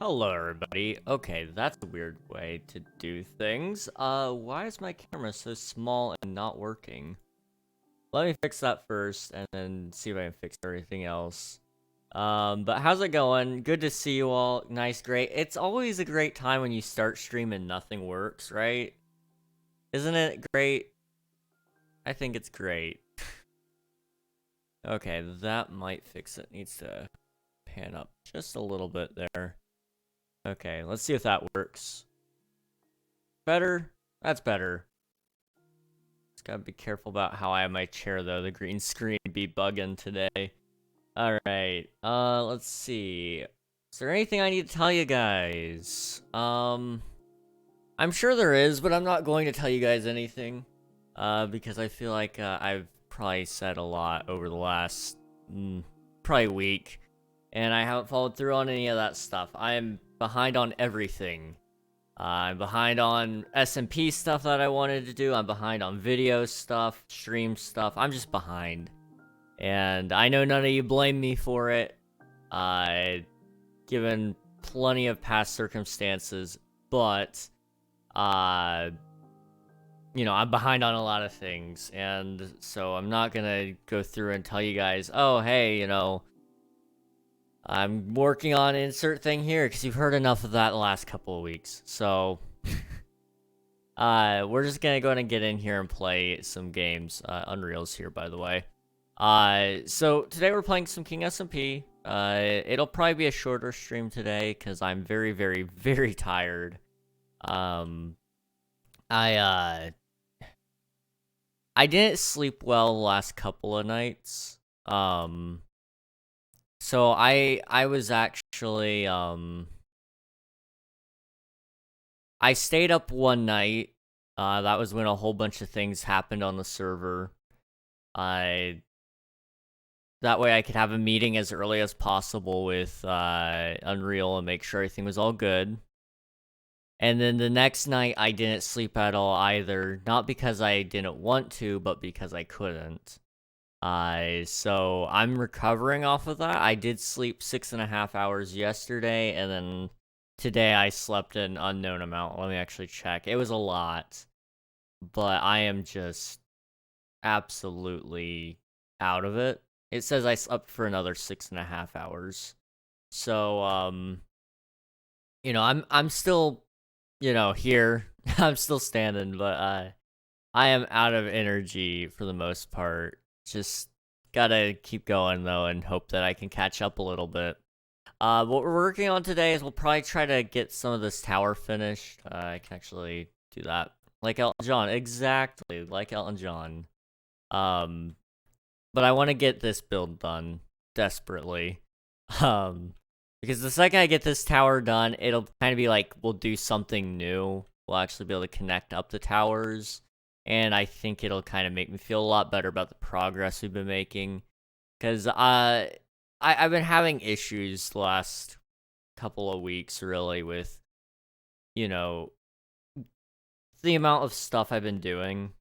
Hello, everybody. Okay, that's a weird way to do things. Why is my camera so small and not working? Let me fix that first and then see if I can fix everything else. But how's it going? Good to see you all. Nice, great. It's always a great time when you start streaming nothing works, right? Isn't it great? I think it's great. Okay, that might fix it. Needs to pan up just a little bit there. Okay, let's see if that works. Better? That's better. Just gotta be careful about how I have my chair, though. The green screen be bugging today. Alright, let's see. Is there anything I need to tell you guys? I'm sure there is, but I'm not going to tell you guys anything. Because I feel like, I've probably said a lot over the last, probably week. And I haven't followed through on any of that stuff. I am behind on everything. I'm behind on SMP stuff that I wanted to do. I'm behind on video stuff, stream stuff. I'm just behind. And I know none of you blame me for it. Given plenty of past circumstances, but, you know, I'm behind on a lot of things. And so I'm not gonna go through and tell you guys, oh, hey, you know, I'm working on insert thing here, because you've heard enough of that the last couple of weeks. So, we're just gonna go ahead and get in here and play some games. Unreal's here, by the way. So today we're playing some King SMP. It'll probably be a shorter stream today, because I'm very, very, very tired. I didn't sleep well the last couple of nights. So I was actually, I stayed up one night. That was when a whole bunch of things happened on the server. That way I could have a meeting as early as possible with, Unreal and make sure everything was all good. And then the next night I didn't sleep at all either. Not because I didn't want to, but because I couldn't. So I'm recovering off of that. I did sleep 6.5 hours yesterday, and then today I slept an unknown amount. Let me actually check. It was a lot, but I am just absolutely out of it. It says I slept for another 6.5 hours. So, you know, I'm still, you know, here. I'm still standing, but, I am out of energy for the most part. Just gotta keep going, though, and hope that I can catch up a little bit. What we're working on today is we'll probably try to get some of this tower finished. I can actually do that. Like Elton John. Exactly, like Elton John. But I want to get this build done desperately. Because the second I get this tower done, it'll kind of be like we'll do something new. We'll actually be able to connect up the towers. And I think it'll kind of make me feel a lot better about the progress we've been making. Because I've been having issues the last couple of weeks, really, with, you know, the amount of stuff I've been doing.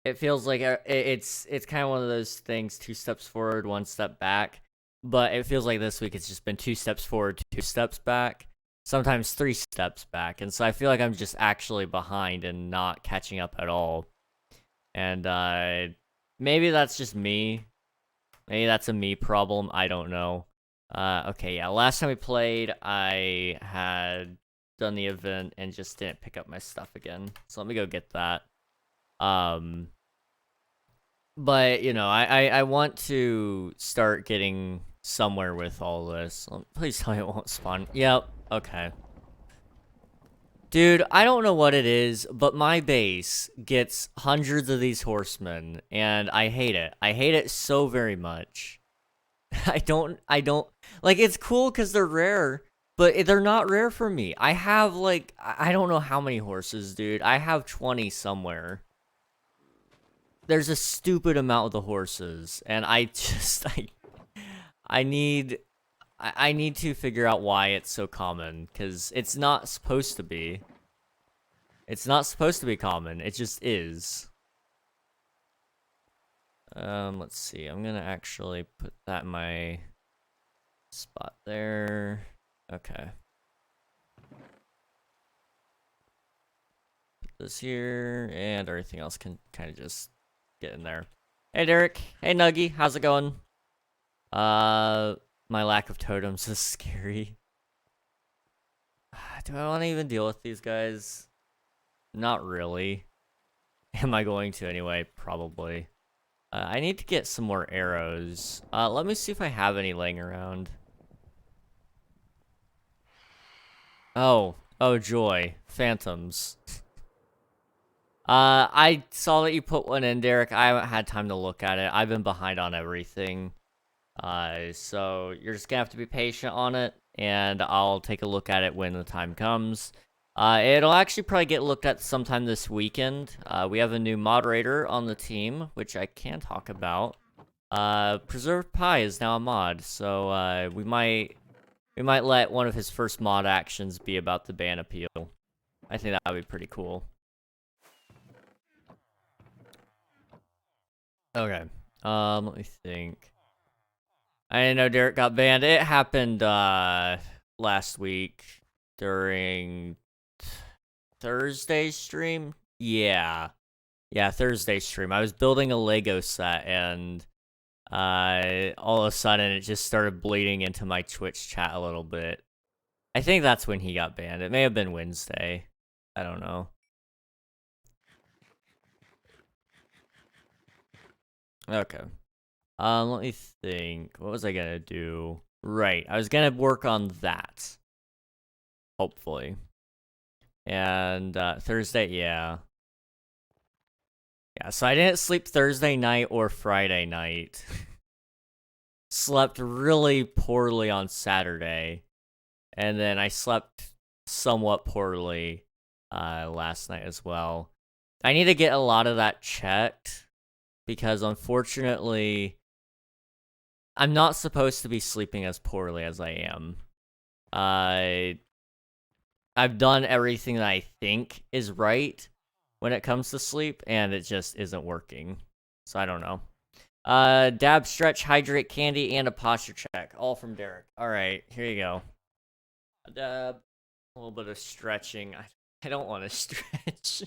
It feels like it's kind of one of those things, 2 steps forward, 1 step back. But it feels like this week it's just been 2 steps forward, 2 steps back. Sometimes 3 steps back, and so I feel like I'm just actually behind and not catching up at all. And maybe that's just me. Maybe that's a me problem. I don't know. Okay, yeah. Last time we played, I had done the event and just didn't pick up my stuff again. So let me go get that. But you know, I want to start getting somewhere with all this. Please tell me it won't spawn. Yep. Okay. Dude, I don't know what it is, but my base gets hundreds of these horsemen, and I hate it. I hate it so very much. I don't, like, it's cool because they're rare, but they're not rare for me. I have, like, I don't know how many horses, dude. I have 20 somewhere. There's a stupid amount of the horses, and I just, I need to figure out why it's so common, because it's not supposed to be. It's not supposed to be common, it just is. Let's see, I'm gonna actually put that in my spot there. Okay, this here, and everything else can kind of just get in there. Hey, Derek. Hey, Nuggy. How's it going? My lack of totems is scary. Do I want to even deal with these guys? Not really. Am I going to anyway? Probably. I need to get some more arrows. Let me see if I have any laying around. Oh joy. Phantoms. I saw that you put one in, Derek. I haven't had time to look at it. I've been behind on everything. So you're just gonna have to be patient on it, and I'll take a look at it when the time comes. It'll actually probably get looked at sometime this weekend. We have a new moderator on the team, which I can talk about. Preserved Pie is now a mod, so we might let one of his first mod actions be about the ban appeal. I think that would be pretty cool. Okay. Let me think. I didn't know Derek got banned. It happened last week during Thursday's stream. Yeah, Thursday stream. I was building a Lego set, and all of a sudden it just started bleeding into my Twitch chat a little bit. I think that's when he got banned. It may have been Wednesday. I don't know. Okay. Let me think. What was I gonna do? Right, I was gonna work on that. Hopefully. And Thursday, yeah. Yeah, so I didn't sleep Thursday night or Friday night. Slept really poorly on Saturday. And then I slept somewhat poorly last night as well. I need to get a lot of that checked, because unfortunately, I'm not supposed to be sleeping as poorly as I am. I've done everything that I think is right when it comes to sleep, and it just isn't working. So I don't know. Dab, stretch, hydrate, candy, and a posture check. All from Derek. Alright, here you go. A dab, a little bit of stretching. I don't want to stretch.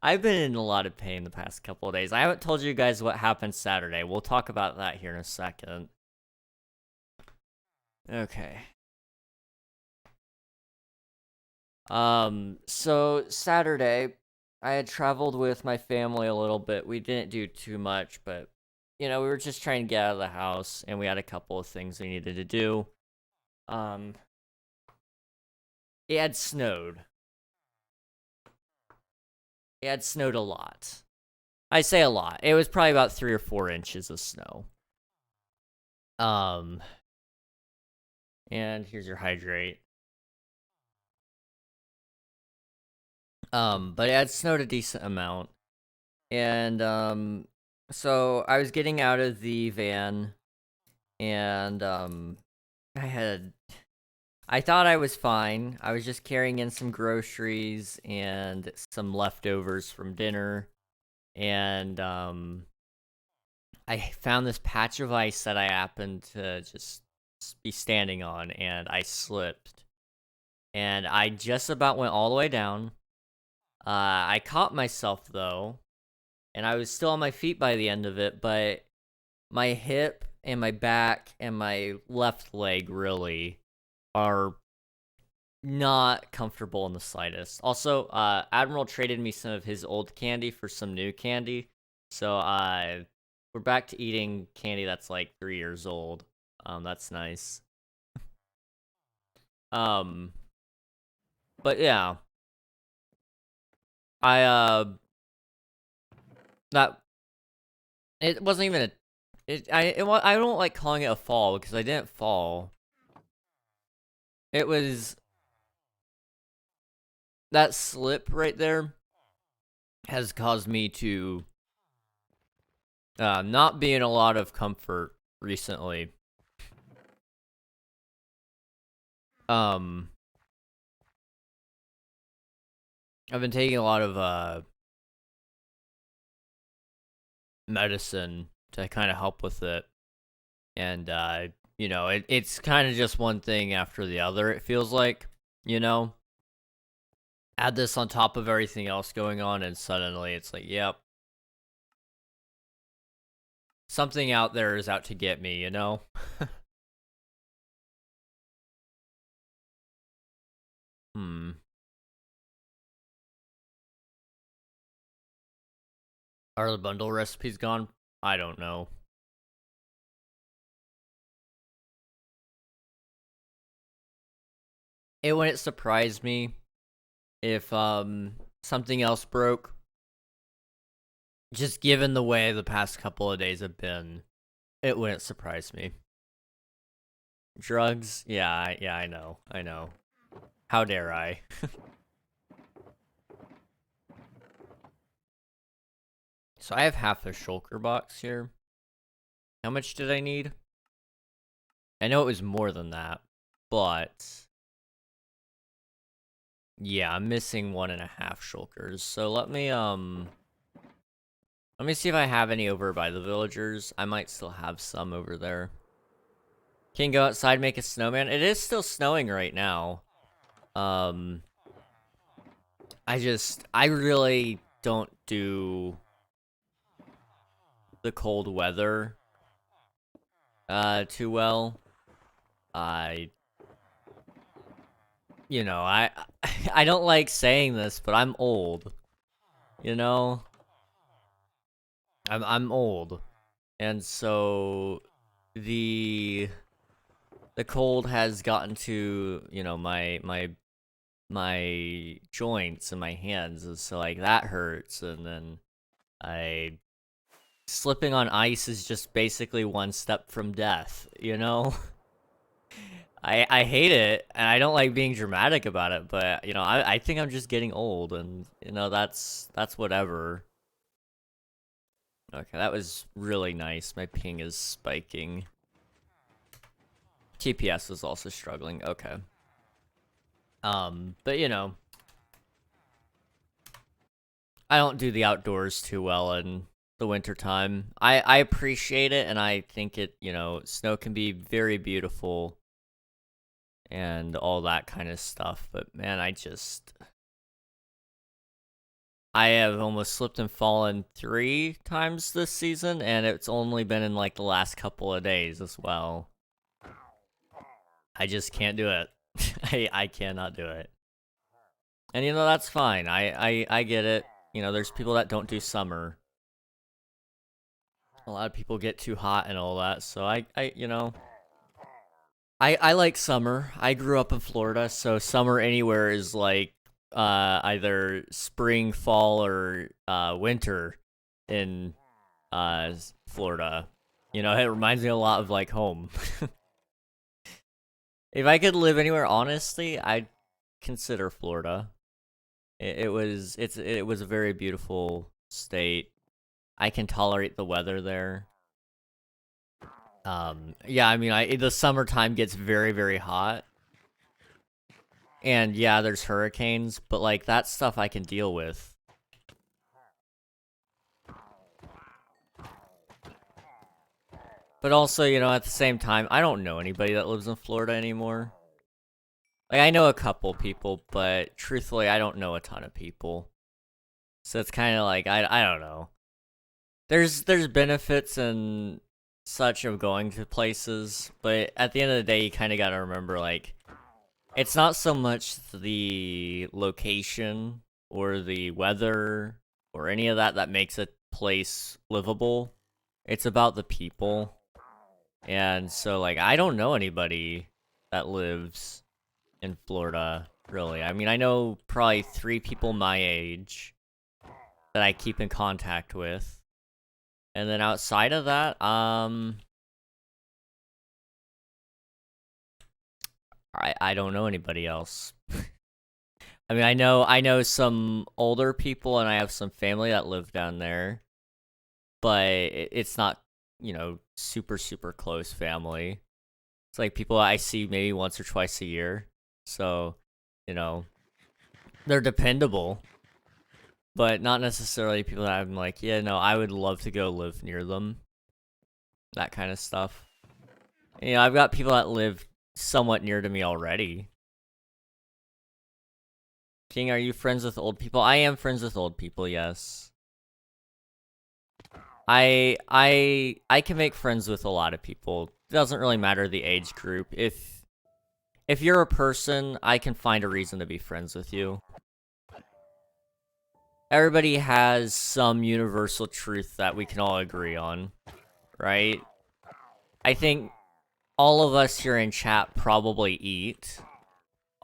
I've been in a lot of pain the past couple of days. I haven't told you guys what happened Saturday. We'll talk about that here in a second. Okay. So Saturday, I had traveled with my family a little bit. We didn't do too much, but, you know, we were just trying to get out of the house, and we had a couple of things we needed to do. It had snowed. It had snowed a lot. I say a lot. It was probably about 3 or 4 inches of snow. And here's your hydrate. But it had snowed a decent amount. And, so I was getting out of the van, and, I thought I was fine. I was just carrying in some groceries and some leftovers from dinner. And, I found this patch of ice that I happened to just be standing on, and I slipped. And I just about went all the way down. I caught myself, though, and I was still on my feet by the end of it, but my hip and my back and my left leg really are not comfortable in the slightest. Also, Admiral traded me some of his old candy for some new candy, so we're back to eating candy that's like 3 years old. That's nice. But yeah, that it wasn't even I don't like calling it a fall, because I didn't fall. It was that slip right there has caused me to not be in a lot of comfort recently. I've been taking a lot of medicine to kind of help with it, and you know, it's kind of just one thing after the other, it feels like, you know. add this on top of everything else going on, and suddenly it's like, yep. Something out there is out to get me, you know? Are the bundle recipes gone? I don't know. It wouldn't surprise me if something else broke. Just given the way the past couple of days have been, it wouldn't surprise me. Drugs? Yeah, I know. How dare I? So I have half a shulker box here. How much did I need? I know it was more than that, but yeah, I'm missing 1.5 shulkers. So let me see if I have any over by the villagers. I might still have some over there. Can go outside, make a snowman. It is still snowing right now. I really don't do the cold weather too well. I I don't like saying this, but I'm old. You know? I'm old. And so the cold has gotten to, my joints and my hands, and so like that hurts, and then slipping on ice is just basically one step from death, you know? I hate it, and I don't like being dramatic about it, but I think I'm just getting old, and that's whatever. Okay, that was really nice. My ping is spiking. TPS is also struggling. Okay. But I don't do the outdoors too well in the wintertime. I appreciate it, and I think it, snow can be very beautiful and all that kind of stuff, but man, I have almost slipped and fallen 3 times this season, and it's only been in like the last couple of days as well. I just can't do it. I cannot do it. And that's fine. I get it. There's people that don't do summer. A lot of people get too hot and all that, so I like summer. I grew up in Florida, so summer anywhere is like either spring, fall, or winter in Florida. It reminds me a lot of like home. If I could live anywhere, honestly, I'd consider Florida. It was a very beautiful state. I can tolerate the weather there. Yeah, I mean, the summertime gets very, very hot. And yeah, there's hurricanes, but like that stuff I can deal with. But also, at the same time, I don't know anybody that lives in Florida anymore. Like, I know a couple people, but truthfully, I don't know a ton of people. So it's kind of like, I don't know. There's benefits and such of going to places, but at the end of the day, you kind of gotta remember, like, it's not so much the location or the weather or any of that that makes a place livable. It's about the people. And so, like, I don't know anybody that lives in Florida, really. I mean, I know probably 3 people my age that I keep in contact with. And then outside of that, I don't know anybody else. I mean, I know some older people, and I have some family that live down there, but it's not, super, super close family. It's like people I see maybe once or twice a year. So, they're dependable, but not necessarily people that I'm like, yeah, no, I would love to go live near them. That kind of stuff. I've got people that live somewhat near to me already. King, are you friends with old people? I am friends with old people, yes. I can make friends with a lot of people. It doesn't really matter the age group. If you're a person, I can find a reason to be friends with you. Everybody has some universal truth that we can all agree on, right? I think all of us here in chat probably eat.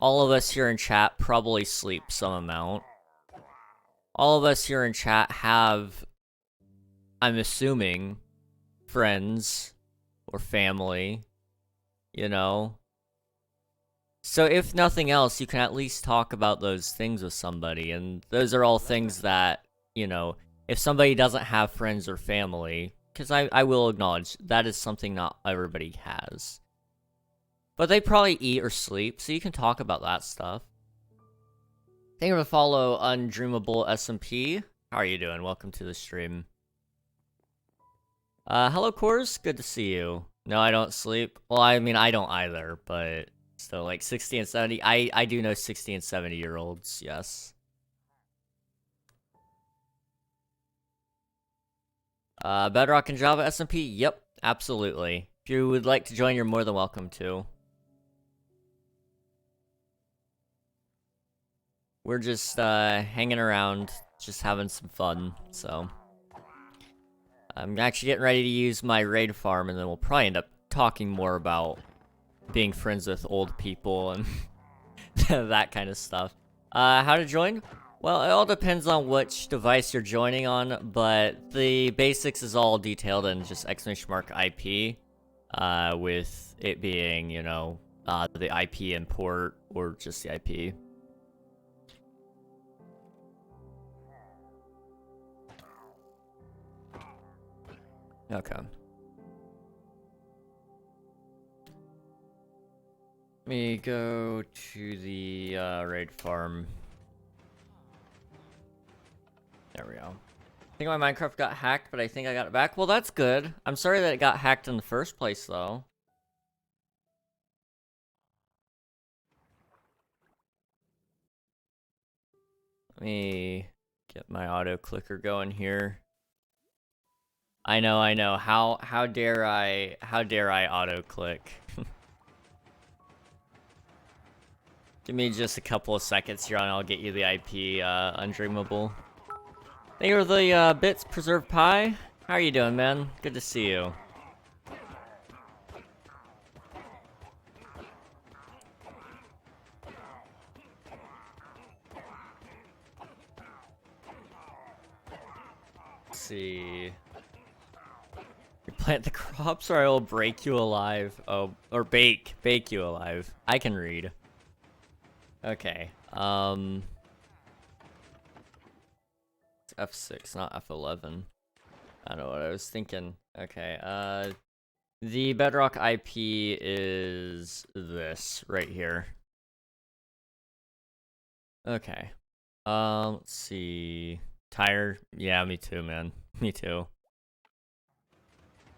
All of us here in chat probably sleep some amount. All of us here in chat have, I'm assuming, friends or family, you know? So if nothing else, you can at least talk about those things with somebody, and those are all things that, you know, if somebody doesn't have friends or family, because I will acknowledge, that is something not everybody has. But they probably eat or sleep, so you can talk about that stuff. Thank you for the follow, Undreamable SMP. How are you doing? Welcome to the stream. Hello, Kors. Good to see you. No, I don't sleep. Well, I mean, I don't either, but still, like, 60 and 70. I do know 60 and 70-year-olds, yes. Bedrock and Java SMP? Yep, absolutely. If you would like to join, you're more than welcome to. We're just, hanging around, just having some fun, so. I'm actually getting ready to use my raid farm, and then we'll probably end up talking more about being friends with old people and that kind of stuff. How to join? Well, it all depends on which device you're joining on, but the basics is all detailed in just !IP, with it being, you know, the IP import or just the IP. Okay. Let me go to the raid farm. There we go. I think my Minecraft got hacked, but I think I got it back. Well, that's good. I'm sorry that it got hacked in the first place, though. Let me get my auto clicker going here. I know. How dare I auto click? Give me just a couple of seconds here and I'll get you the IP, Undreamable. Thank you for the bits, Preserved Pie. How are you doing, man? Good to see you. Let's see. You plant the crops or I will break you alive. Oh, or bake you alive. I can read. Okay, it's F6, not F11. I don't know what I was thinking. Okay, the Bedrock IP is this right here. Okay, let's see. Tire? Yeah, me too, man. Me too.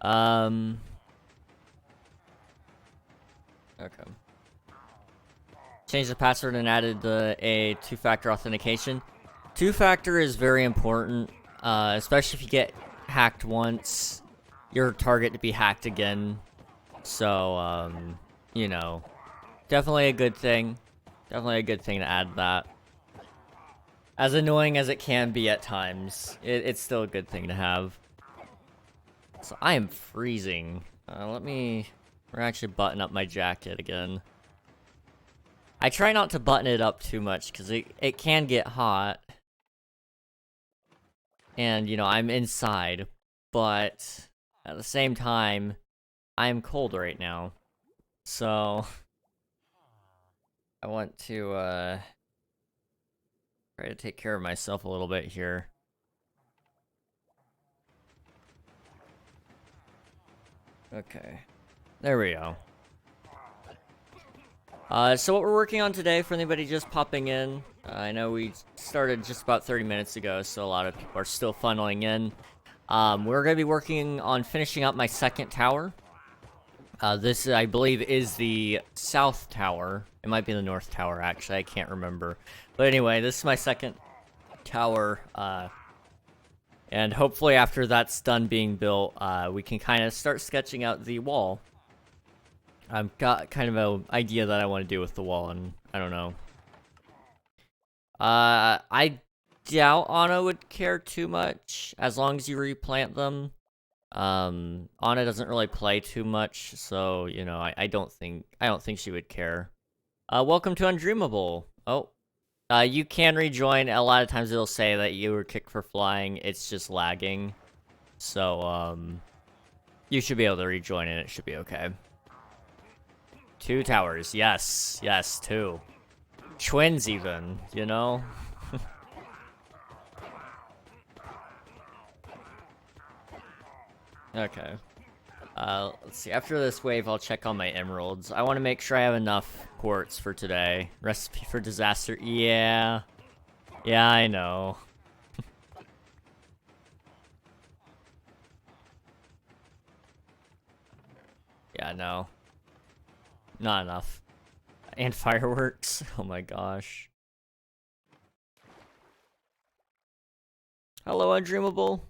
Okay. Changed the password and added a two-factor authentication. Two-factor is very important, especially if you get hacked once, you're target to be hacked again. So, you know, definitely a good thing. Definitely a good thing to add that. As annoying as it can be at times, it's still a good thing to have. So I am freezing. We're actually button up my jacket again. I try not to button it up too much, because it can get hot. And, you know, I'm inside, but at the same time, I'm cold right now. So, I want to, try to take care of myself a little bit here. Okay. There we go. So what we're working on today, for anybody just popping in, I know we started just about 30 minutes ago, so a lot of people are still funneling in. We're going to be working on finishing up my second tower. This, I believe, is the south tower, It might be the north tower, actually. I can't remember. But anyway, this is my second tower. And hopefully after that's done being built, we can kind of start sketching out the wall. I've got kind of an idea that I want to do with the wall, and I don't know. I doubt Anna would care too much, as long as you replant them. Anna doesn't really play too much, so, you know, I don't think she would care. Welcome to Undreamable. Oh. You can rejoin. A lot of times it'll say that you were kicked for flying. It's just lagging. So, you should be able to rejoin and it should be okay. 2 towers. Yes. Yes, 2. Twins even, you know? Okay. Let's see. After this wave, I'll check on my emeralds. I want to make sure I have enough quartz for today. Recipe for disaster. Yeah. Yeah, I know. Yeah, no. Not enough. And fireworks. Oh my gosh. Hello, Undreamable.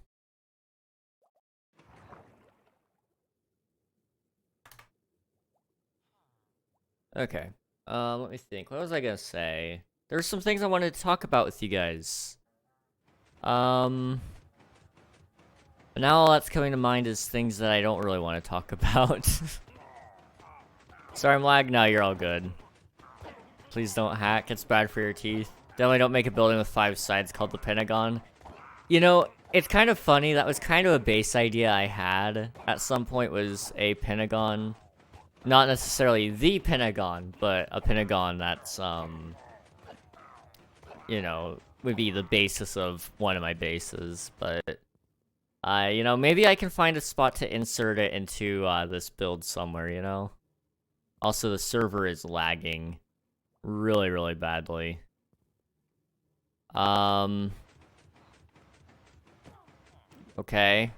Okay. Let me think. What was I gonna say? There's some things I wanted to talk about with you guys. But now all that's coming to mind is things that I don't really want to talk about. Sorry, I'm lagged. No, you're all good. Please don't hack. It's bad for your teeth. Definitely don't make a building with 5 sides called the Pentagon. You know, it's kind of funny. That was kind of a base idea I had at some point, was a Pentagon. Not necessarily the Pentagon, but a Pentagon that's, you know, would be the basis of one of my bases. But, you know, maybe I can find a spot to insert it into, this build somewhere, you know? Also, the server is lagging really, really badly. Okay.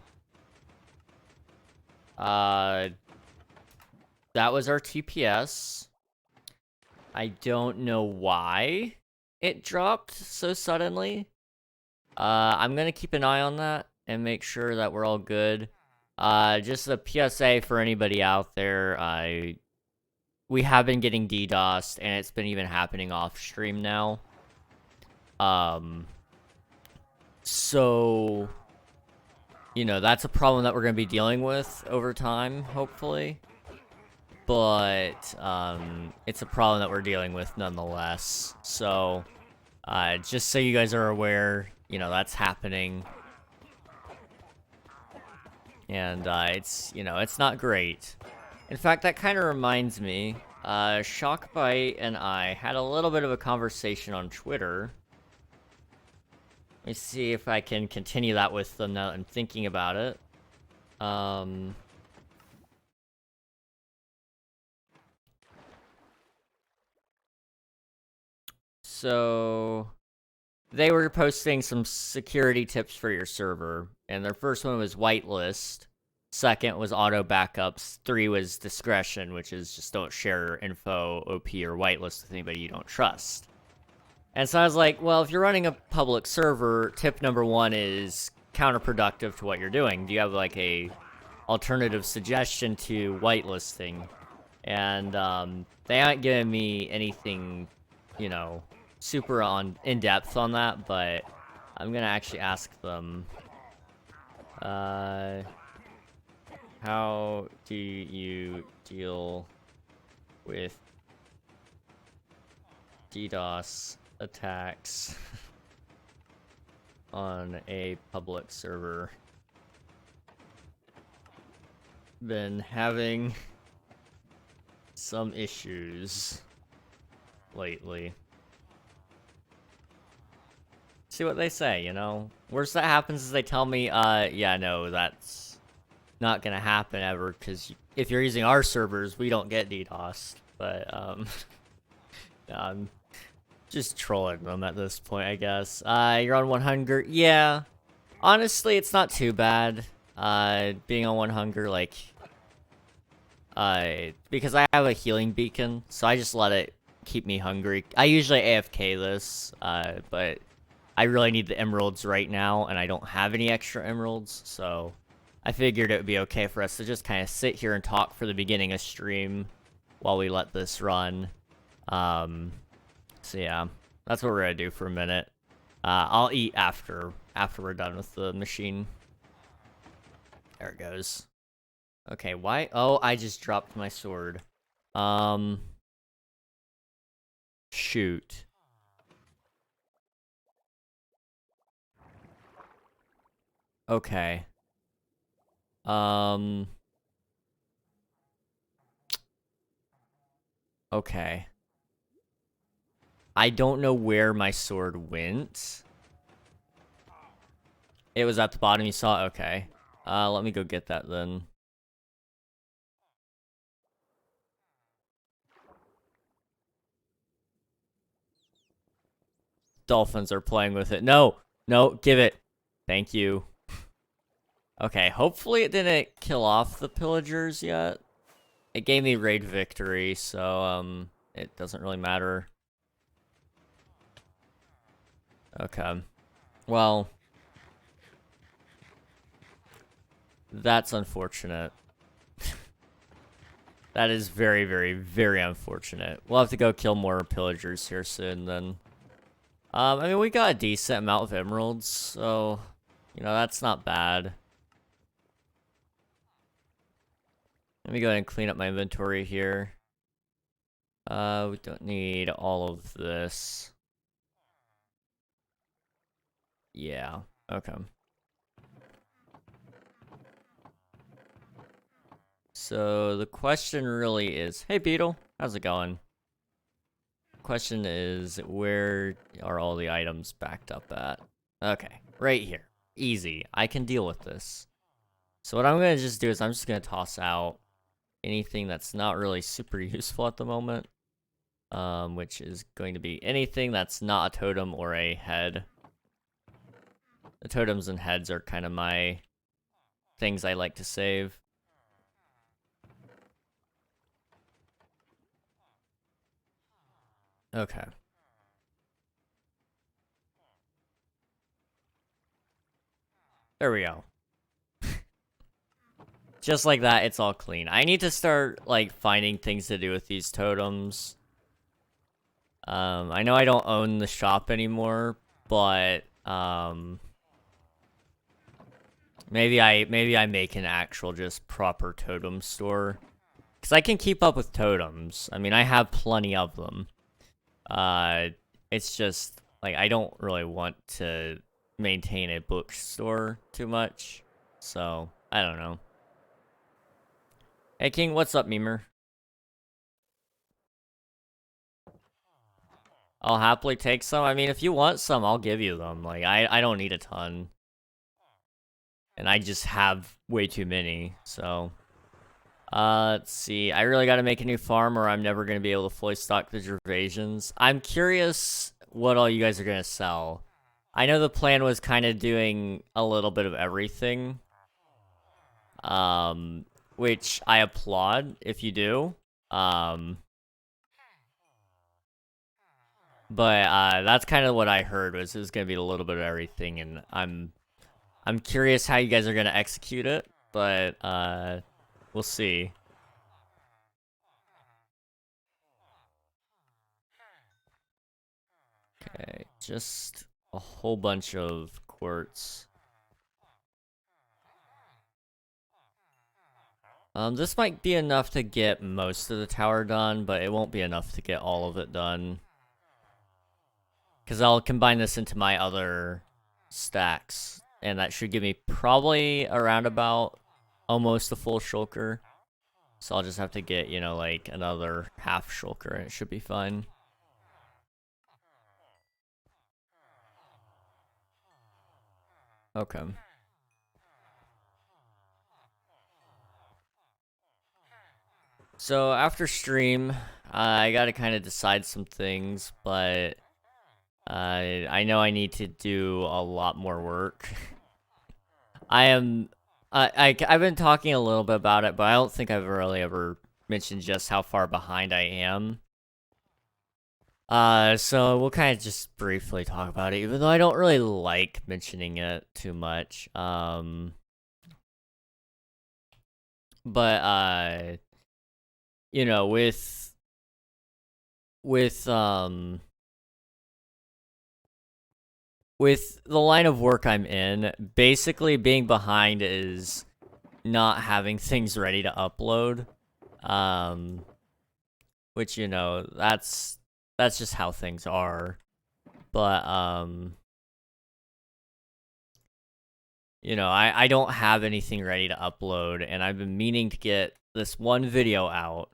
That was our TPS. I don't know why it dropped so suddenly. I'm gonna keep an eye on that and make sure that we're all good. Just a PSA for anybody out there. We have been getting DDoSed, and it's been even happening off stream now. So, you know, that's a problem that we're gonna be dealing with over time, hopefully. But, it's a problem that we're dealing with nonetheless. So, just so you guys are aware, you know, that's happening. And, it's, you know, it's not great. In fact, that kind of reminds me, Shockbite and I had a little bit of a conversation on Twitter. Let me see if I can continue that with them now that I'm thinking about it. So, they were posting some security tips for your server, and their first one was whitelist. Second was auto backups. 3 was discretion, which is just don't share info, OP, or whitelist with anybody you don't trust. And so I was like, well, if you're running a public server, tip number 1 is counterproductive to what you're doing. Do you have like a alternative suggestion to whitelisting? And they haven't given me anything, you know, super in depth on that, but I'm gonna actually ask them. How do you deal with DDoS attacks on a public server? Been having some issues lately. See what they say, you know? Worst that happens is they tell me, yeah, no, that's not gonna happen ever, because if you're using our servers, we don't get DDoS. But, I'm just trolling them at this point, I guess. You're on 1 hunger. Yeah. Honestly, it's not too bad, being on 1 hunger, like, because I have a healing beacon, so I just let it keep me hungry. I usually AFK this, but I really need the emeralds right now, and I don't have any extra emeralds, so I figured it would be okay for us to just kind of sit here and talk for the beginning of stream while we let this run. So yeah, that's what we're gonna do for a minute. I'll eat after we're done with the machine. There it goes. Okay, why? Oh, I just dropped my sword. Shoot. Okay. Okay. I don't know where my sword went. It was at the bottom, you saw? Okay. Let me go get that then. Dolphins are playing with it. No! No, give it. Thank you. Okay, hopefully it didn't kill off the pillagers yet. It gave me raid victory, so, it doesn't really matter. Okay. Well, that's unfortunate. That is very, very, very unfortunate. We'll have to go kill more pillagers here soon, then. I mean, we got a decent amount of emeralds, so, you know, that's not bad. Let me go ahead and clean up my inventory here. We don't need all of this. Yeah, okay. So the question really is, hey Beetle, how's it going? Question is, where are all the items backed up at? Okay, right here. Easy, I can deal with this. So what I'm gonna just do is I'm just gonna toss out anything that's not really super useful at the moment. Which is going to be anything that's not a totem or a head. The totems and heads are kind of my things I like to save. Okay. There we go. Just like that, it's all clean. I need to start, like, finding things to do with these totems. I know I don't own the shop anymore, but, maybe I make an actual just proper totem store. Because I can keep up with totems. I mean, I have plenty of them. It's just, like, I don't really want to maintain a bookstore too much. So, I don't know. Hey, King, what's up, Memer? I'll happily take some. I mean, if you want some, I'll give you them. Like, I don't need a ton. And I just have way too many, so... let's see. I really gotta make a new farm or I'm never gonna be able to fully stock the Gervasions. I'm curious what all you guys are gonna sell. I know the plan was kind of doing a little bit of everything. Which I applaud if you do. But that's kind of what I heard was it was gonna be a little bit of everything, and I'm curious how you guys are gonna execute it, but we'll see. Okay, just a whole bunch of quartz. This might be enough to get most of the tower done, but it won't be enough to get all of it done. Because I'll combine this into my other stacks, and that should give me probably around about almost a full shulker. So I'll just have to get, you know, like another half shulker, and it should be fine. Okay. So after stream, I gotta kind of decide some things, but I know I need to do a lot more work. I've been talking a little bit about it, but I don't think I've really ever mentioned just how far behind I am. So we'll kind of just briefly talk about it, even though I don't really like mentioning it too much. But you know, with um with the line of work I'm in, basically being behind is not having things ready to upload. Which, you know, that's just how things are. But you know, I don't have anything ready to upload, and I've been meaning to get this one video out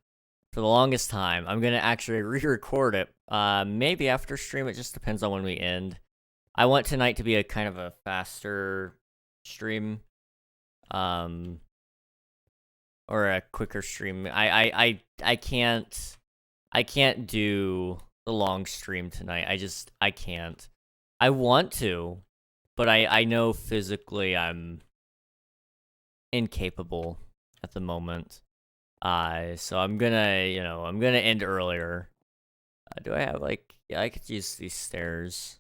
for the longest time. I'm gonna actually re-record it. Maybe after stream, it just depends on when we end. I want tonight to be a kind of a faster stream. Or a quicker stream. I can't do the long stream tonight. I can't. I want to, but I know physically I'm incapable at the moment. So I'm gonna, you know, I'm gonna end earlier. Do I have, like, yeah, I could use these stairs.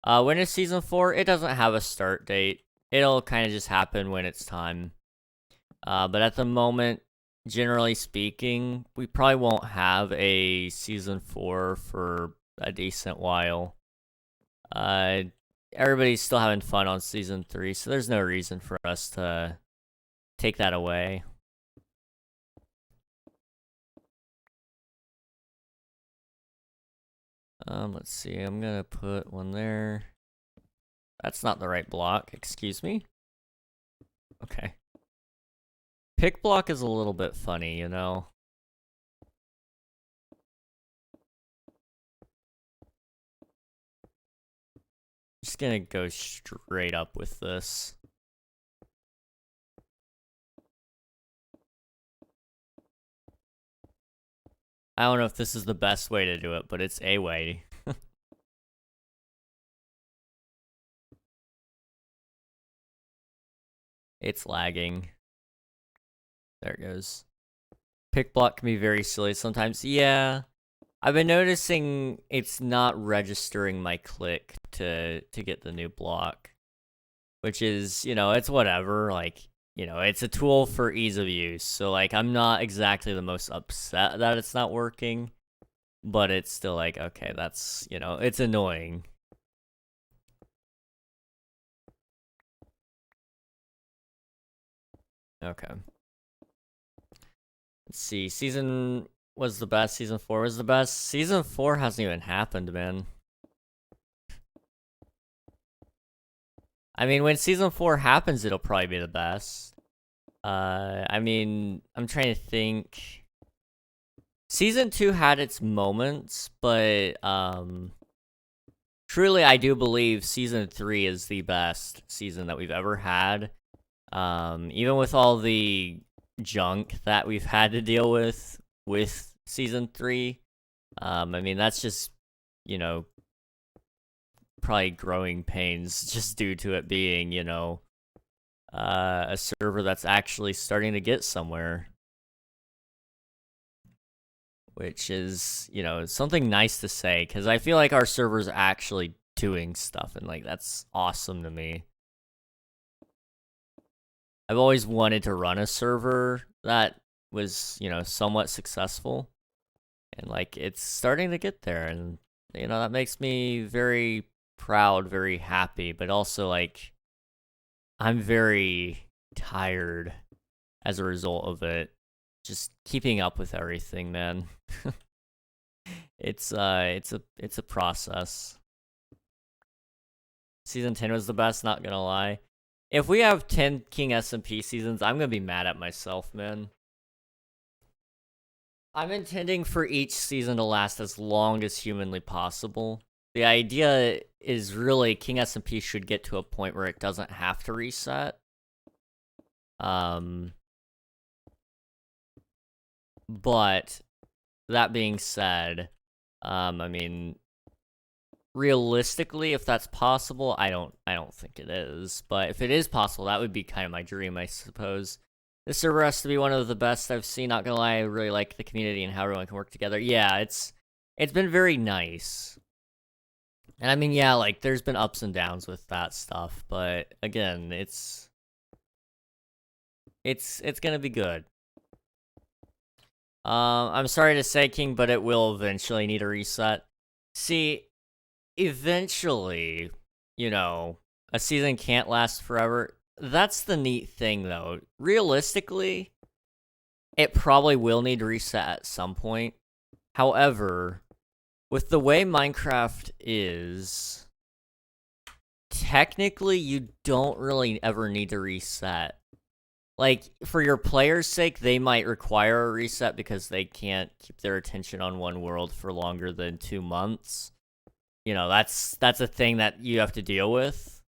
When is season 4? It doesn't have a start date. It'll kind of just happen when it's time. But at the moment, generally speaking, we probably won't have a season 4 for a decent while. Everybody's still having fun on season 3, so there's no reason for us to take that away. Let's see, I'm gonna put one there. That's not the right block, excuse me. Okay. Pick block is a little bit funny, you know? Just gonna go straight up with this. I don't know if this is the best way to do it, but it's a way. It's lagging. There it goes. Pick block can be very silly sometimes. Yeah. I've been noticing it's not registering my click to get the new block. Which is, you know, it's whatever. Like, you know, it's a tool for ease of use. So, like, I'm not exactly the most upset that it's not working. But it's still like, okay, that's, you know, it's annoying. Okay. Let's see. Season was the best. Season 4 was the best. Season 4 hasn't even happened, man. I mean, when season 4 happens, it'll probably be the best. I mean, I'm trying to think. Season 2 had its moments, but, truly, I do believe season 3 is the best season that we've ever had. Even with all the junk that we've had to deal with season 3. I mean, that's just, you know, probably growing pains just due to it being, you know, a server that's actually starting to get somewhere. Which is, you know, something nice to say, because I feel like our server's actually doing stuff, and, like, that's awesome to me. I've always wanted to run a server that was, you know, somewhat successful. And, like, it's starting to get there, and, you know, that makes me very proud, very happy, but also, like, I'm very tired as a result of it. Just keeping up with everything, man. It's a process. Season 10 was the best, not gonna lie. If we have 10 King SMP seasons, I'm gonna be mad at myself, man. I'm intending for each season to last as long as humanly possible. The idea is really King SMP should get to a point where it doesn't have to reset. But that being said, I mean, realistically, if that's possible, I don't think it is. But if it is possible, that would be kind of my dream, I suppose. This server has to be one of the best I've seen. Not gonna lie, I really like the community and how everyone can work together. Yeah, it's it's been very nice. And I mean, yeah, like, there's been ups and downs with that stuff, but again, it's gonna be good. I'm sorry to say, King, but it will eventually need a reset. See, eventually, you know, a season can't last forever. That's the neat thing, though. Realistically, it probably will need to reset at some point. However, with the way Minecraft is, technically, you don't really ever need to reset. Like, for your players' sake, they might require a reset because they can't keep their attention on one world for longer than 2 months. You know, that's a thing that you have to deal with.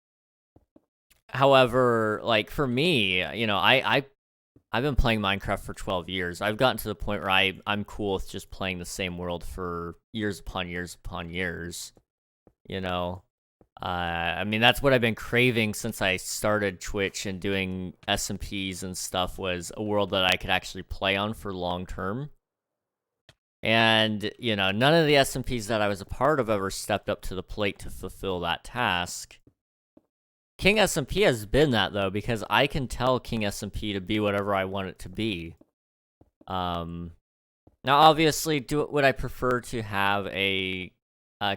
However, like, for me, you know, I've been playing Minecraft for 12 years. I've gotten to the point where I'm cool with just playing the same world for years upon years upon years. You know? I mean, that's what I've been craving since I started Twitch and doing SMPs and stuff, was a world that I could actually play on for long term. And, you know, none of the SMPs that I was a part of ever stepped up to the plate to fulfill that task. King SMP has been that, though, because I can tell King SMP to be whatever I want it to be. Now, obviously, would I prefer to have a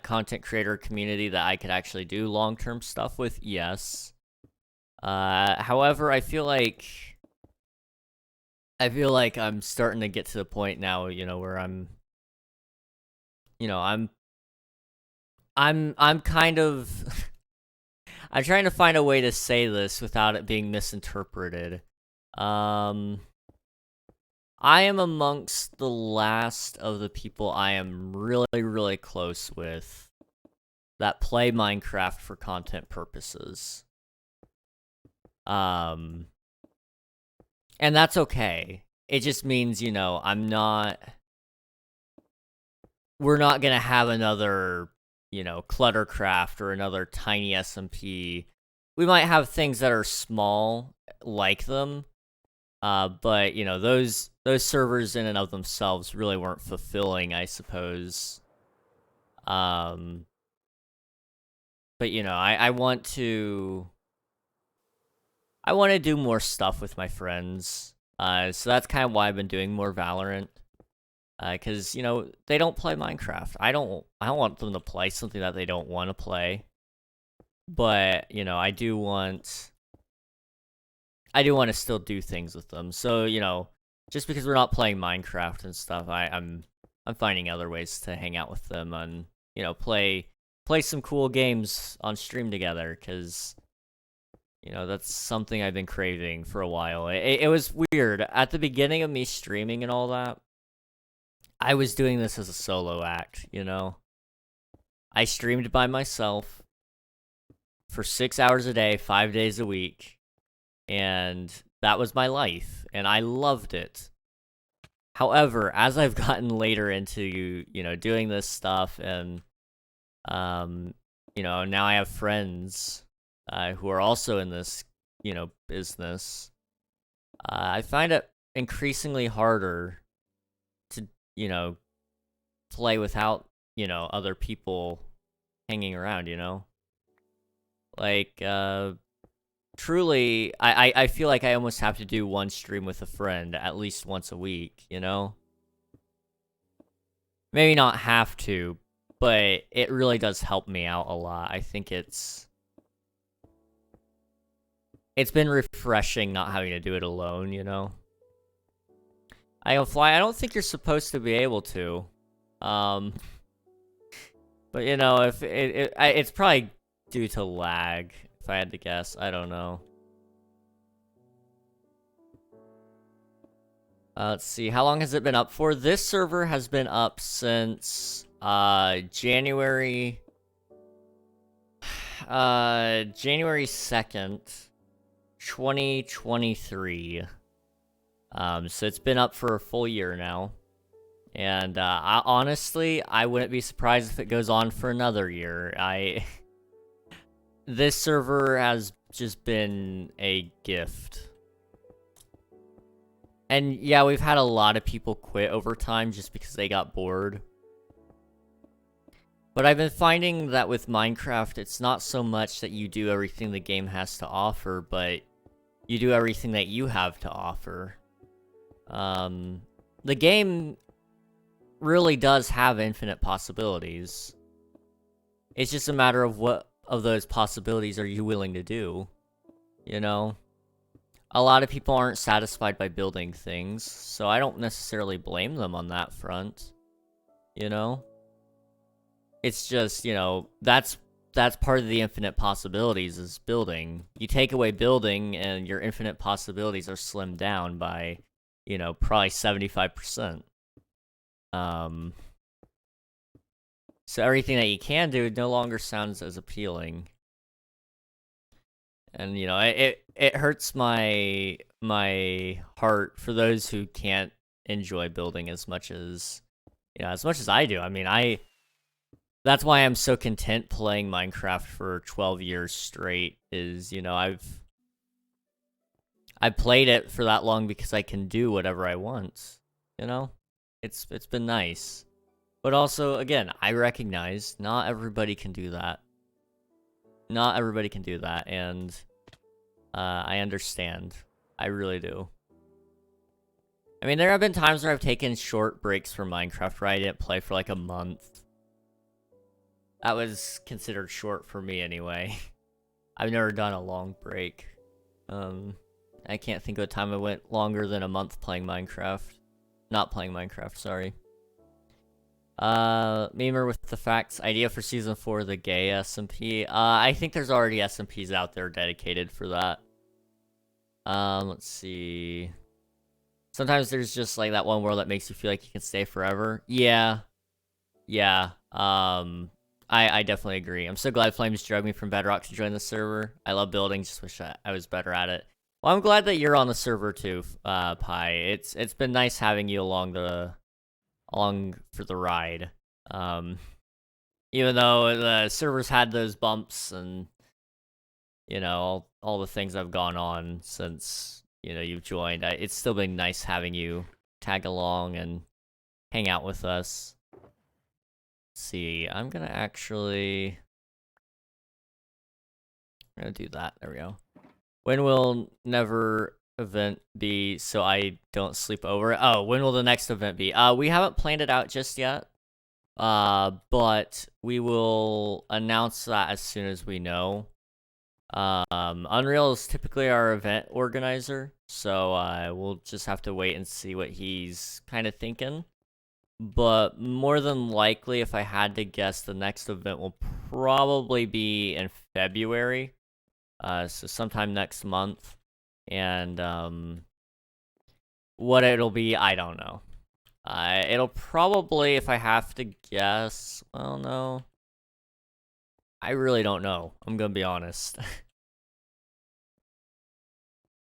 content creator community that I could actually do long-term stuff with? Yes. However, I feel like I'm starting to get to the point now, you know, where I'm kind of I'm trying to find a way to say this without it being misinterpreted. I am amongst the last of the people I am really, really close with that play Minecraft for content purposes. And that's okay. It just means, you know, we're not gonna have another, you know, Cluttercraft or another tiny SMP. We might have things that are small like them, but, you know, those servers in and of themselves really weren't fulfilling, I suppose. But, you know, I want to do more stuff with my friends. So that's kind of why I've been doing more Valorant. Because, you know, they don't play Minecraft. I don't want them to play something that they don't want to play. But, you know, I do want to still do things with them. So, you know, just because we're not playing Minecraft and stuff, I'm finding other ways to hang out with them and, you know, play some cool games on stream together, because, you know, that's something I've been craving for a while. It was weird. At the beginning of me streaming and all that, I was doing this as a solo act, you know? I streamed by myself for 6 hours a day, 5 days a week, and that was my life, and I loved it. However, as I've gotten later into, you know, doing this stuff, and, you know, now I have friends who are also in this, you know, business, I find it increasingly harder to, you know, play without, you know, other people hanging around, you know? Like, truly, I feel like I almost have to do one stream with a friend at least once a week, you know? Maybe not have to, but it really does help me out a lot. I think it's been refreshing not having to do it alone, you know? I don't think you're supposed to be able to. But, you know, if it's probably due to lag, if I had to guess. I don't know. Let's see, how long has it been up for? This server has been up since January 2nd, 2023. So it's been up for a full year now. And honestly, I wouldn't be surprised if it goes on for another year. This server has just been a gift. And yeah, we've had a lot of people quit over time just because they got bored. But I've been finding that with Minecraft, it's not so much that you do everything the game has to offer, but you do everything that you have to offer. The game really does have infinite possibilities. It's just a matter of what of those possibilities are you willing to do, you know? A lot of people aren't satisfied by building things, so I don't necessarily blame them on that front, you know? It's just, you know, that's part of the infinite possibilities is building. You take away building and your infinite possibilities are slimmed down by, you know, probably 75%. So everything that you can do no longer sounds as appealing. And, you know, it hurts my heart for those who can't enjoy building as much as, you know, as much as I do. I mean, that's why I'm so content playing Minecraft for 12 years straight, is, you know, I've played it for that long because I can do whatever I want, you know? It's been nice. But also, again, I recognize not everybody can do that. Not everybody can do that, and I understand. I really do. I mean, there have been times where I've taken short breaks from Minecraft where I didn't play for like a month. That was considered short for me anyway. I've never done a long break. I can't think of a time I went longer than a month playing Minecraft. Not playing Minecraft, sorry. Memer with the facts. Idea for season 4, the gay SMP. I think there's already SMPs out there dedicated for that. Let's see. Sometimes there's just like that one world that makes you feel like you can stay forever. Yeah. Yeah. I definitely agree. I'm so glad Flames drug me from Bedrock to join the server. I love building, just wish I was better at it. Well, I'm glad that you're on the server too, Pi. It's been nice having you along for the ride. Even though the servers had those bumps and, you know, all the things I've gone on since, you know, you've joined, it's still been nice having you tag along and hang out with us. Let's see, I'm gonna do that. There we go. When will never event be so I don't sleep over? Oh, when will the next event be? We haven't planned it out just yet. But we will announce that as soon as we know. Unreal is typically our event organizer, so we'll just have to wait and see what he's kind of thinking. But more than likely, if I had to guess, the next event will probably be in February. So sometime next month. And, what it'll be, I don't know. It'll probably, if I have to guess, well, no. I really don't know. I'm gonna be honest.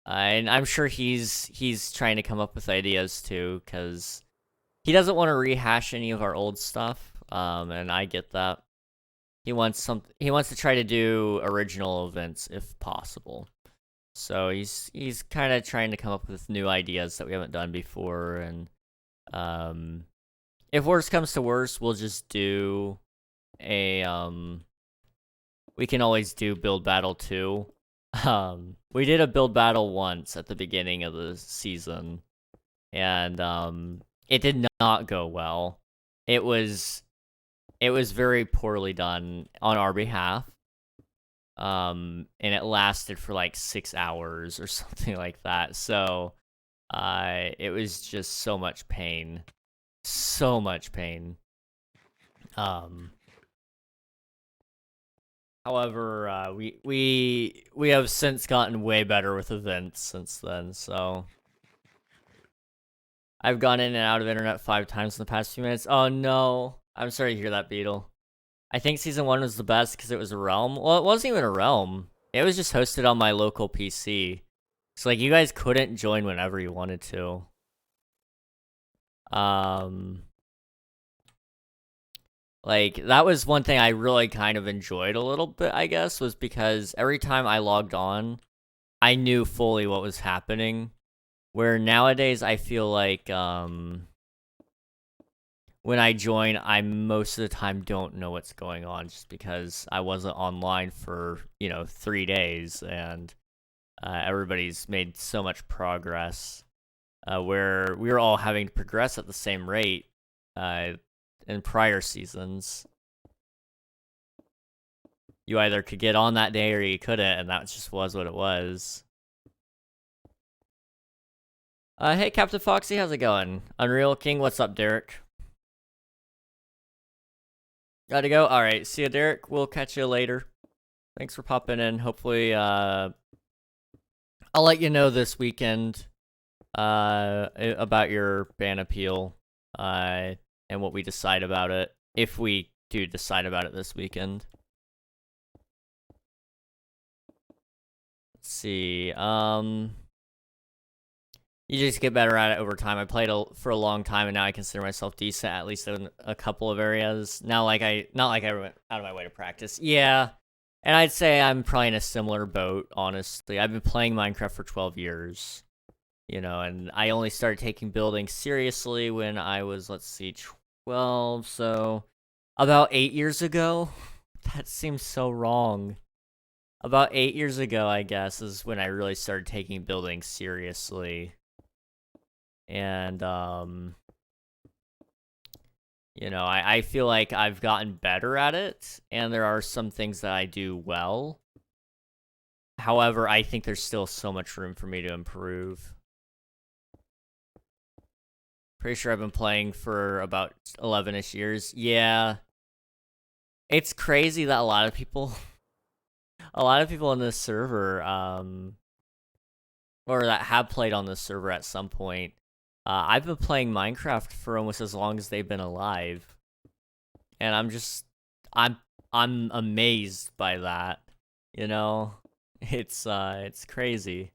And I'm sure he's trying to come up with ideas too, because he doesn't want to rehash any of our old stuff. And I get that. He wants to try to do original events if possible. So he's kind of trying to come up with new ideas that we haven't done before, and if worst comes to worst, we'll just do a we can always do build battle 2. We did a build battle once at the beginning of the season, and it did not go well. It was very poorly done on our behalf. And it lasted for like 6 hours or something like that. So, it was just so much pain. So much pain. However, we have since gotten way better with events since then, so I've gone in and out of internet 5 times in the past few minutes. Oh no. I'm sorry to hear that, Beetle. I think season 1 was the best because it was a realm. Well, it wasn't even a realm. It was just hosted on my local PC. So, like, you guys couldn't join whenever you wanted to. Like, that was one thing I really kind of enjoyed a little bit, I guess, was because every time I logged on, I knew fully what was happening. Where nowadays, I feel like, when I join, I most of the time don't know what's going on just because I wasn't online for, 3 days, and everybody's made so much progress where we were all having to progress at the same rate in prior seasons. You either could get on that day or you couldn't, and that just was what it was. Hey, Captain Foxy, how's it going? Unreal King, what's up, Derek? Gotta go? Alright, see ya, Derek. We'll catch you later. Thanks for popping in. Hopefully, I'll let you know this weekend about your ban appeal and what we decide about it, if we do decide about it this weekend. Let's see. You just get better at it over time. I played for a long time, and now I consider myself decent, at least in a couple of areas. Not like I went out of my way to practice. Yeah, and I'd say I'm probably in a similar boat, honestly. I've been playing Minecraft for 12 years, and I only started taking building seriously when I was, 12, so about 8 years ago. That seems so wrong. About 8 years ago, I guess, is when I really started taking building seriously. And, I feel like I've gotten better at it, and there are some things that I do well. However, I think there's still so much room for me to improve. Pretty sure I've been playing for about 11-ish years. Yeah. It's crazy that a lot of people in this server, or that have played on this server at some point, I've been playing Minecraft for almost as long as they've been alive, and I'm amazed by that. It's crazy.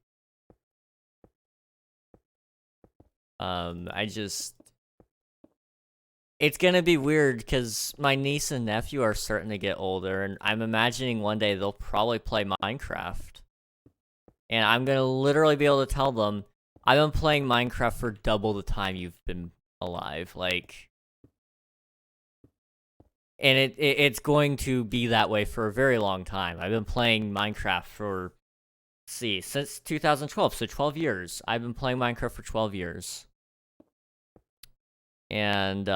It's gonna be weird because my niece and nephew are starting to get older, and I'm imagining one day they'll probably play Minecraft, and I'm gonna literally be able to tell them, I've been playing Minecraft for double the time you've been alive, and it's going to be that way for a very long time. I've been playing Minecraft for, since 2012, so 12 years. I've been playing Minecraft for 12 years. And,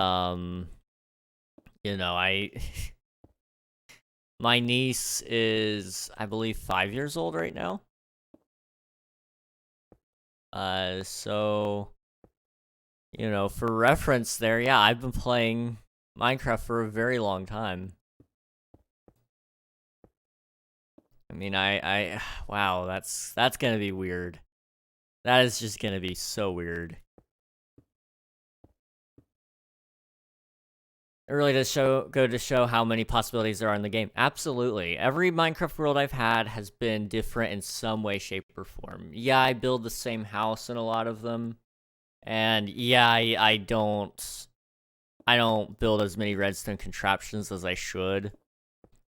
my niece is, I believe, 5 years old right now. So, for reference there, yeah, I've been playing Minecraft for a very long time. I mean, wow, that's gonna be weird. That is just gonna be so weird. It really does go to show how many possibilities there are in the game. Absolutely. Every Minecraft world I've had has been different in some way, shape, or form. Yeah, I build the same house in a lot of them. And yeah, I don't build as many redstone contraptions as I should.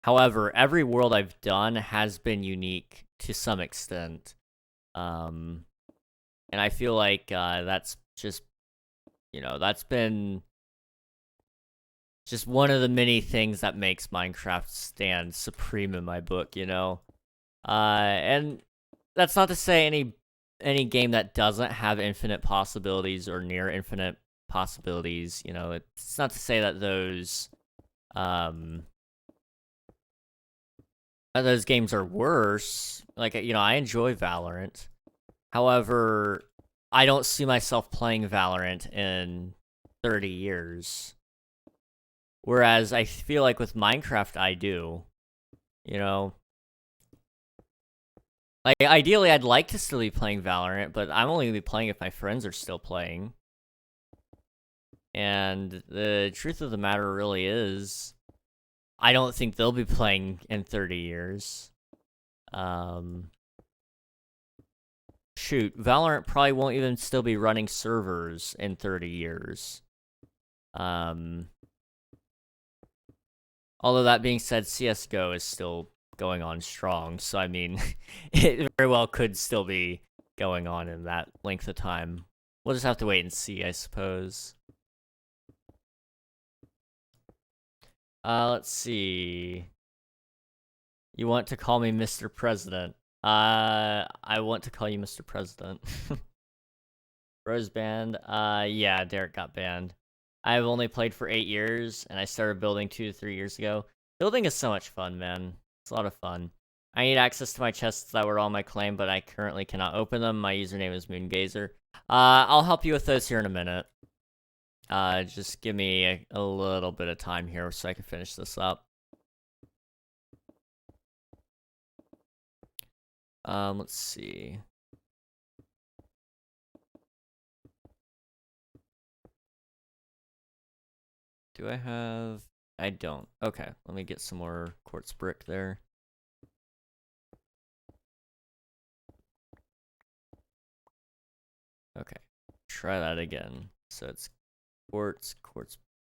However, every world I've done has been unique to some extent. And I feel like that's just, that's been just one of the many things that makes Minecraft stand supreme in my book, and that's not to say any game that doesn't have infinite possibilities or near infinite possibilities, it's not to say that those games are worse. I enjoy Valorant. However, I don't see myself playing Valorant in 30 years. Whereas I feel like with Minecraft, I do. Ideally, I'd like to still be playing Valorant, but I'm only going to be playing if my friends are still playing. And the truth of the matter really is, I don't think they'll be playing in 30 years. Shoot, Valorant probably won't even still be running servers in 30 years. Although that being said, CSGO is still going on strong, so I mean, it very well could still be going on in that length of time. We'll just have to wait and see, I suppose. Let's see. You want to call me Mr. President? I want to call you Mr. President. Rose banned. Yeah, Derek got banned. I've only played for 8 years, and I started building 2 to 3 years ago. Building is so much fun, man. It's a lot of fun. I need access to my chests that were on my claim, but I currently cannot open them. My username is Moongazer. I'll help you with those here in a minute. Just give me a little bit of time here so I can finish this up. Let's see. Do I have... I don't. Okay, let me get some more quartz brick there. Okay, try that again. So it's quartz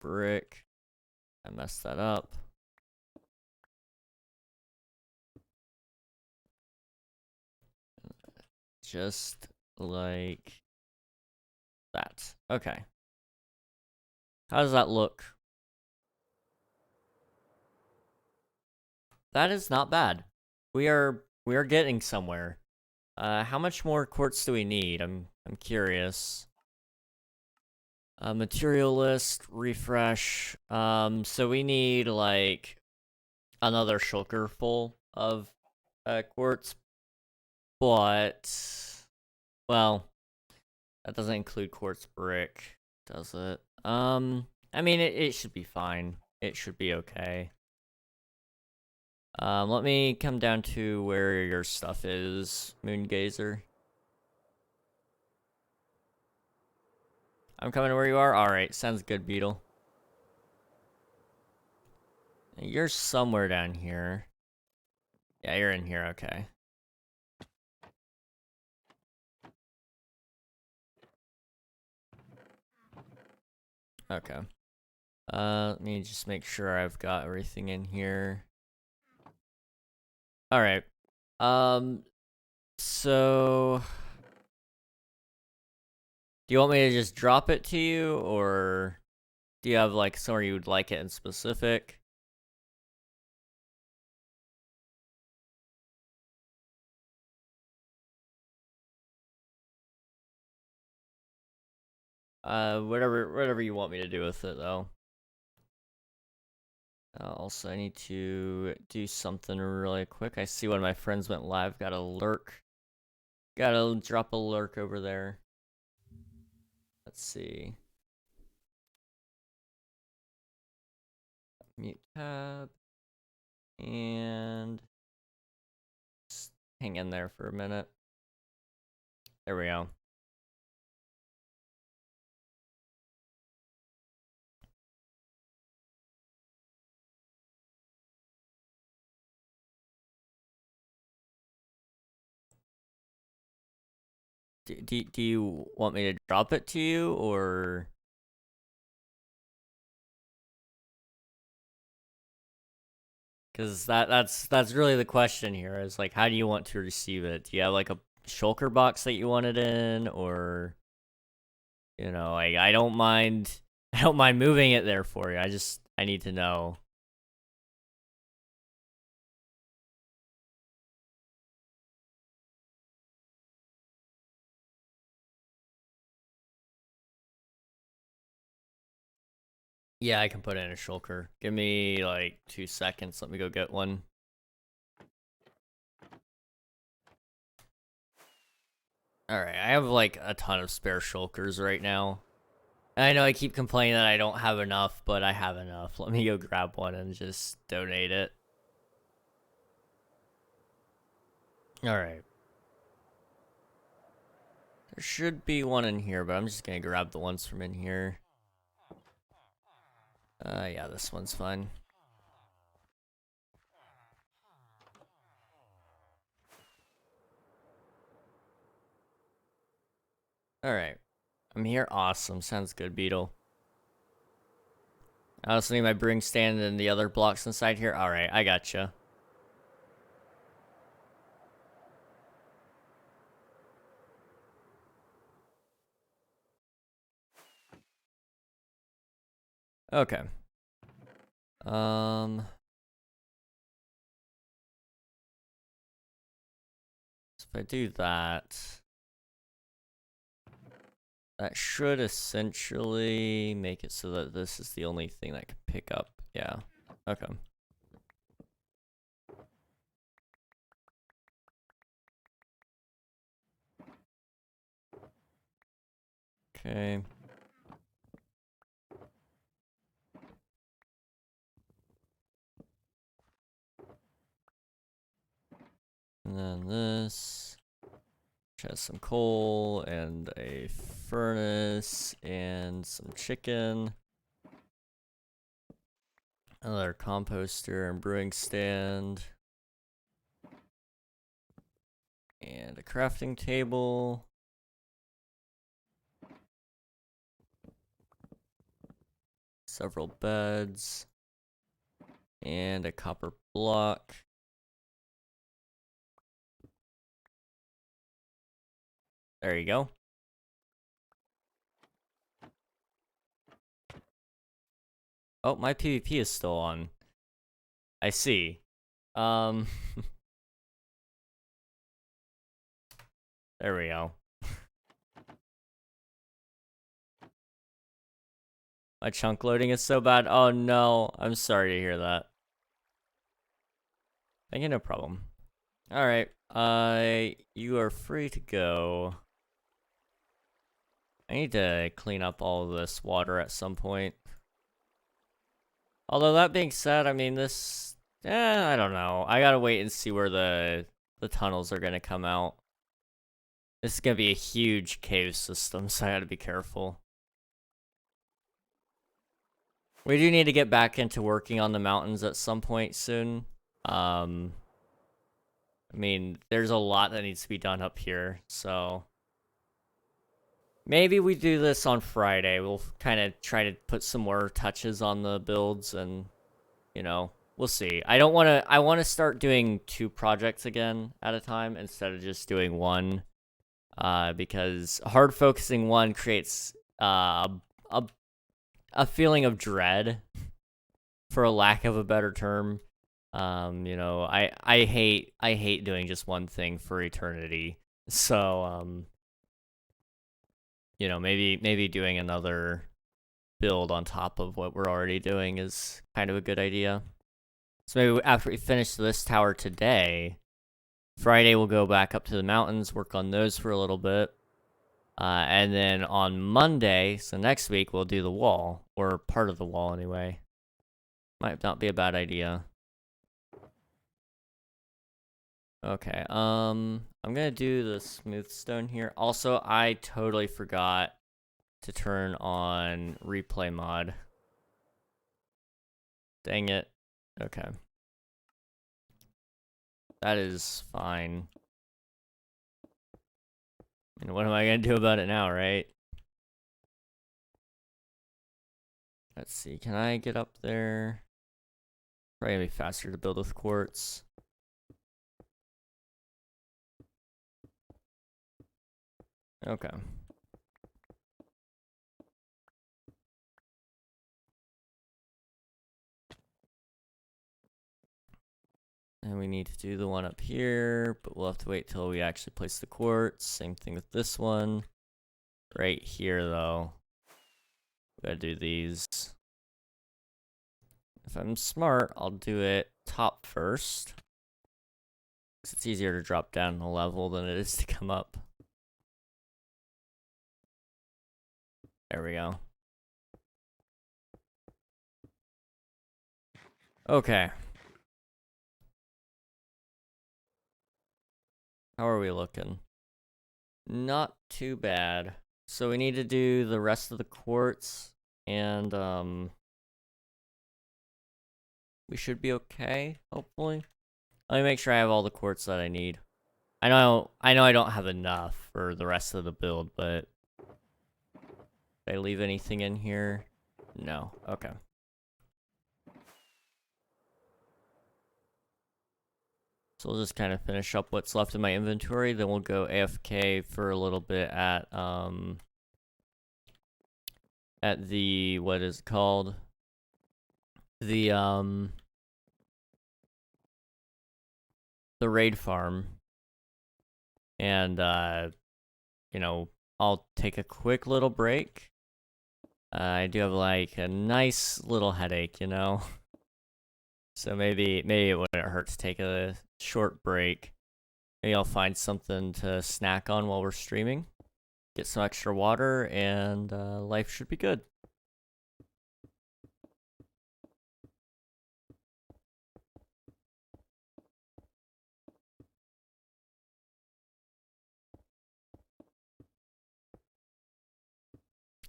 brick. I messed that up. Just like that. Okay. How does that look? That is not bad. We are getting somewhere. How much more quartz do we need? I'm curious. Material list, refresh. So we need like another shulker full of quartz, but well, that doesn't include quartz brick, does it? I mean it should be fine. It should be okay. Let me come down to where your stuff is, Moongazer. I'm coming to where you are? Alright, sounds good, Beetle. You're somewhere down here. Yeah, you're in here, okay. Okay. Let me just make sure I've got everything in here. Alright. So... do you want me to just drop it to you, or do you have, like, somewhere you would like it in specific? Whatever you want me to do with it, though. Also, I need to do something really quick. I see one of my friends went live. Got a lurk. Gotta drop a lurk over there. Let's see. Mute tab. And just hang in there for a minute. There we go. Do you want me to drop it to you, or... because that's really the question here, is like, how do you want to receive it? Do you have like a shulker box that you want it in, or, you know, like, I don't mind moving it there for you. I need to know. Yeah, I can put in a shulker. Give me like 2 seconds. Let me go get one. Alright, I have like a ton of spare shulkers right now. I know I keep complaining that I don't have enough, but I have enough. Let me go grab one and just donate it. Alright. There should be one in here, but I'm just gonna grab the ones from in here. Yeah, this one's fine. Alright. I'm here. Awesome. Sounds good, Beetle. I also need my bring stand and the other blocks inside here. Alright, I gotcha. Okay. So if I do that, that should essentially make it so that this is the only thing that can pick up. Yeah. Okay. Okay. And then this, which has some coal and a furnace and some chicken. Another composter and brewing stand. And a crafting table. Several beds. And a copper block. There you go. Oh, my PvP is still on. I see. There we go. My chunk loading is so bad. Oh no, I'm sorry to hear that. Okay, no problem. Alright, you are free to go. I need to clean up all of this water at some point. Although that being said, I mean I don't know. I gotta wait and see where the tunnels are gonna come out. This is gonna be a huge cave system, so I gotta be careful. We do need to get back into working on the mountains at some point soon. I mean, there's a lot that needs to be done up here, so maybe we do this on Friday. We'll kind of try to put some more touches on the builds and, you know, we'll see. I want to start doing 2 projects again at a time instead of just doing one. Because hard focusing one creates a feeling of dread, for a lack of a better term. You know, I hate doing just one thing for eternity. So, you know, maybe doing another build on top of what we're already doing is kind of a good idea. So maybe after we finish this tower today, Friday we'll go back up to the mountains, work on those for a little bit. And then on Monday, so next week, we'll do the wall, or part of the wall anyway. Might not be a bad idea. Okay, I'm gonna do the smooth stone here. Also, I totally forgot to turn on replay mod. Dang it. Okay. That is fine. And what am I gonna do about it now, right? Let's see, can I get up there? Probably gonna be faster to build with quartz. Okay. And we need to do the one up here, but we'll have to wait till we actually place the quartz. Same thing with this one. Right here, though. We gotta do these. If I'm smart, I'll do it top first. Because it's easier to drop down a level than it is to come up. There we go. Okay. How are we looking? Not too bad. So we need to do the rest of the quartz, and we should be okay, hopefully. Let me make sure I have all the quartz that I need. I know I don't have enough for the rest of the build, but did I leave anything in here? No. Okay. So we'll just kind of finish up what's left in my inventory, then we'll go AFK for a little bit at the, what is it called? the raid farm, and you know, I'll take a quick little break. I do have like a nice little headache, you know. So maybe it wouldn't hurt to take a short break. Maybe I'll find something to snack on while we're streaming. Get some extra water, and life should be good.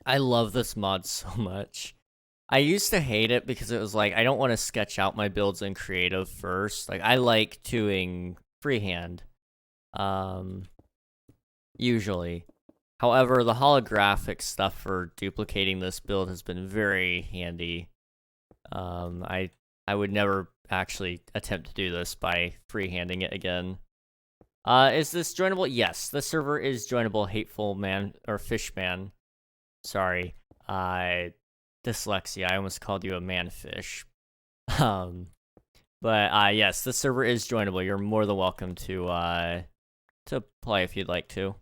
I love this mod so much. I used to hate it because it was like, I don't want to sketch out my builds in creative first. Like, I like doing freehand, usually. However, the holographic stuff for duplicating this build has been very handy. I would never actually attempt to do this by freehanding it again. Is this joinable? Yes, the server is joinable, hateful man, or fish man. Sorry. Dyslexia. I almost called you a manfish. But yes, the server is joinable. You're more than welcome to play if you'd like to.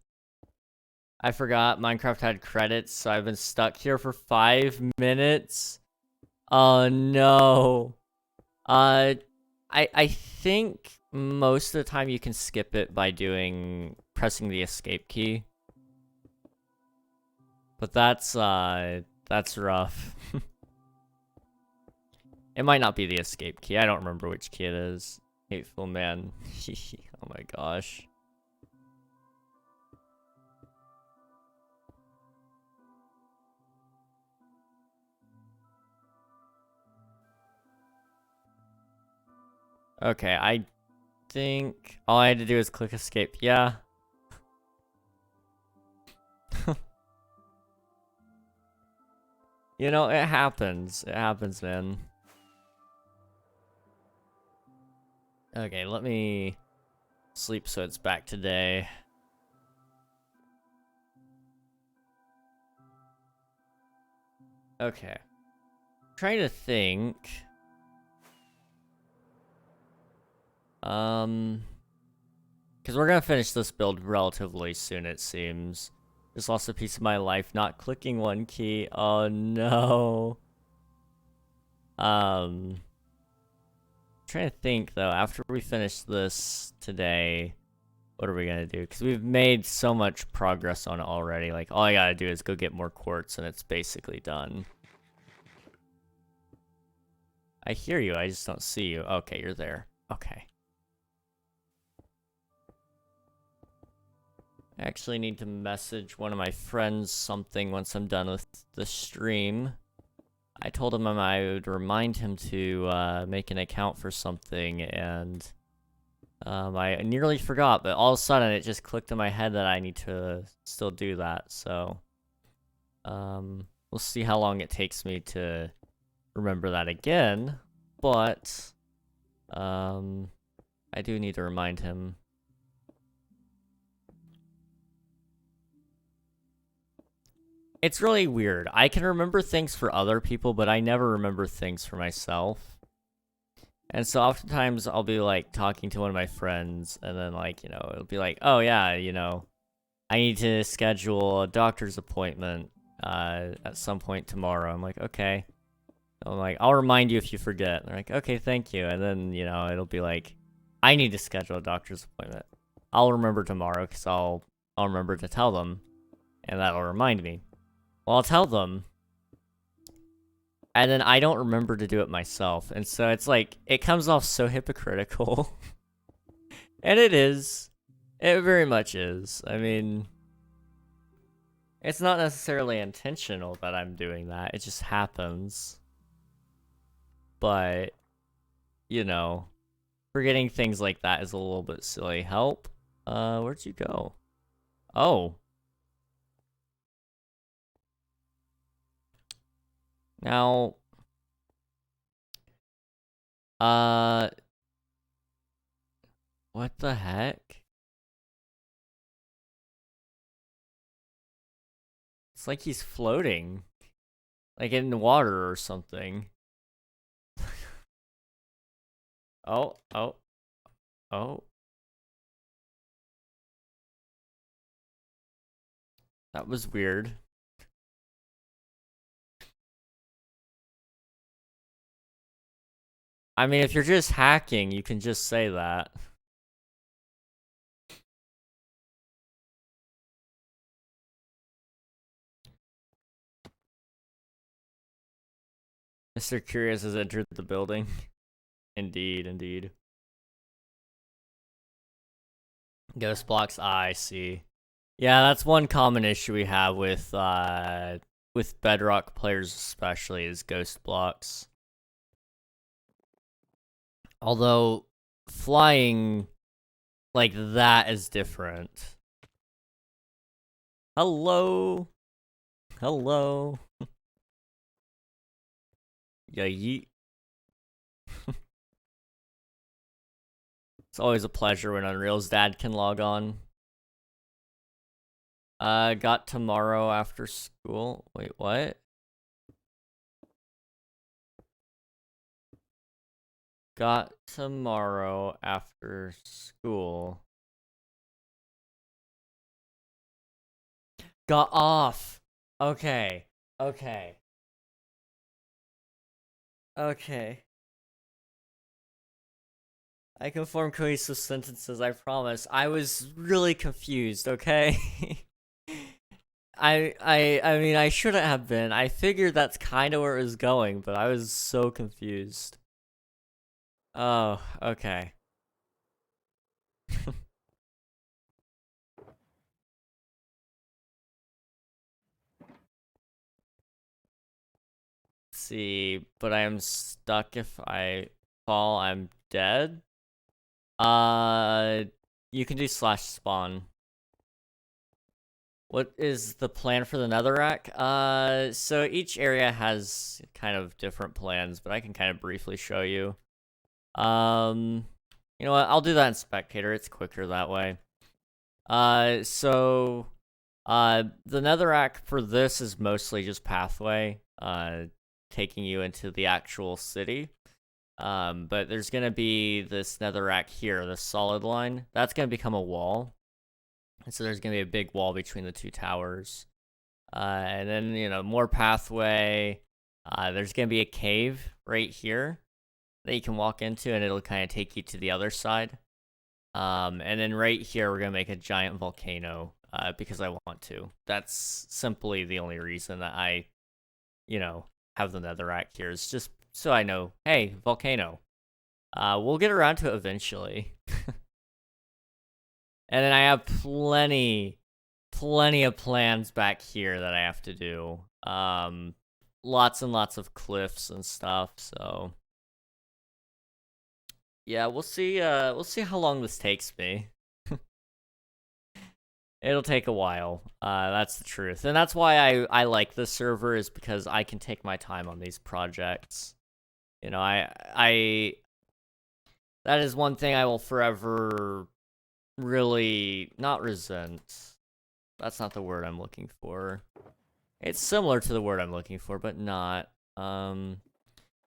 I forgot Minecraft had credits, so I've been stuck here for 5 minutes. Oh no. I think most of the time you can skip it by pressing the escape key. But that's rough. It might not be the escape key. I don't remember which key it is. Hateful man. Oh my gosh. Okay, I think all I had to do is click escape. Yeah. You know, it happens. It happens, man. Okay, let me sleep so it's back today. Okay. Trying to think. Because we're gonna finish this build relatively soon, it seems. Just lost a piece of my life not clicking one key. Oh no. Trying to think though, after we finish this today, what are we gonna do? Because we've made so much progress on it already. Like, all I gotta do is go get more quartz and it's basically done. I hear you, I just don't see you. Okay, you're there. Okay. I actually need to message one of my friends something once I'm done with the stream. I told him I would remind him to make an account for something, and I nearly forgot, but all of a sudden it just clicked in my head that I need to still do that, so we'll see how long it takes me to remember that again, but I do need to remind him. It's really weird. I can remember things for other people, but I never remember things for myself. And so oftentimes I'll be like talking to one of my friends, and then like, you know, it'll be like, oh yeah, you know, I need to schedule a doctor's appointment at some point tomorrow. I'm like, okay. I'm like, I'll remind you if you forget. And they're like, okay, thank you. And then, you know, it'll be like, I need to schedule a doctor's appointment. I'll remember tomorrow because I'll remember to tell them, and that'll remind me. Well, I'll tell them, and then I don't remember to do it myself. And so it's like, it comes off so hypocritical. And it is. It very much is. I mean, it's not necessarily intentional that I'm doing that. It just happens. But, you know, forgetting things like that is a little bit silly. Help? Where'd you go? Oh. Now, what the heck? It's like he's floating. Like in the water or something. Oh, oh, oh. That was weird. I mean, if you're just hacking, you can just say that. Mr. Curious has entered the building. Indeed, indeed. Ghost blocks, I see. Yeah, that's one common issue we have with Bedrock players especially, is ghost blocks. Although flying like that is different. Hello. Hello. Yeah, yeet. It's always a pleasure when Unreal's dad can log on. Got tomorrow after school. Wait, what? Got tomorrow after school. Got off. Okay. Okay. Okay. I can form cohesive sentences, I promise. I was really confused, okay? I mean, I shouldn't have been. I figured that's kind of where it was going, but I was so confused. Oh, okay. See, but I am stuck. If I fall, I'm dead. You can do slash spawn. What is the plan for the netherrack? So each area has kind of different plans, but I can kind of briefly show you. You know what? I'll do that in spectator. It's quicker that way. So the netherrack for this is mostly just pathway, taking you into the actual city. But there's gonna be this netherrack here, this solid line. That's gonna become a wall. And so there's gonna be a big wall between the two towers. And then, you know, more pathway. There's gonna be a cave right here that you can walk into, and it'll kind of take you to the other side. And then right here, we're gonna make a giant volcano, because I want to. That's simply the only reason that I, you know, have the netherrack here, is just so I know, hey, volcano. We'll get around to it eventually. And then I have plenty of plans back here that I have to do. Lots and lots of cliffs and stuff, so yeah, we'll see how long this takes me. It'll take a while. That's the truth. And that's why I like this server, is because I can take my time on these projects. You know, that is one thing I will forever really not resent. That's not the word I'm looking for. It's similar to the word I'm looking for, but not. Yeah,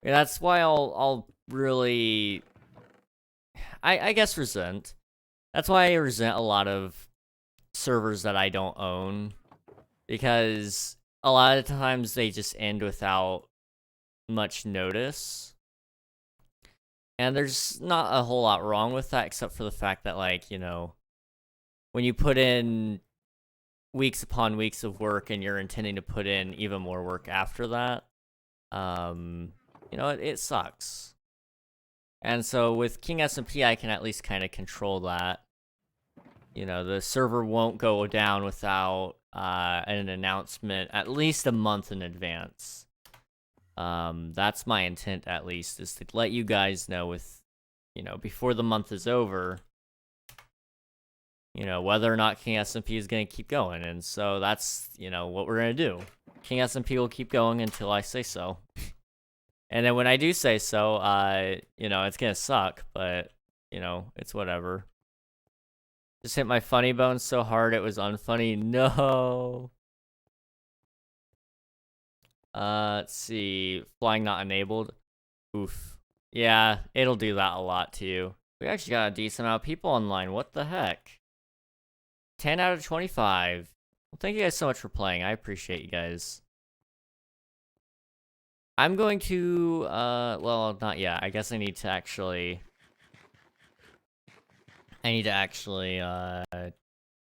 that's why I'll really, I guess, resent. That's why I resent a lot of servers that I don't own, because a lot of times they just end without much notice. And there's not a whole lot wrong with that, except for the fact that, like, you know, when you put in weeks upon weeks of work and you're intending to put in even more work after that, you know, it sucks. And so with King SMP, I can at least kind of control that. You know, the server won't go down without an announcement at least a month in advance. That's my intent, at least, is to let you guys know with, you know, before the month is over, you know, whether or not King SMP is going to keep going. And so that's, you know, what we're going to do. King SMP will keep going until I say so. And then when I do say so, you know, it's going to suck, but, you know, it's whatever. Just hit my funny bone so hard it was unfunny. No. Let's see. Flying not enabled. Oof. Yeah, it'll do that a lot too. We actually got a decent amount of people online. What the heck? 10 out of 25. Well, thank you guys so much for playing. I appreciate you guys. I'm going to, well, not yet. I guess I need to actually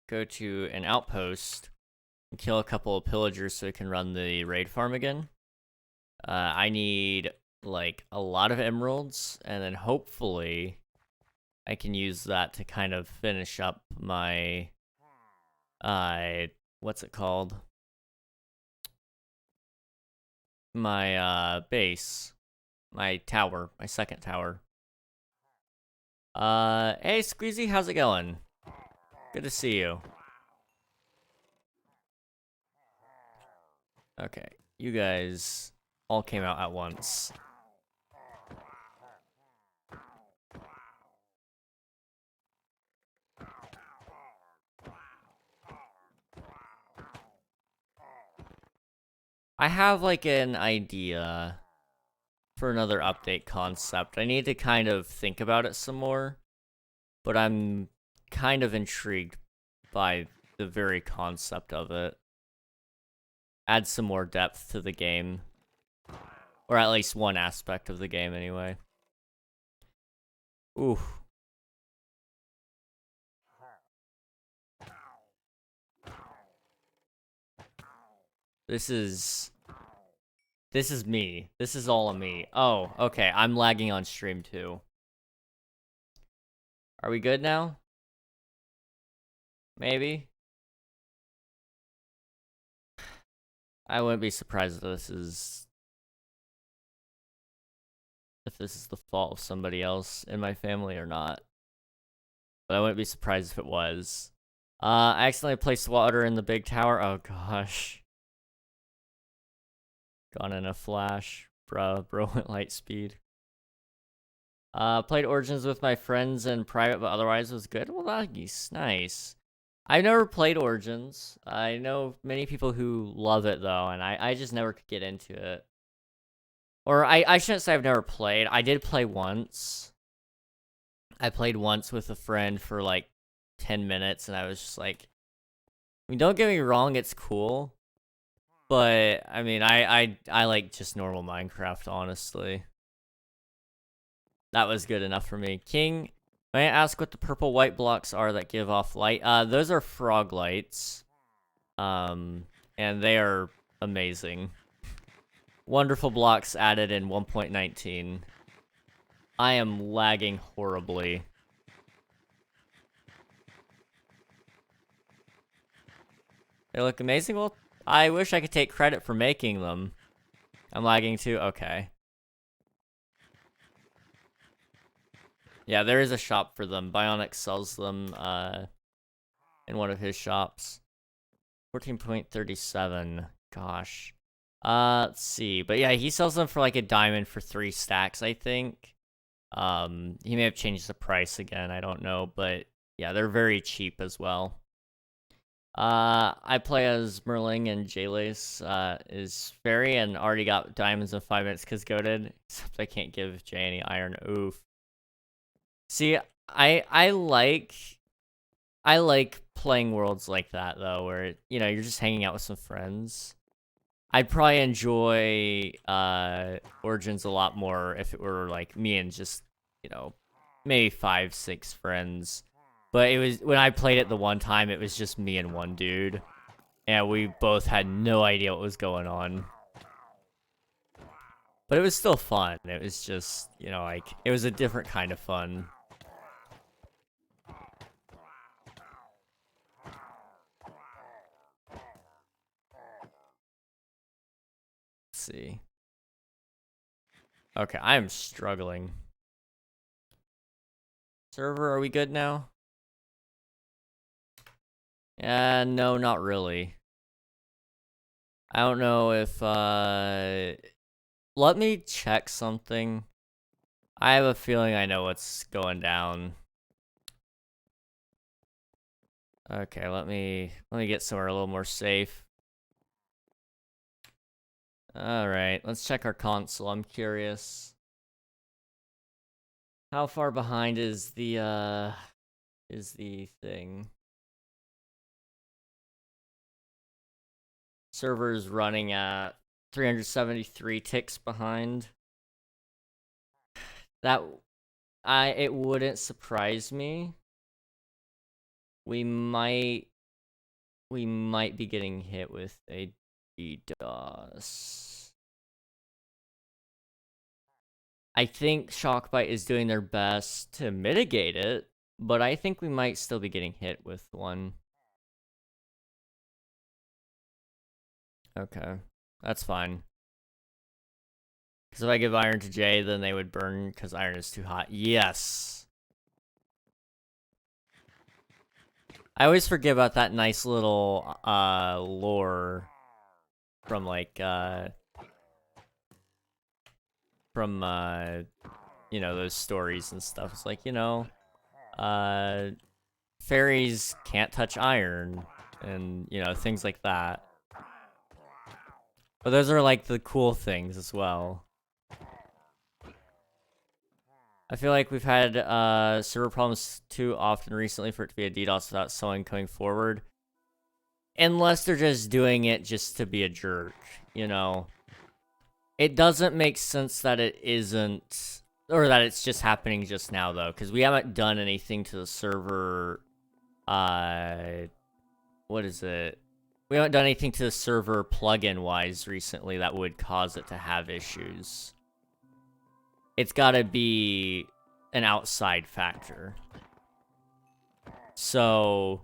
go to an outpost and kill a couple of pillagers so we can run the raid farm again. I need, like, a lot of emeralds, and then hopefully I can use that to kind of finish up my, what's it called? My, base. My tower. My second tower. Hey, Squeezy, how's it going? Good to see you. Okay, you guys all came out at once. I have, like, an idea for another update concept. I need to kind of think about it some more, but I'm kind of intrigued by the very concept of it. Add some more depth to the game. Or at least one aspect of the game, anyway. Ooh. This is me. This is all of me. Oh, okay. I'm lagging on stream, too. Are we good now? Maybe? I wouldn't be surprised if this is the fault of somebody else in my family or not. But I wouldn't be surprised if it was. I accidentally placed water in the big tower. Oh gosh. Gone in a flash. Bro went light speed. Played Origins with my friends in private, but otherwise was good. Well, nice. I've never played Origins. I know many people who love it, though, and I just never could get into it. Or I shouldn't say I've never played. I did play once. I played once with a friend for like 10 minutes, and I was just like, I mean, don't get me wrong, it's cool. But, I mean, I like just normal Minecraft, honestly. That was good enough for me. King, may I ask what the purple white blocks are that give off light? Those are frog lights. And they are amazing. Wonderful blocks added in 1.19. I am lagging horribly. They look amazing? Well, I wish I could take credit for making them. I'm lagging too? Okay. Yeah, there is a shop for them. Bionic sells them, in one of his shops. 14.37. Gosh. Let's see. But yeah, he sells them for like a diamond for 3 stacks, I think. He may have changed the price again, I don't know, but yeah, they're very cheap as well. I play as Merling, and Jaylace, is fairy and already got diamonds in 5 minutes because goated, except I can't give Jay any iron. Oof. See, I like playing worlds like that, though, where, you know, you're just hanging out with some friends. I'd probably enjoy Origins a lot more if it were like me and just, you know, maybe 5, 6 friends. But it was, when I played it the one time, it was just me and one dude. And we both had no idea what was going on. But it was still fun. It was just, you know, like, it was a different kind of fun. See. Okay, I am struggling. Server, are we good now? No, not really. I don't know if, let me check something. I have a feeling I know what's going down. Okay, let me get somewhere a little more safe. Alright, let's check our console. I'm curious. How far behind is the thing? Server's running at 373 ticks behind. It wouldn't surprise me. We might be getting hit with a DDoS. I think Shockbite is doing their best to mitigate it, but I think we might still be getting hit with one. Okay, that's fine. Because if I give iron to Jay, then they would burn because iron is too hot. Yes! I always forget about that nice little lore from like you know, those stories and stuff. It's like, you know, fairies can't touch iron and, you know, things like that. But those are like the cool things as well. I feel like we've had server problems too often recently for it to be a DDoS without someone coming forward. Unless they're just doing it just to be a jerk, you know. It doesn't make sense that it isn't, or that it's just happening just now, though, because we haven't done anything to the server, what is it? We haven't done anything to the server plugin-wise recently that would cause it to have issues. It's gotta be an outside factor. So,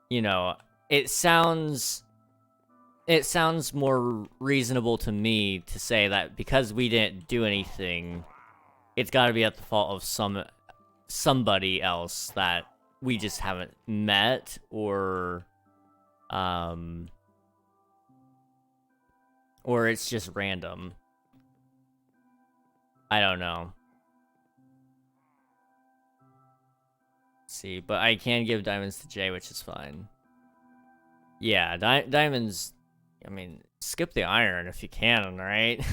you know, it sounds more reasonable to me to say that because we didn't do anything, it's gotta be at the fault of somebody else that we just haven't met, or it's just random. I don't know. Let's see, but I can give diamonds to Jay, which is fine. Yeah, diamonds, I mean, skip the iron if you can, right?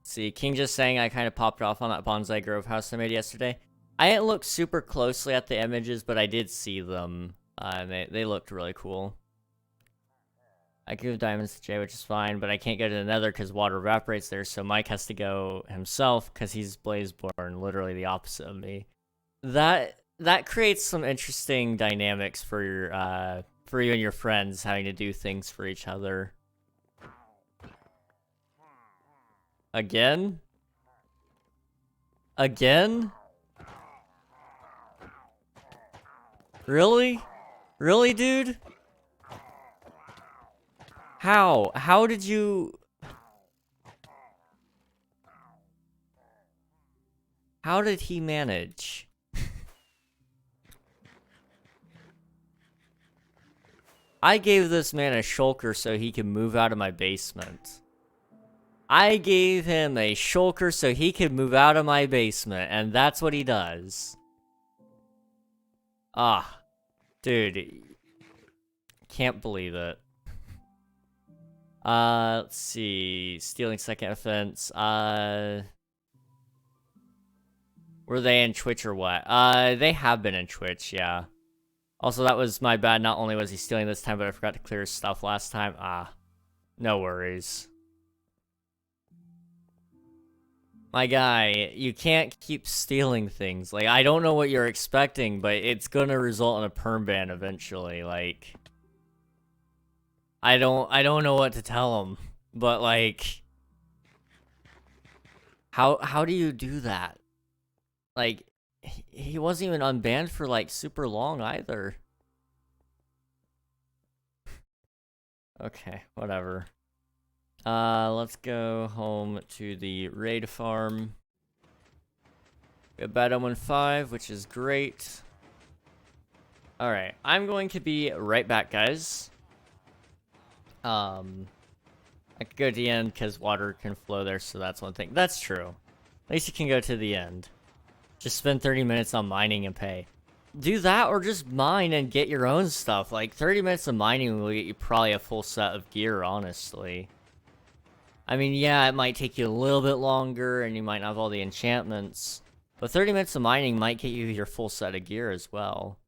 See, King just saying I kind of popped off on that Bonsai Grove house I made yesterday. I didn't look super closely at the images, but I did see them. And they looked really cool. I give diamonds to Jay, which is fine, but I can't go to the nether because water evaporates there, so Mike has to go himself because he's Blazeborn, literally the opposite of me. That creates some interesting dynamics for you and your friends having to do things for each other. Again? Again? Really? Really, dude? How? How did you... How did he manage? I gave this man a shulker so he could move out of my basement. I gave him a shulker so he could move out of my basement, and that's what he does. Ah, dude. Can't believe it. Let's see. Stealing second offense. Were they in Twitch or what? They have been in Twitch, yeah. Also, that was my bad. Not only was he stealing this time, but I forgot to clear his stuff last time. Ah, no worries. My guy, you can't keep stealing things. Like, I don't know what you're expecting, but it's gonna result in a perm ban eventually. Like, I don't know what to tell him, but like, how do you do that? Like, he wasn't even unbanned for like super long either. Okay, whatever. Let's go home to the raid farm. We have bad omen 5, which is great. Alright, I'm going to be right back, guys. I could go to the end because water can flow there, so that's one thing. That's true. At least you can go to the end. Just spend 30 minutes on mining and pay. do that or just mine and get your own stuff. Like 30 minutes of mining will get you probably a full set of gear, honestly. I mean, yeah, it might take you a little bit longer and you might not have all the enchantments, but 30 minutes of mining might get you your full set of gear as well.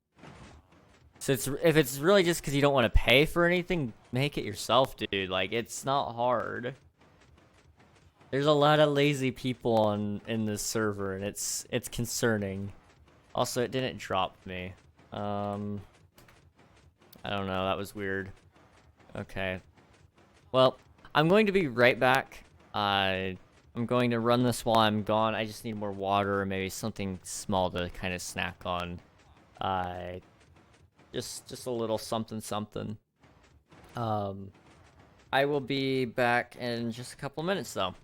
So if it's really just because you don't want to pay for anything, make it yourself, dude. Like, it's not hard. There's a lot of lazy people in this server, and it's concerning. Also, it didn't drop me. I don't know, that was weird. Okay. Well, I'm going to be right back. I'm going to run this while I'm gone. I just need more water or maybe something small to kind of snack on. Just a little something something. I will be back in just a couple minutes though.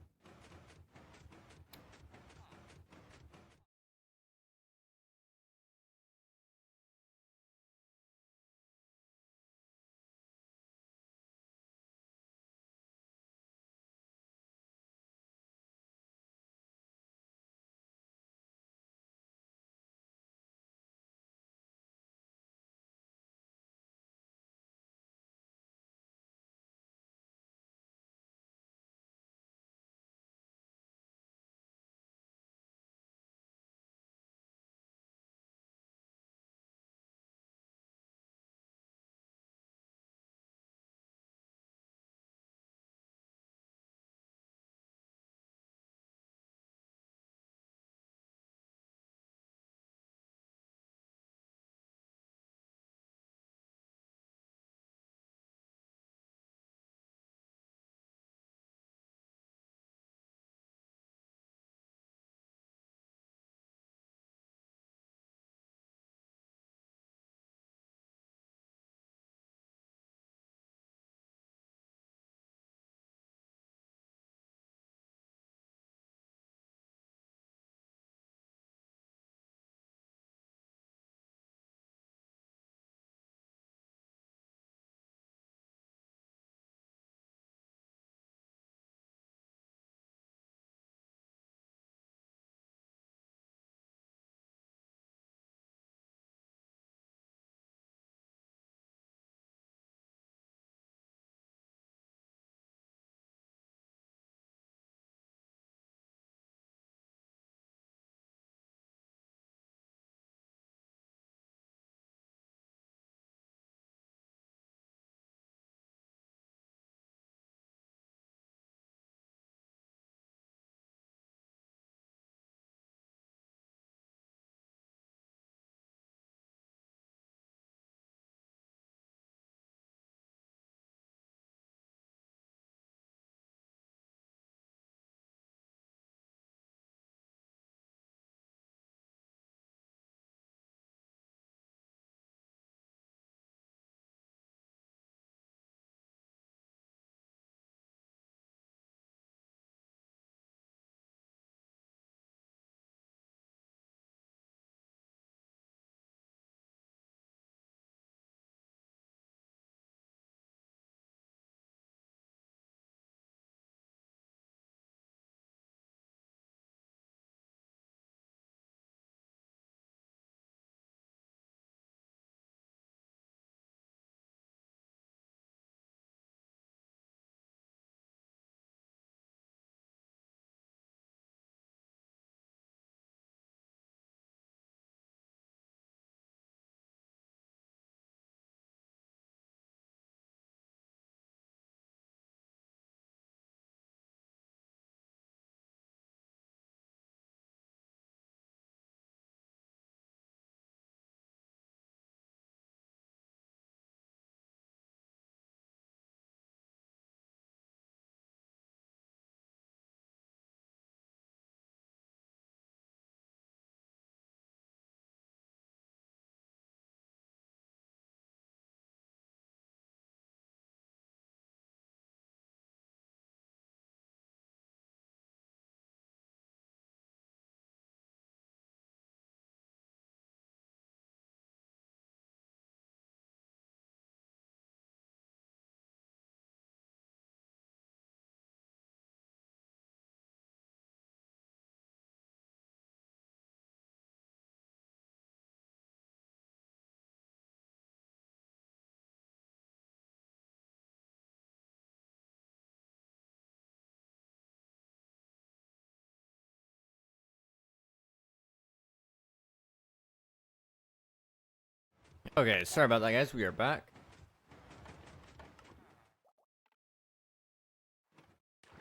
Okay, sorry about that, guys. We are back.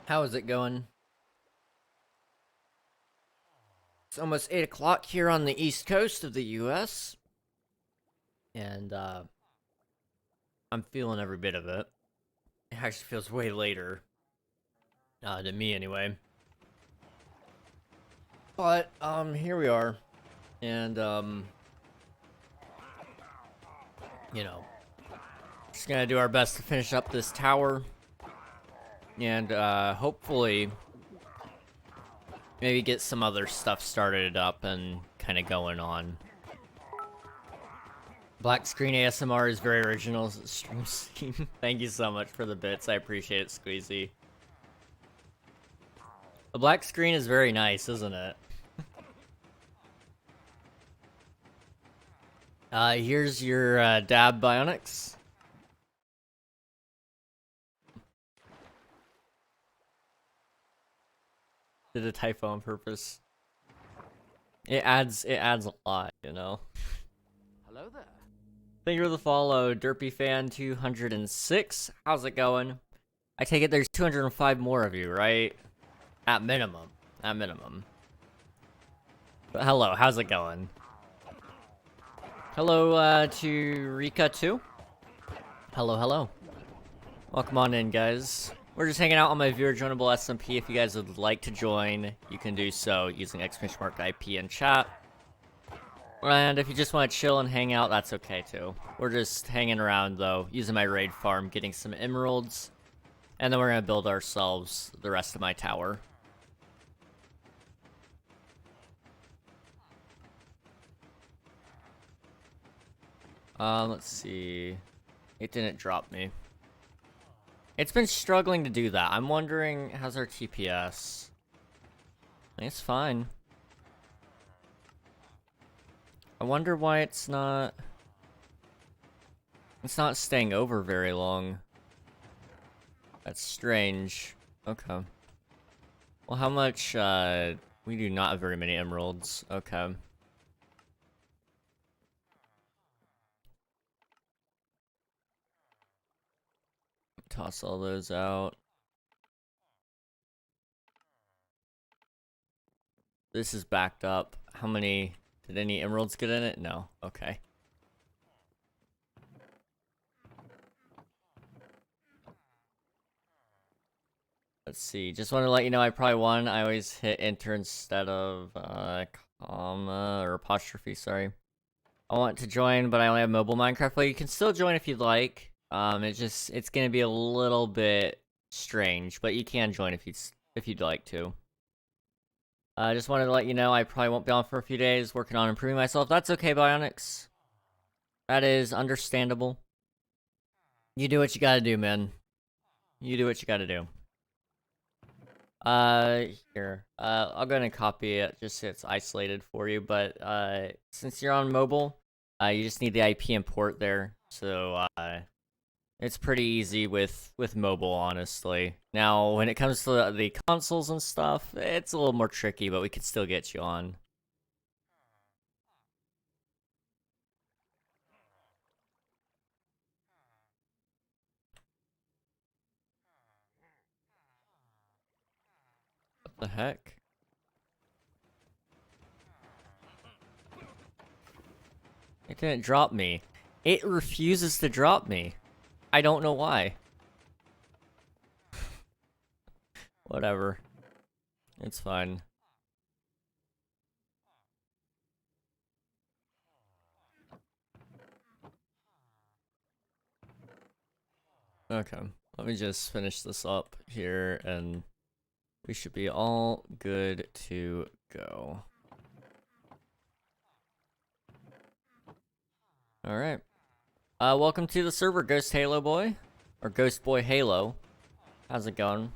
How is it going? It's almost 8 o'clock here on the east coast of the US. And, I'm feeling every bit of it. It actually feels way later. To me, anyway. But, here we are. And, you know, just gonna do our best to finish up this tower. And, hopefully, maybe get some other stuff started up and kind of going on. Black screen ASMR is very original stream scheme. Thank you so much for the bits. I appreciate it, Squeezy. The black screen is very nice, isn't it? Here's your dab bionics. Did a typo on purpose. It adds a lot, you know. Hello there. Thank you for the follow, Derpy Fan 206. How's it going? I take it there's 205 more of you, right? At minimum. At minimum. But hello, how's it going? Hello, to Rika too. Hello, hello. Welcome on in, guys. We're just hanging out on my viewer joinable SMP. If you guys would like to join, you can do so using !IP in chat. And if you just want to chill and hang out, that's okay too. We're just hanging around though, using my raid farm, getting some emeralds. And then we're gonna build ourselves the rest of my tower. Let's see. It didn't drop me. It's been struggling to do that. I'm wondering, how's our TPS? I think it's fine. I wonder why it's not staying over very long. That's strange. Okay. Well, how much, we do not have very many emeralds. Okay. Toss all those out. This is backed up. How many, did any emeralds get in it? No. Okay. Let's see. Just want to let you know I probably won. I always hit enter instead of, comma, or apostrophe, sorry. I want to join, but I only have mobile Minecraft. Well, you can still join if you'd like. It's gonna be a little bit strange, but you can join if you'd like to. I just wanted to let you know I probably won't be on for a few days, working on improving myself. That's okay, Bionics. That is understandable. You do what you gotta do, man. You do what you gotta do. Here. I'll go ahead and copy it, just so it's isolated for you, but, since you're on mobile, you just need the IP import there, so, it's pretty easy with mobile, honestly. Now, when it comes to the consoles and stuff, it's a little more tricky, but we can still get you on. What the heck? It didn't drop me. It refuses to drop me. I don't know why. Whatever. It's fine. Okay. Let me just finish this up here, and we should be all good to go. Alright. Welcome to the server, Ghost Halo Boy. Or Ghost Boy Halo. How's it going?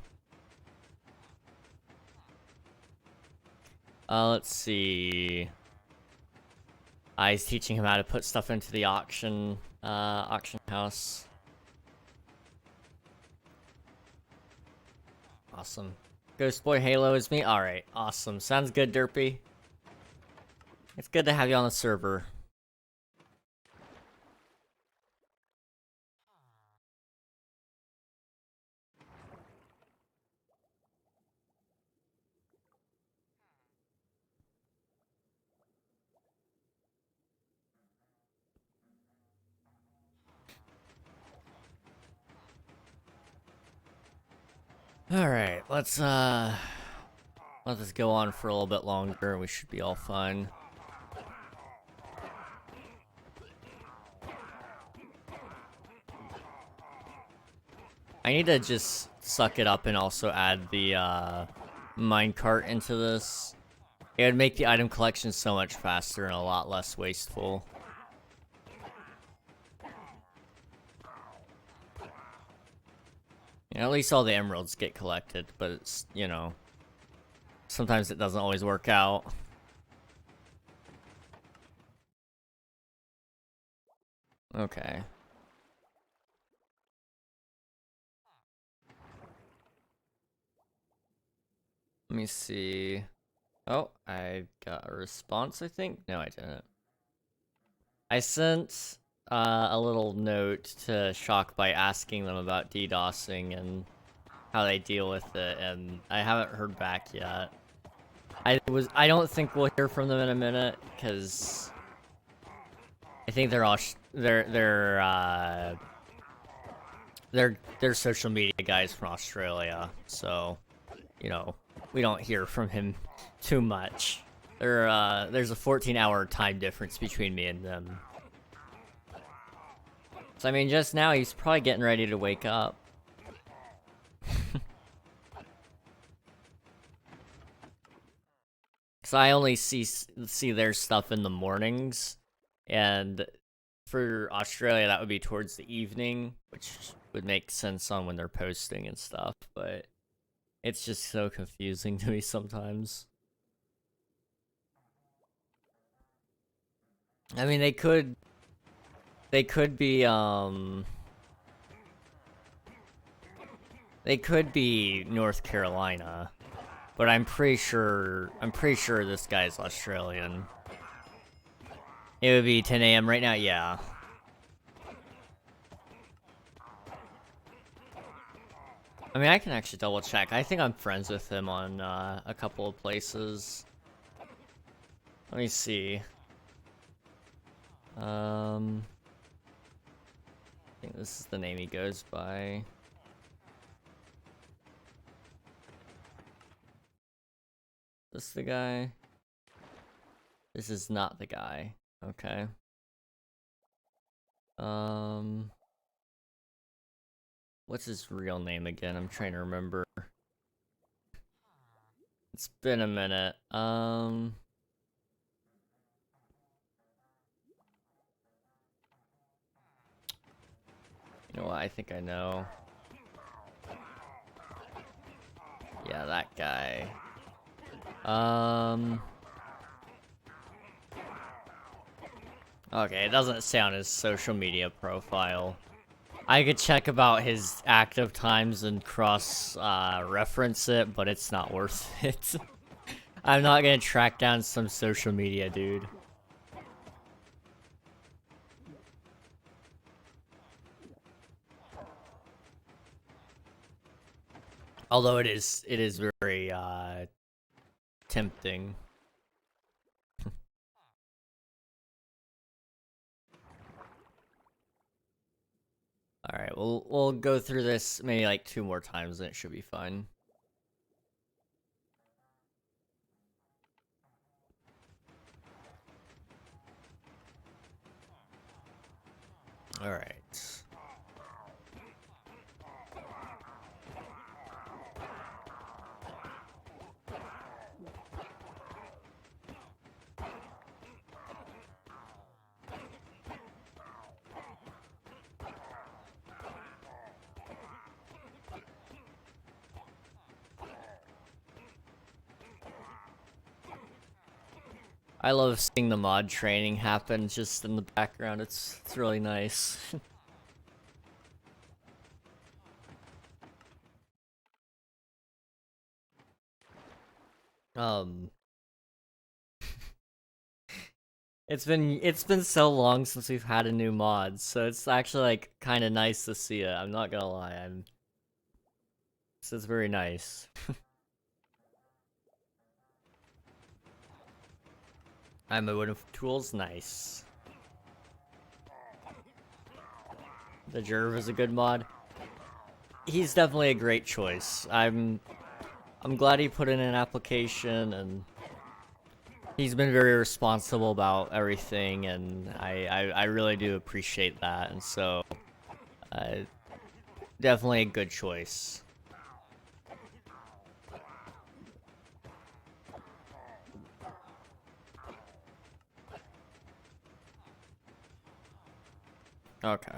Let's see. He's teaching him how to put stuff into the auction house. Awesome. Ghost Boy Halo is me? Alright, awesome. Sounds good, Derpy. It's good to have you on the server. Alright, let's let this go on for a little bit longer. We should be all fine. I need to just suck it up and also add the minecart into this. It would make the item collection so much faster and a lot less wasteful. You know, at least all the emeralds get collected, but it's, you know, sometimes it doesn't always work out. Okay. Let me see. Oh, I got a response, I think? No, I didn't. I sent a little note to Shock by asking them about DDoSing and how they deal with it, and I haven't heard back yet. I don't think we'll hear from them in a minute, because I think they're social media guys from Australia, so, you know, we don't hear from him too much. There's a 14-hour time difference between me and them. So, I mean, just now he's probably getting ready to wake up. Because I only see their stuff in the mornings, and for Australia that would be towards the evening, which would make sense on when they're posting and stuff, but it's just so confusing to me sometimes. I mean, they could be North Carolina, but I'm pretty sure this guy's Australian. It would be 10 a.m. right now, yeah. I mean, I can actually double check. I think I'm friends with him on a couple of places. Let me see. I think this is the name he goes by. This the guy? This is not the guy. Okay. What's his real name again? I'm trying to remember. It's been a minute. You know what? I think I know. Yeah, that guy. Okay, it doesn't say on his social media profile. I could check about his active times and cross reference it, but it's not worth it. I'm not gonna track down some social media dude. Although it is very tempting. All right, we'll go through this maybe like 2 more times and it should be fun. All right. I love seeing the mod training happen just in the background. It's really nice. It's been so long since we've had a new mod, so it's actually like kind of nice to see it. I'm not gonna lie. This is very nice. I'm a wooden tools, nice. The Jerv is a good mod. he's definitely a great choice. I'm glad he put in an application, and he's been very responsible about everything, and I really do appreciate that. And so, definitely a good choice. Okay.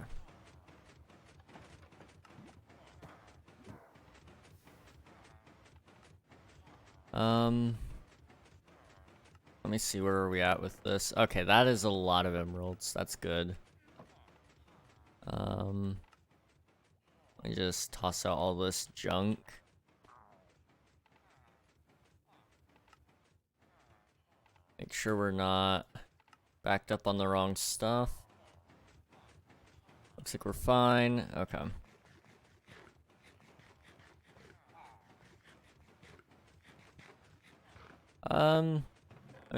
Let me see, where are we at with this? Okay, that is a lot of emeralds. That's good. Let me just toss out all this junk. Make sure we're not backed up on the wrong stuff. Looks like we're fine. Okay. I mean,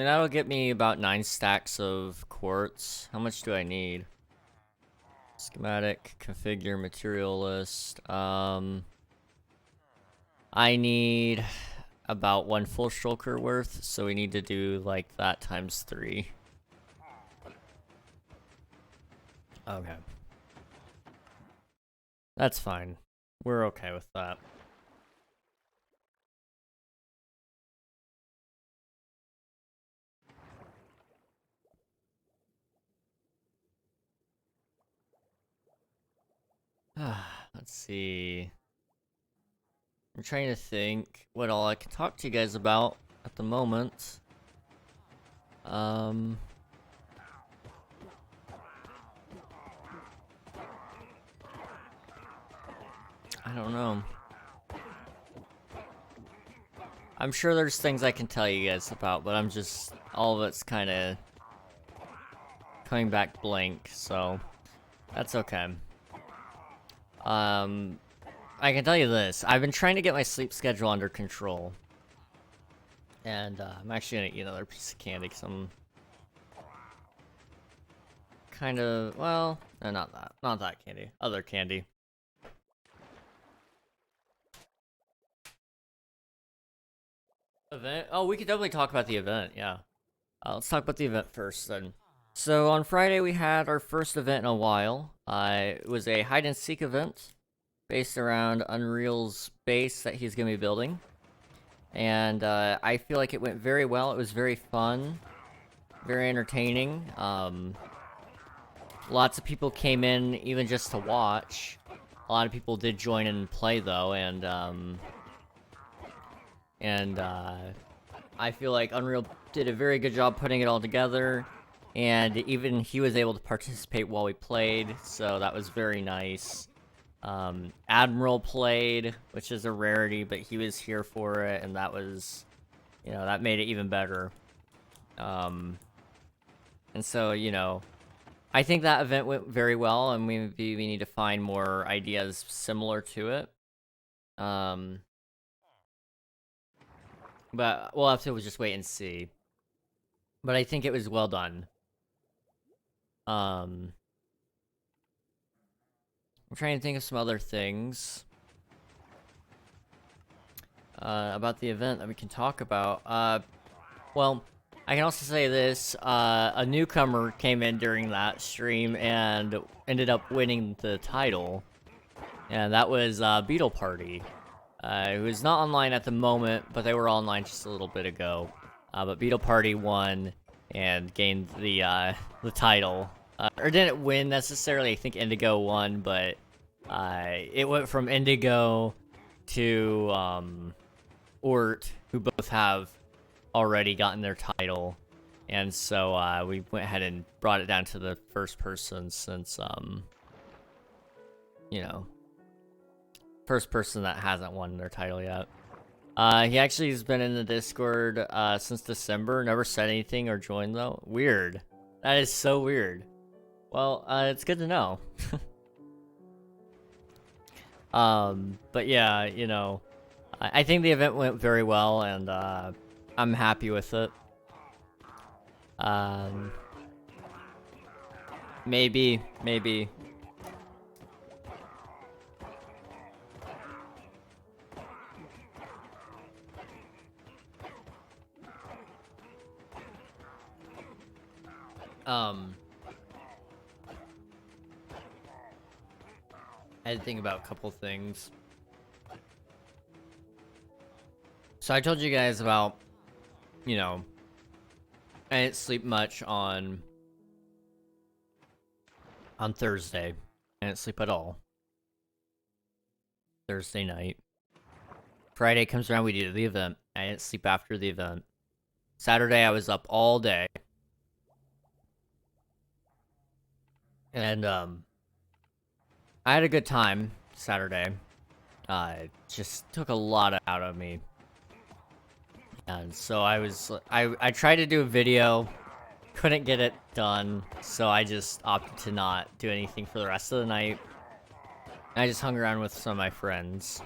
that'll get me about 9 stacks of quartz. How much do I need? Schematic, configure, material list. I need about 1 full shulker worth, so we need to do like that times 3. Okay. That's fine. We're okay with that. Let's see. I'm trying to think what all I can talk to you guys about at the moment. I don't know. I'm sure there's things I can tell you guys about, but I'm just, all of it's kind of coming back blank, so that's okay. I can tell you this. I've been trying to get my sleep schedule under control. And, I'm actually gonna eat another piece of candy, because I'm kind of, well, no, not that. Not that candy. Other candy. Event? Oh, we could definitely talk about the event, yeah. Let's talk about the event first, then. So, on Friday, we had our first event in a while. It was a hide-and-seek event based around Unreal's base that he's gonna be building. And, I feel like it went very well. It was very fun. Very entertaining. Lots of people came in even just to watch. A lot of people did join in and play, though, and I feel like Unreal did a very good job putting it all together, and even he was able to participate while we played, so that was very nice. Admiral played, which is a rarity, but he was here for it, and that was, you know, that made it even better. And so, you know, I think that event went very well, and we need to find more ideas similar to it. But we'll have to just wait and see. But I think it was well done. I'm trying to think of some other things about the event that we can talk about. Well, I can also say this, a newcomer came in during that stream and ended up winning the title. And that was Beetle Party, who is not online at the moment, but they were online just a little bit ago. But Beetle Party won and gained the title. Or didn't win necessarily, I think Indigo won, but it went from Indigo to Ort, who both have already gotten their title. And so we went ahead and brought it down to the first person since, you know, first person that hasn't won their title yet. He actually has been in the Discord since December, never said anything or joined though. Weird. That is so weird. Well, it's good to know. But yeah, you know, I think the event went very well, and I'm happy with it. Maybe. I had to think about a couple things. So I told you guys about, you know, I didn't sleep much on Thursday. I didn't sleep at all. Thursday night. Friday comes around, we do the event. I didn't sleep after the event. Saturday, I was up all day. And, I had a good time Saturday. It just took a lot out of me. And so I tried to do a video, couldn't get it done, so I just opted to not do anything for the rest of the night. I just hung around with some of my friends.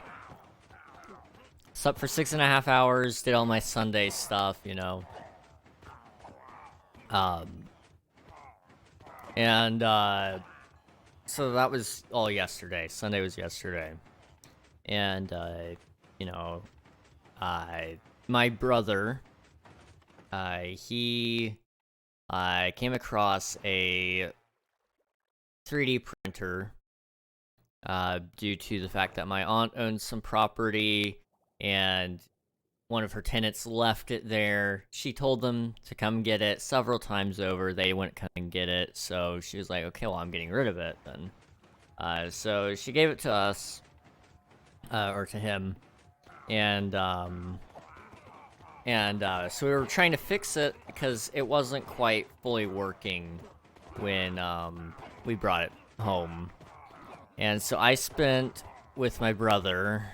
Slept for 6.5 hours, did all my Sunday stuff, you know. So that was all yesterday. Sunday was yesterday. And, you know, my brother, he came across a 3D printer due to the fact that my aunt owns some property and one of her tenants left it there. She told them to come get it several times over. They wouldn't come and get it, so she was like, okay, well, I'm getting rid of it then. So she gave it to us, or to him, and so we were trying to fix it because it wasn't quite fully working when we brought it home. And so I spent with my brother.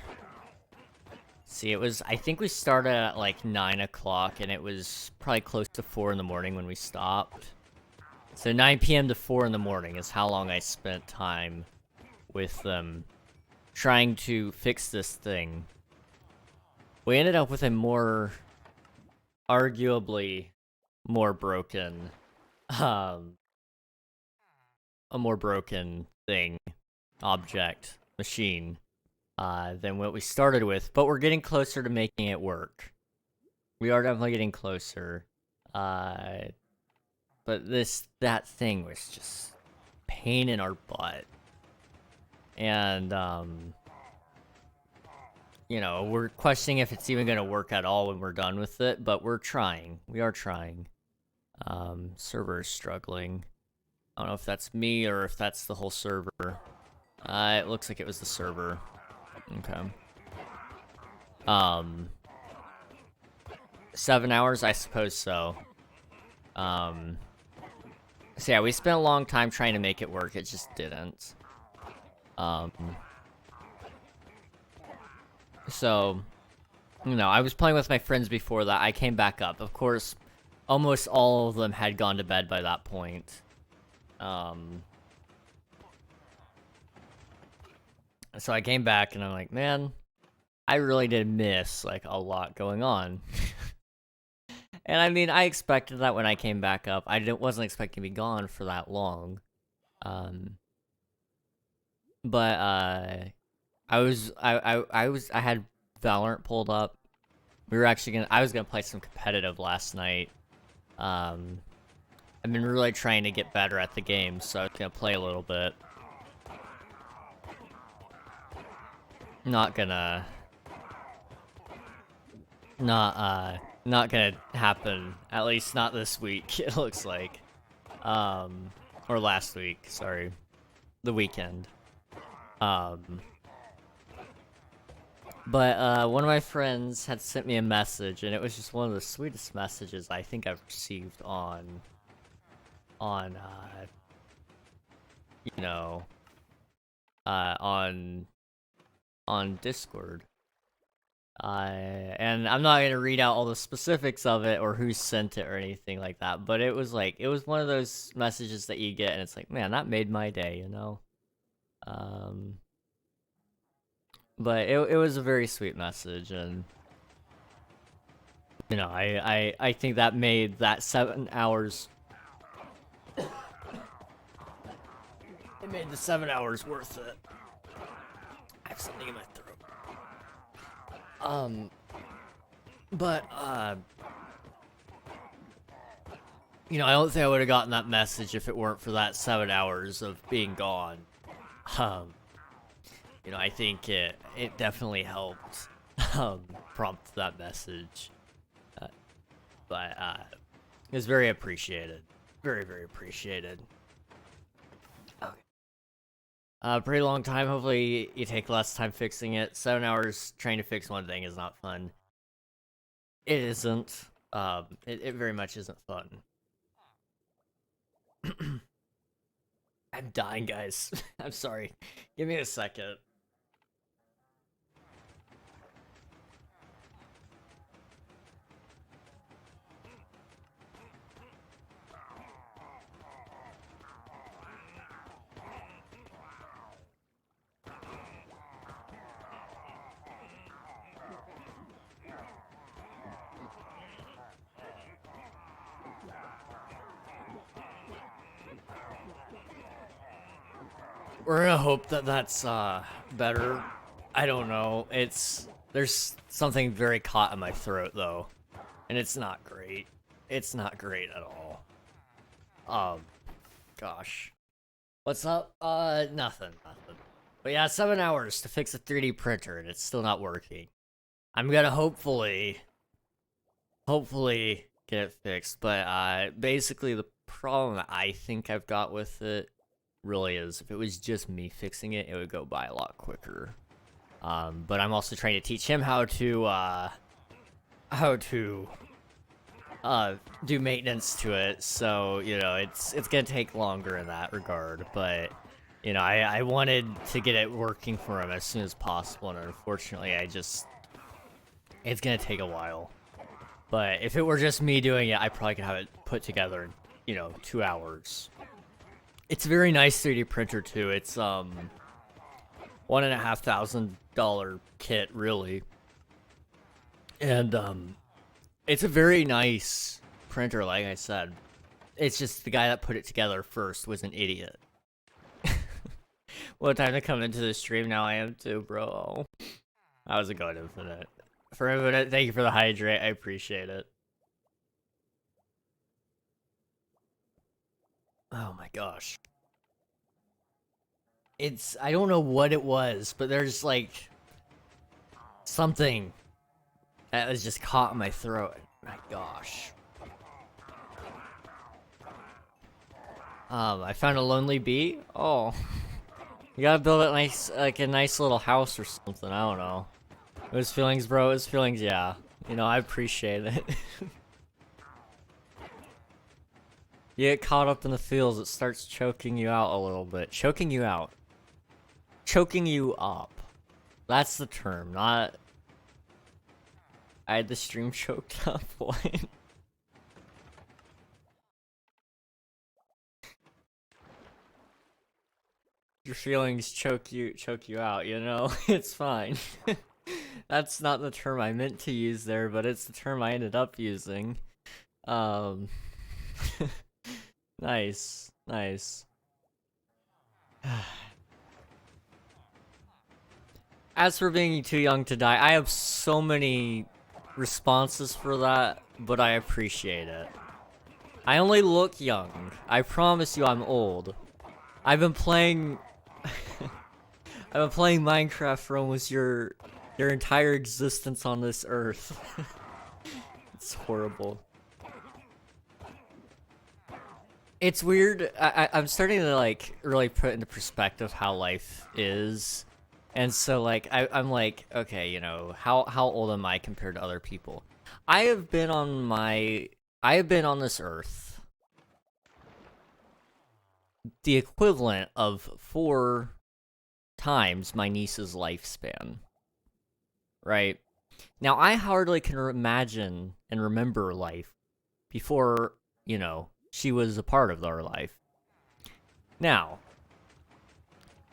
See, I think we started at like 9 o'clock, and it was probably close to 4 in the morning when we stopped. So 9 p.m. to 4 in the morning is how long I spent time with them trying to fix this thing. We ended up with arguably more broken, a more broken machine, than what we started with, but we're getting closer to making it work. We are definitely getting closer, but that thing was just pain in our butt. And, you know, we're questioning if it's even going to work at all when we're done with it, but we're trying. We are trying. Server is struggling. I don't know if that's me or if that's the whole server. It looks like it was the server. Okay. 7 hours? I suppose so. So yeah, we spent a long time trying to make it work. It just didn't. So, you know, I was playing with my friends before that. I came back up. Of course, almost all of them had gone to bed by that point. So I came back and I'm like, man, I really did miss like a lot going on. And I mean, I expected that when I came back up. I wasn't expecting to be gone for that long. But I had Valorant pulled up. I was gonna play some competitive last night. I've been really trying to get better at the game, so I was gonna play a little bit. Not gonna happen, at least not this week, it looks like. Or last week, sorry. The weekend. But one of my friends had sent me a message, and it was just one of the sweetest messages I think I've received on Discord. And I'm not gonna read out all the specifics of it or who sent it or anything like that, but it was one of those messages that you get and it's like, man, that made my day, you know? But it was a very sweet message, and you know, I think that made that 7 hours. It made the 7 hours worth it. I have something in my throat. You know, I don't think I would have gotten that message if it weren't for that 7 hours of being gone. You know, I think it definitely helped prompt that message. But it was very appreciated. Very, very appreciated. Okay. Pretty long time. Hopefully you take less time fixing it. 7 hours trying to fix one thing is not fun. It isn't. It very much isn't fun. I'm dying, guys. I'm sorry. Give me a second. We're gonna hope that that's better. I don't know. There's something very caught in my throat though, and it's not great. It's not great at all. Gosh, what's up? Nothing. But yeah, 7 hours to fix a 3D printer, and it's still not working. I'm gonna hopefully get it fixed. But basically the problem that I think I've got with it really is if it was just me fixing it, it would go by a lot quicker. But I'm also trying to teach him how to do maintenance to it, so you know it's gonna take longer in that regard. But you know, I wanted to get it working for him as soon as possible, and unfortunately it's gonna take a while. But if it were just me doing it, I probably could have it put together in, you know, 2 hours. It's a very nice 3D printer too. It's $1,500 kit really, and it's a very nice printer. Like I said, it's just the guy that put it together first was an idiot. What time to come into the stream? Now I am too, bro. How's it going, Infinite? For Infinite, thank you for the hydrate. I appreciate it. Oh my gosh. I don't know what it was, but there's like something that was just caught in my throat. My gosh. I found a lonely bee. Oh, you gotta build it nice, like a nice little house or something. I don't know. It was feelings, bro. It was feelings. Yeah. You know, I appreciate it. You get caught up in the feels, it starts choking you out a little bit. Choking you out. Choking you up. That's the term, not... I had the stream choked up. What? Your feelings choke you out, you know? It's fine. That's not the term I meant to use there, but it's the term I ended up using. Nice. As for being too young to die, I have so many responses for that, but I appreciate it. I only look young. I promise you I'm old. I've been playing... I've been playing Minecraft for almost your entire existence on this earth. It's horrible. It's weird. I'm starting to like really put into perspective how life is, and so like I'm like, okay, you know, how old am I compared to other people? I have been on this earth the equivalent of 4 times my niece's lifespan. Right? Now I hardly can imagine and remember life before, you know, she was a part of our life. Now,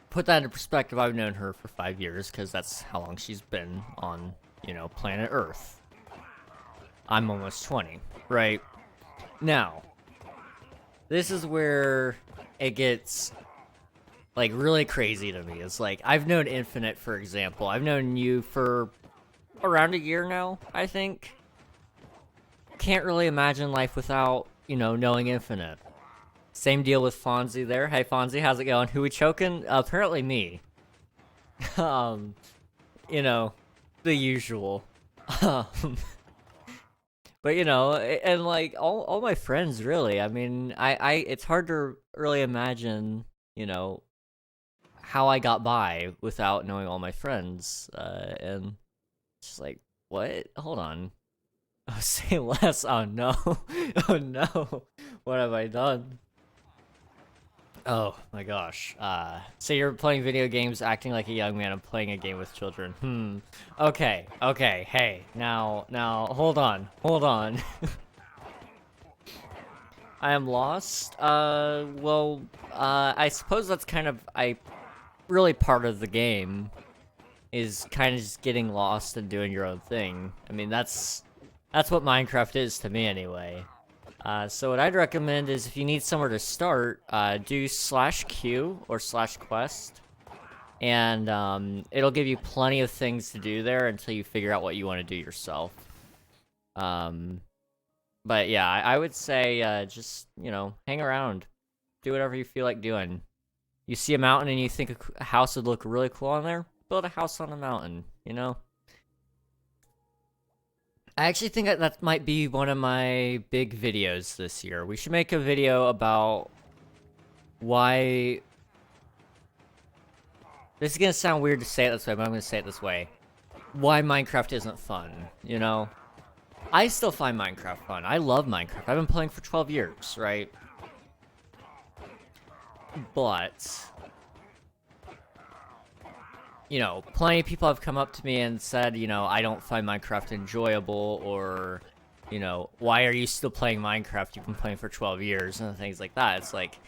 put that into perspective, I've known her for 5 years, because that's how long she's been on, you know, planet Earth. I'm almost 20, right? Now, this is where it gets, like, really crazy to me. It's like, I've known Infinite, for example. I've known you for around a year now, I think. Can't really imagine life without you know, knowing infinite. Same deal with Fonzie there. Hey Fonzie, how's it going? Who we choking? Apparently me. You know, the usual. Um, but you know, and like all my friends really. I mean, it's hard to really imagine, you know, how I got by without knowing all my friends. And it's just like, what? Hold on. Oh, say less. Oh no. Oh no. What have I done? Oh my gosh. So you're playing video games acting like a young man and playing a game with children. Okay, hey, now, hold on. I am lost? Well, I suppose that's kind of, really part of the game, is kind of just getting lost and doing your own thing. I mean, that's what Minecraft is to me anyway. So what I'd recommend is if you need somewhere to start, do /Q or /quest. And, it'll give you plenty of things to do there until you figure out what you want to do yourself. But yeah, I would say, just, you know, hang around. Do whatever you feel like doing. You see a mountain and you think a house would look really cool on there? Build a house on a mountain, you know? I actually think that might be one of my big videos this year. We should make a video about why... This is gonna sound weird to say it this way, but I'm gonna say it this way. Why Minecraft isn't fun, you know? I still find Minecraft fun. I love Minecraft. I've been playing for 12 years, right? But... you know, plenty of people have come up to me and said, you know, I don't find Minecraft enjoyable, or, you know, why are you still playing Minecraft? You've been playing for 12 years, and things like that. It's like,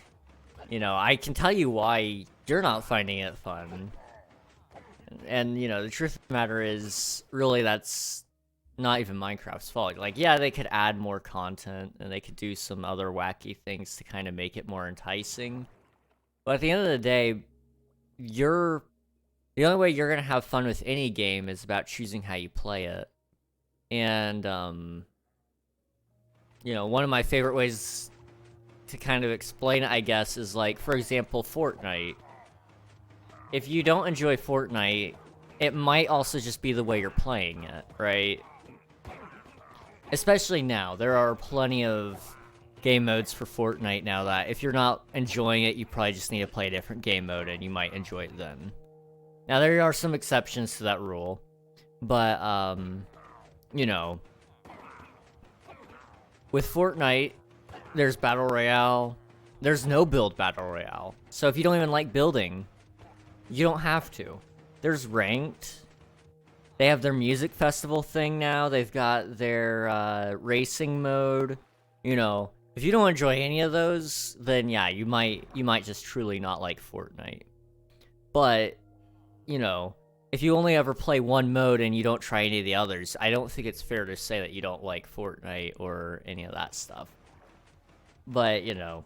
you know, I can tell you why you're not finding it fun. And, you know, the truth of the matter is, really, that's not even Minecraft's fault. Like, yeah, they could add more content, and they could do some other wacky things to kind of make it more enticing. But at the end of the day, the only way you're gonna have fun with any game is about choosing how you play it. And, you know, one of my favorite ways to kind of explain it, I guess, is like, for example, Fortnite. If you don't enjoy Fortnite, it might also just be the way you're playing it, right? Especially now, there are plenty of game modes for Fortnite now that if you're not enjoying it, you probably just need to play a different game mode and you might enjoy it then. Now, there are some exceptions to that rule, but, you know, with Fortnite, there's Battle Royale, there's no build Battle Royale. So if you don't even like building, you don't have to. There's Ranked. They have their music festival thing now. They've got their, racing mode. You know, if you don't enjoy any of those, then yeah, you might just truly not like Fortnite. But... you know, if you only ever play one mode and you don't try any of the others, I don't think it's fair to say that you don't like Fortnite or any of that stuff. But, you know,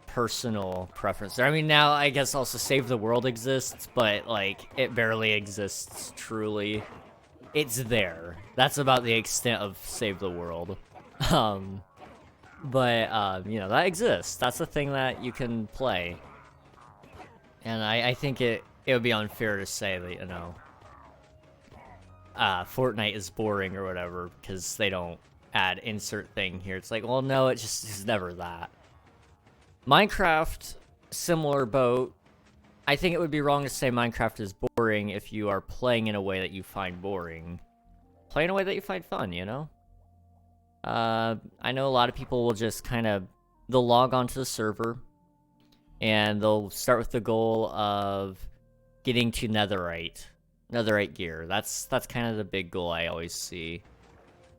personal preference there. I mean, now I guess also Save the World exists, but, like, it barely exists, truly. It's there. That's about the extent of Save the World. But, you know, that exists. That's a thing that you can play. And I think it would be unfair to say that, you know, Fortnite is boring or whatever because they don't add insert thing here. It's like, well, no, it just is never that. Minecraft, similar boat. I think it would be wrong to say Minecraft is boring if you are playing in a way that you find boring. Play in a way that you find fun, you know? I know a lot of people will just kind of, they'll log onto the server, and they'll start with the goal of getting to netherite gear. That's kind of the big goal I always see.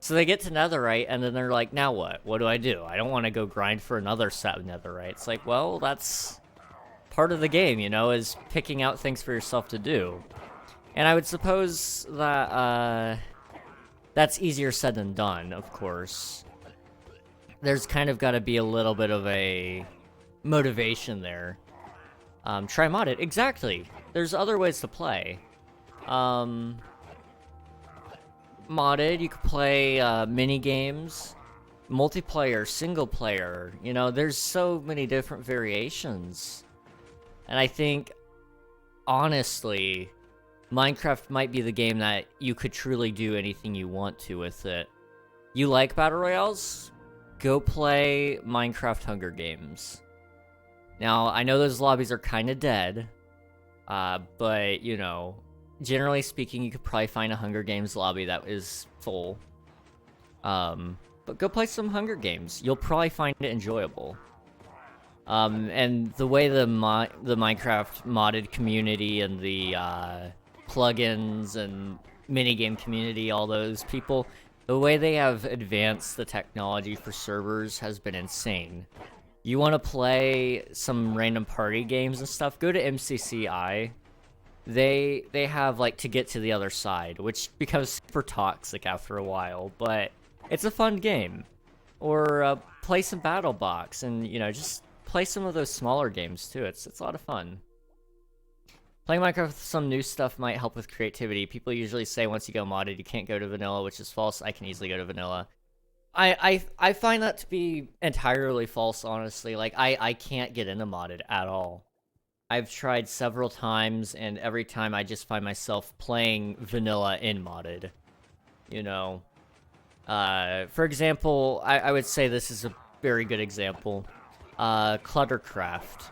So they get to netherite, and then they're like, now what? What do? I don't want to go grind for another set of netherite. It's like, well, that's part of the game, you know, is picking out things for yourself to do. And I would suppose that, that's easier said than done, of course. There's kind of got to be a little bit of a motivation there. Try modded. Exactly. There's other ways to play. Modded, you could play mini games. multiplayer, single player, you know, there's so many different variations. And I think, honestly, Minecraft might be the game that you could truly do anything you want to with it. You like Battle Royales? Go play Minecraft Hunger Games. Now, I know those lobbies are kind of dead, but, you know, generally speaking, you could probably find a Hunger Games lobby that is full. But go play some Hunger Games. You'll probably find it enjoyable. And the way the Minecraft modded community and the plugins and minigame community, all those people, the way they have advanced the technology for servers has been insane. You want to play some random party games and stuff, go to MCCI. They have, like, to get to the other side, which becomes super toxic after a while, but it's a fun game. Or play some BattleBox, and, you know, just play some of those smaller games too. It's a lot of fun. Playing Minecraft with some new stuff might help with creativity. People usually say once you go modded, you can't go to vanilla, which is false. I can easily go to vanilla. I find that to be entirely false, honestly. Like, I can't get into modded at all. I've tried several times, and every time I just find myself playing vanilla in modded. You know? For example, I would say this is a very good example. Cluttercraft.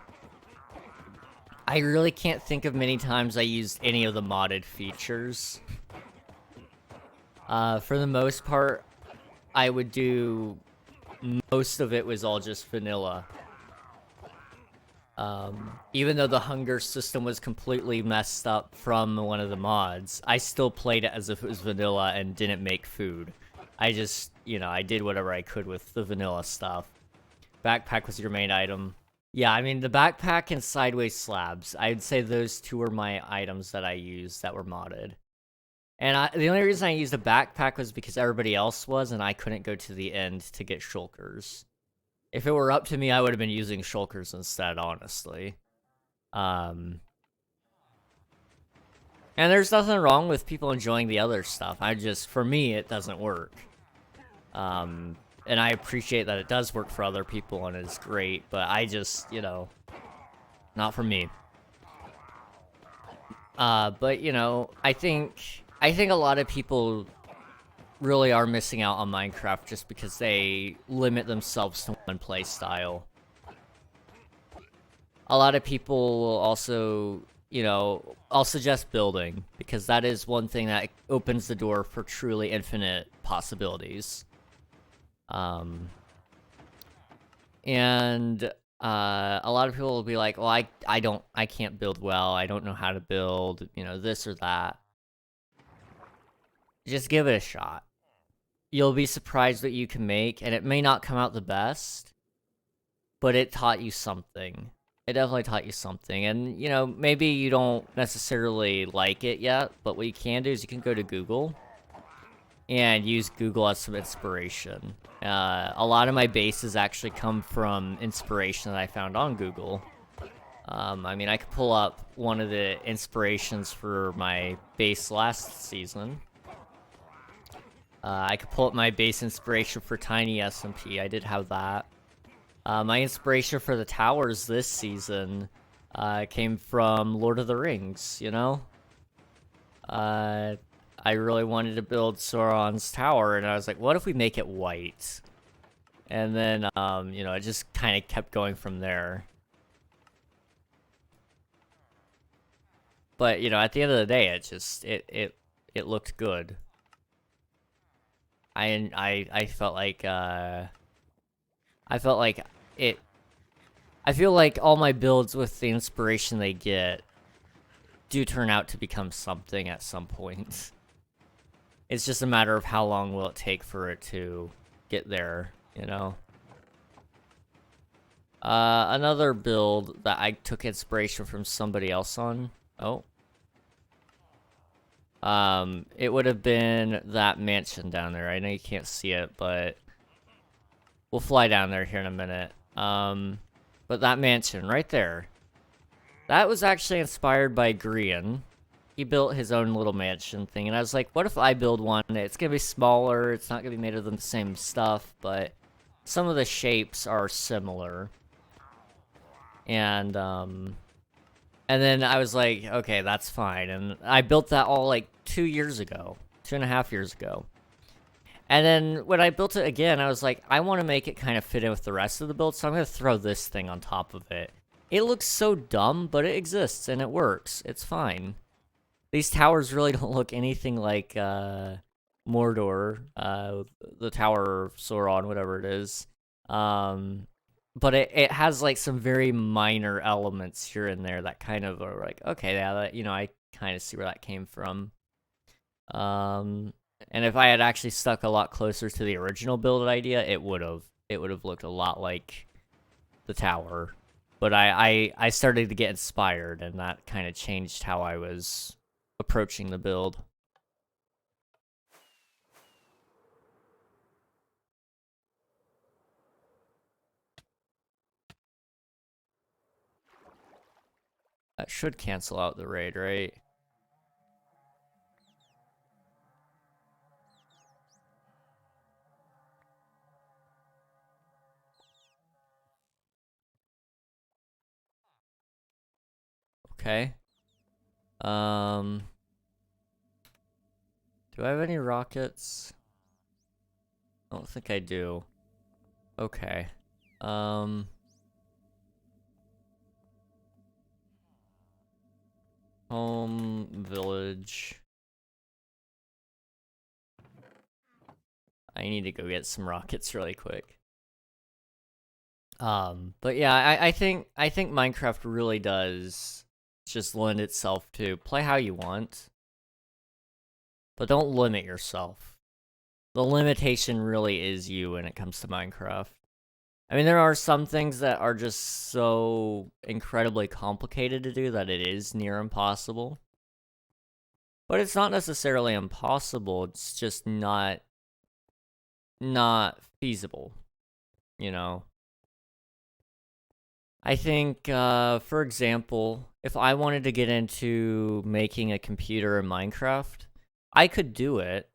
I really can't think of many times I used any of the modded features. For the most part, I would do... most of it was all just vanilla. Even though the hunger system was completely messed up from one of the mods, I still played it as if it was vanilla and didn't make food. I just, you know, I did whatever I could with the vanilla stuff. Backpack was your main item. Yeah, I mean, the backpack and sideways slabs, I'd say those two were my items that I used that were modded. And the only reason I used a backpack was because everybody else was, and I couldn't go to the end to get shulkers. If it were up to me, I would have been using shulkers instead, honestly. And there's nothing wrong with people enjoying the other stuff. For me, it doesn't work. And I appreciate that it does work for other people and is great, but I just, you know, not for me. But, you know, I think a lot of people really are missing out on Minecraft just because they limit themselves to one play style. A lot of people will also, you know, I'll suggest building, because that is one thing that opens the door for truly infinite possibilities. And a lot of people will be like, well, I can't build well, I don't know how to build, you know, this or that. Just give it a shot. You'll be surprised what you can make, and it may not come out the best, but it taught you something. It definitely taught you something, and, you know, maybe you don't necessarily like it yet, but what you can do is you can go to Google and use Google as some inspiration. A lot of my bases actually come from inspiration that I found on Google. I mean, I could pull up one of the inspirations for my base last season. I could pull up my base inspiration for Tiny SMP. I did have that. My inspiration for the towers this season came from Lord of the Rings, you know? I really wanted to build Sauron's tower, and I was like, what if we make it white? And then, you know, it just kind of kept going from there. But, you know, at the end of the day, it just, it looked good. I felt like, I feel like all my builds with the inspiration they get do turn out to become something at some point. It's just a matter of how long will it take for it to get there, you know? Another build that I took inspiration from somebody else on. Oh. It would have been that mansion down there. I know you can't see it, but we'll fly down there here in a minute. But that mansion right there, that was actually inspired by Grian. He built his own little mansion thing, and I was like, what if I build one? It's gonna be smaller, it's not gonna be made of the same stuff, but some of the shapes are similar. And then I was like, okay, that's fine. And I built that all like 2 years ago, 2.5 years ago. And then when I built it again, I was like, I want to make it kind of fit in with the rest of the build, so I'm going to throw this thing on top of it. It looks so dumb, but it exists and it works. It's fine. These towers really don't look anything like Mordor, the Tower of Sauron, whatever it is. But it has like some very minor elements here and there that kind of are like, okay, yeah, that, I kind of see where that came from. And if I had actually stuck a lot closer to the original build idea, it would have looked a lot like the tower. But I started to get inspired, and that kind of changed how I was approaching the build. That should cancel out the raid, right? Okay. Do I have any rockets? I don't think I do. Okay. Home village. I need to go get some rockets really quick. But yeah, I think Minecraft really does just lend itself to play how you want, but don't limit yourself. The limitation really is you when it comes to Minecraft. I mean, there are some things that are just so incredibly complicated to do that it is near impossible. But it's not necessarily impossible, it's just not feasible, I think, for example, if I wanted to get into making a computer in Minecraft, I could do it.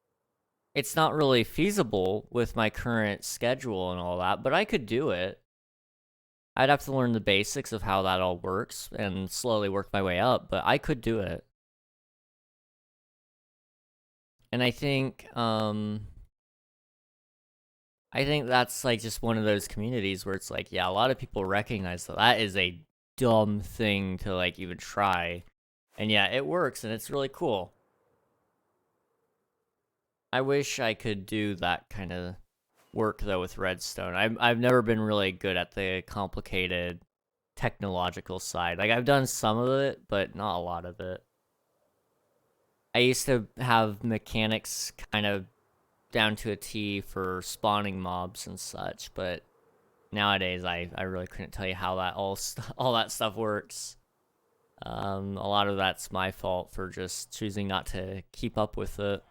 It's not really feasible with my current schedule and all that, but I could do it. I'd have to learn the basics of how that all works and slowly work my way up, but I could do it. And I think that's like just one of those communities where it's like, yeah, a lot of people recognize that is a dumb thing to like even try. And yeah, it works and it's really cool. I wish I could do that kind of work though with redstone. I've never been really good at the complicated technological side. Like I've done some of it, but not a lot of it. I used to have mechanics kind of down to a T for spawning mobs and such, but nowadays I really couldn't tell you how that all that stuff works. A lot of that's my fault for just choosing not to keep up with it.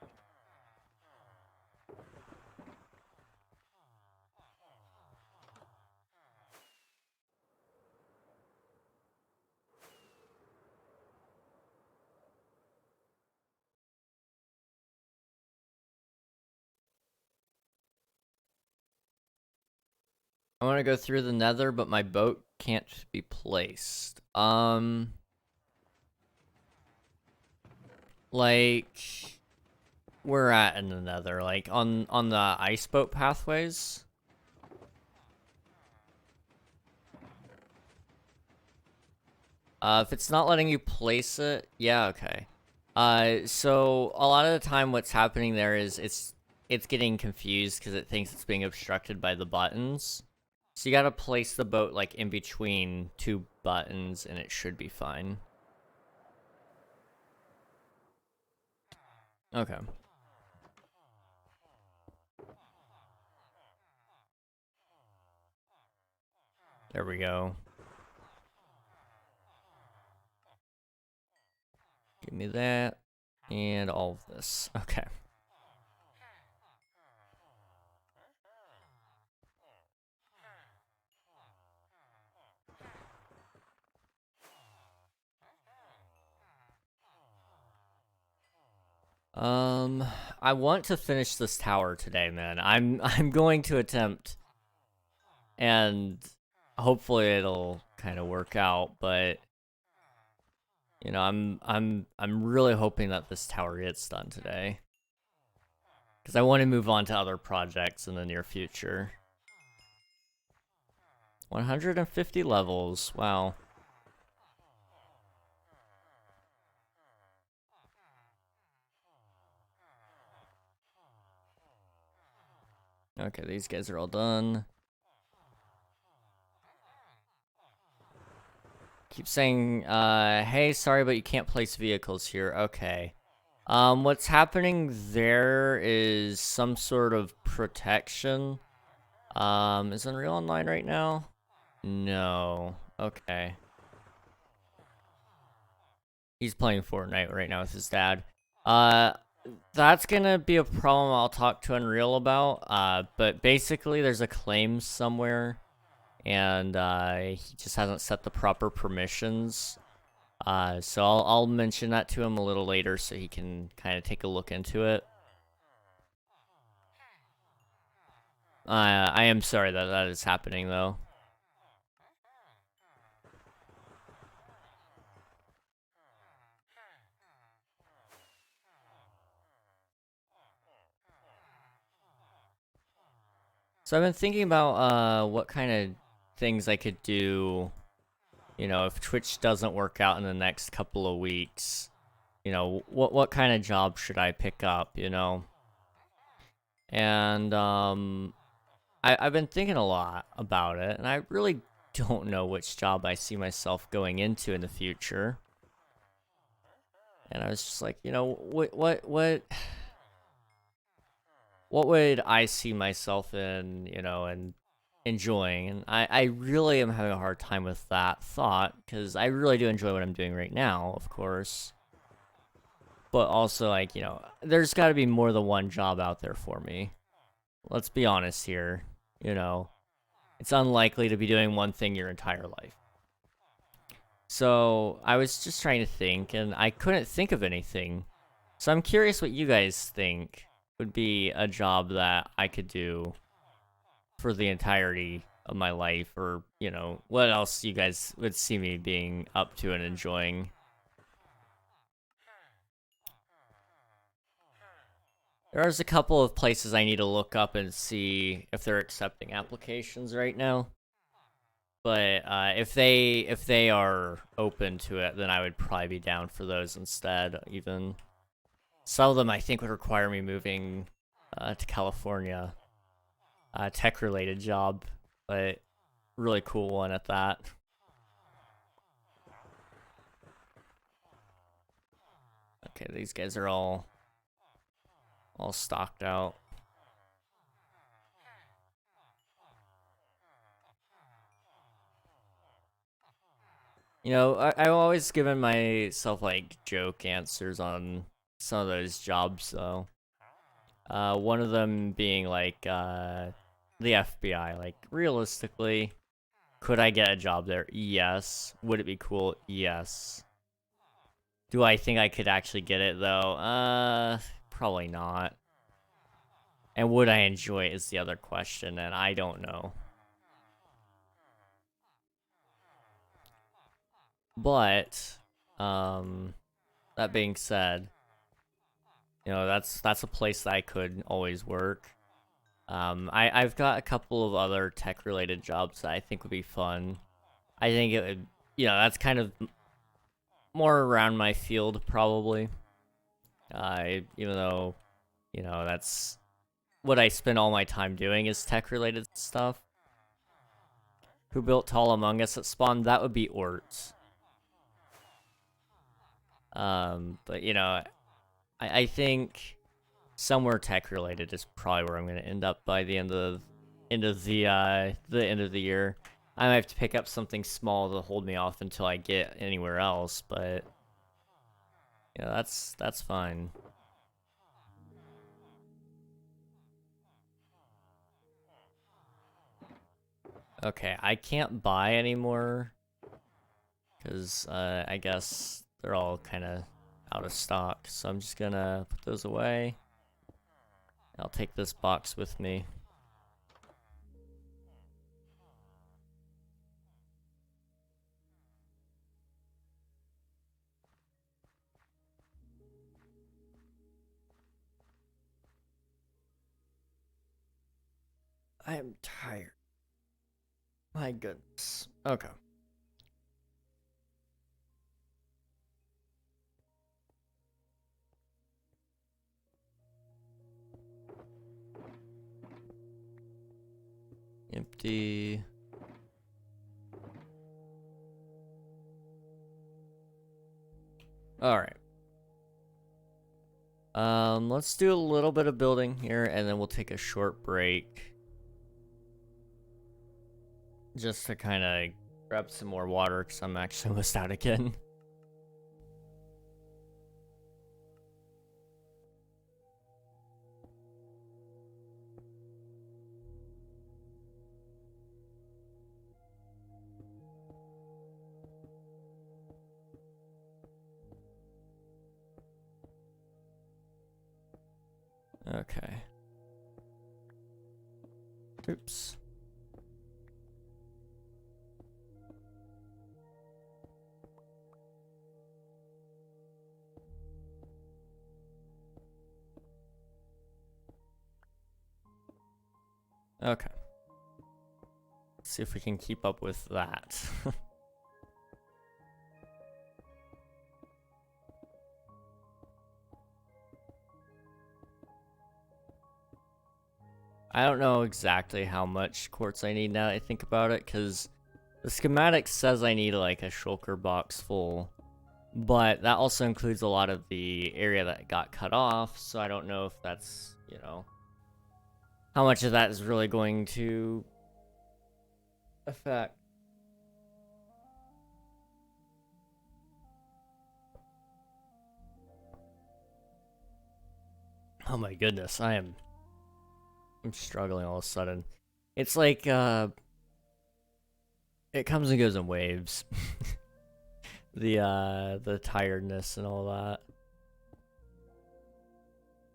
I want to go through the nether, but my boat can't be placed. Like, we're at in the nether, like on the ice boat pathways. If it's not letting you place it, yeah, okay. So a lot of the time what's happening there is it's getting confused because it thinks it's being obstructed by the buttons. So you gotta place the boat like in between two buttons and it should be fine. Okay. There we go. Give me that and all of this. Okay. I want to finish this tower today, man. I'm going to attempt and hopefully it'll kind of work out, but you know, I'm really hoping that this tower gets done today, because I want to move on to other projects in the near future. 150 levels, wow. Okay, these guys are all done. Keep saying, hey, sorry, but you can't place vehicles here. Okay. What's happening there is some sort of protection. Is Unreal online right now? No. Okay. He's playing Fortnite right now with his dad. That's gonna be a problem I'll talk to Unreal about. But basically there's a claim somewhere, and he just hasn't set the proper permissions. So I'll mention that to him a little later so he can kind of take a look into it. I am sorry that that is happening, though. So I've been thinking about what kind of things I could do, you know, if Twitch doesn't work out in the next couple of weeks. You know, what kind of job should I pick up, you know? And I've been thinking a lot about it, and I really don't know which job I see myself going into in the future. And I was just like, you know, what would I see myself in, you know, and enjoying? And I really am having a hard time with that thought, because I really do enjoy what I'm doing right now, of course. But also, like, you know, there's got to be more than one job out there for me. Let's be honest here, you know. It's unlikely to be doing one thing your entire life. So I was just trying to think, and I couldn't think of anything. So I'm curious what you guys think would be a job that I could do for the entirety of my life, or, you know, what else you guys would see me being up to and enjoying. There's a couple of places I need to look up and see if they're accepting applications right now. But if they are open to it, then I would probably be down for those instead. Even some of them I think would require me moving to California. Tech-related job, but really cool one at that. Okay, these guys are all stocked out. You know, I've always given myself like joke answers on some of those jobs though. One of them being like the FBI. Like, realistically, could I get a job there? Yes. Would it be cool? Yes. Do I think I could actually get it though? Probably not. And would I enjoy it is the other question, and I don't know. But, that being said, you know, that's a place that I could always work. I've got a couple of other tech-related jobs that I think would be fun. I think it would, you know, that's kind of more around my field, probably. Even though, you know, that's what I spend all my time doing is tech-related stuff. Who built Tall Among Us at Spawn? That would be Orts. But, you know, I think somewhere tech-related is probably where I'm going to end up by the end of the end of the year. I might have to pick up something small to hold me off until I get anywhere else, but you know, that's fine. Okay, I can't buy anymore because I guess they're all kind of out of stock. So I'm just gonna put those away. I'll take this box with me. I am tired. My goodness. Okay. Empty. All right. Let's do a little bit of building here, and then we'll take a short break. Just to kind of grab some more water, because I'm actually almost out again. Okay. Oops. Okay. Let's see if we can keep up with that. I don't know exactly how much quartz I need now that I think about it, because the schematic says I need like a shulker box full, but that also includes a lot of the area that got cut off, so I don't know if that's, you know, how much of that is really going to affect. Oh my goodness, I'm struggling all of a sudden. It's like, it comes and goes in waves. The tiredness and all that.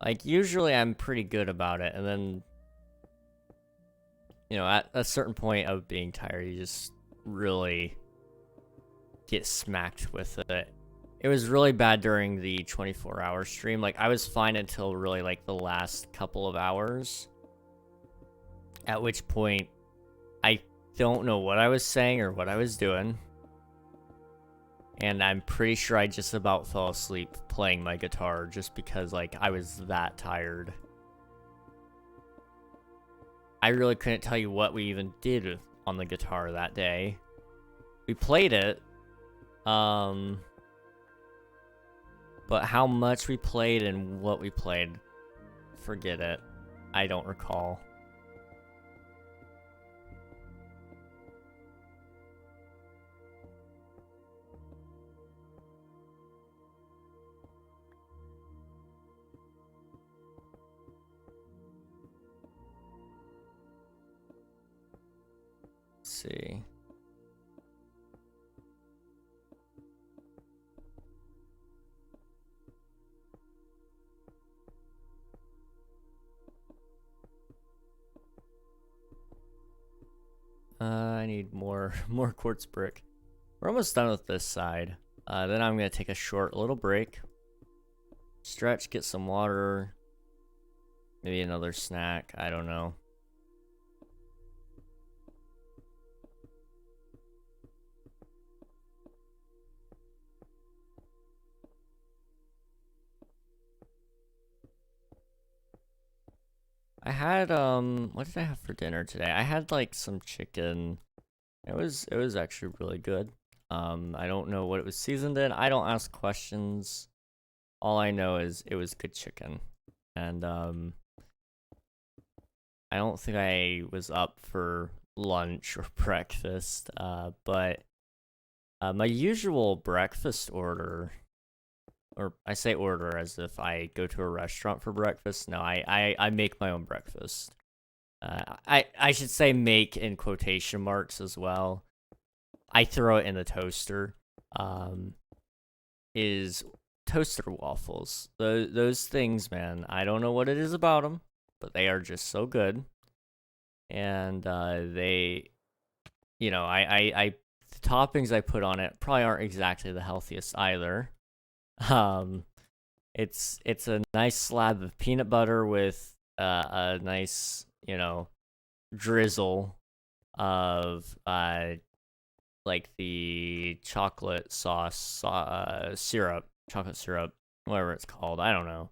Like, usually I'm pretty good about it, and then, you know, at a certain point of being tired, you just really get smacked with it. It was really bad during the 24-hour stream. Like, I was fine until really, like, the last couple of hours. At which point, I don't know what I was saying or what I was doing. And I'm pretty sure I just about fell asleep playing my guitar just because, like, I was that tired. I really couldn't tell you what we even did on the guitar that day. We played it. But how much we played and what we played, forget it. I don't recall. Let's see. I need more quartz brick. We're almost done with this side. Then I'm gonna take a short little break. Stretch, get some water. Maybe another snack, I don't know. I had, what did I have for dinner today? I had, like, some chicken. It was actually really good. I don't know what it was seasoned in. I don't ask questions. All I know is it was good chicken. And, I don't think I was up for lunch or breakfast, but my usual breakfast order, or I say order as if I go to a restaurant for breakfast. No, I make my own breakfast. I should say make in quotation marks as well. I throw it in the toaster. Is toaster waffles. Those things, man, I don't know what it is about them, but they are just so good. And they, you know, the toppings I put on it probably aren't exactly the healthiest either. It's a nice slab of peanut butter with a nice, you know, drizzle of like the chocolate sauce syrup, chocolate syrup, whatever it's called. I don't know.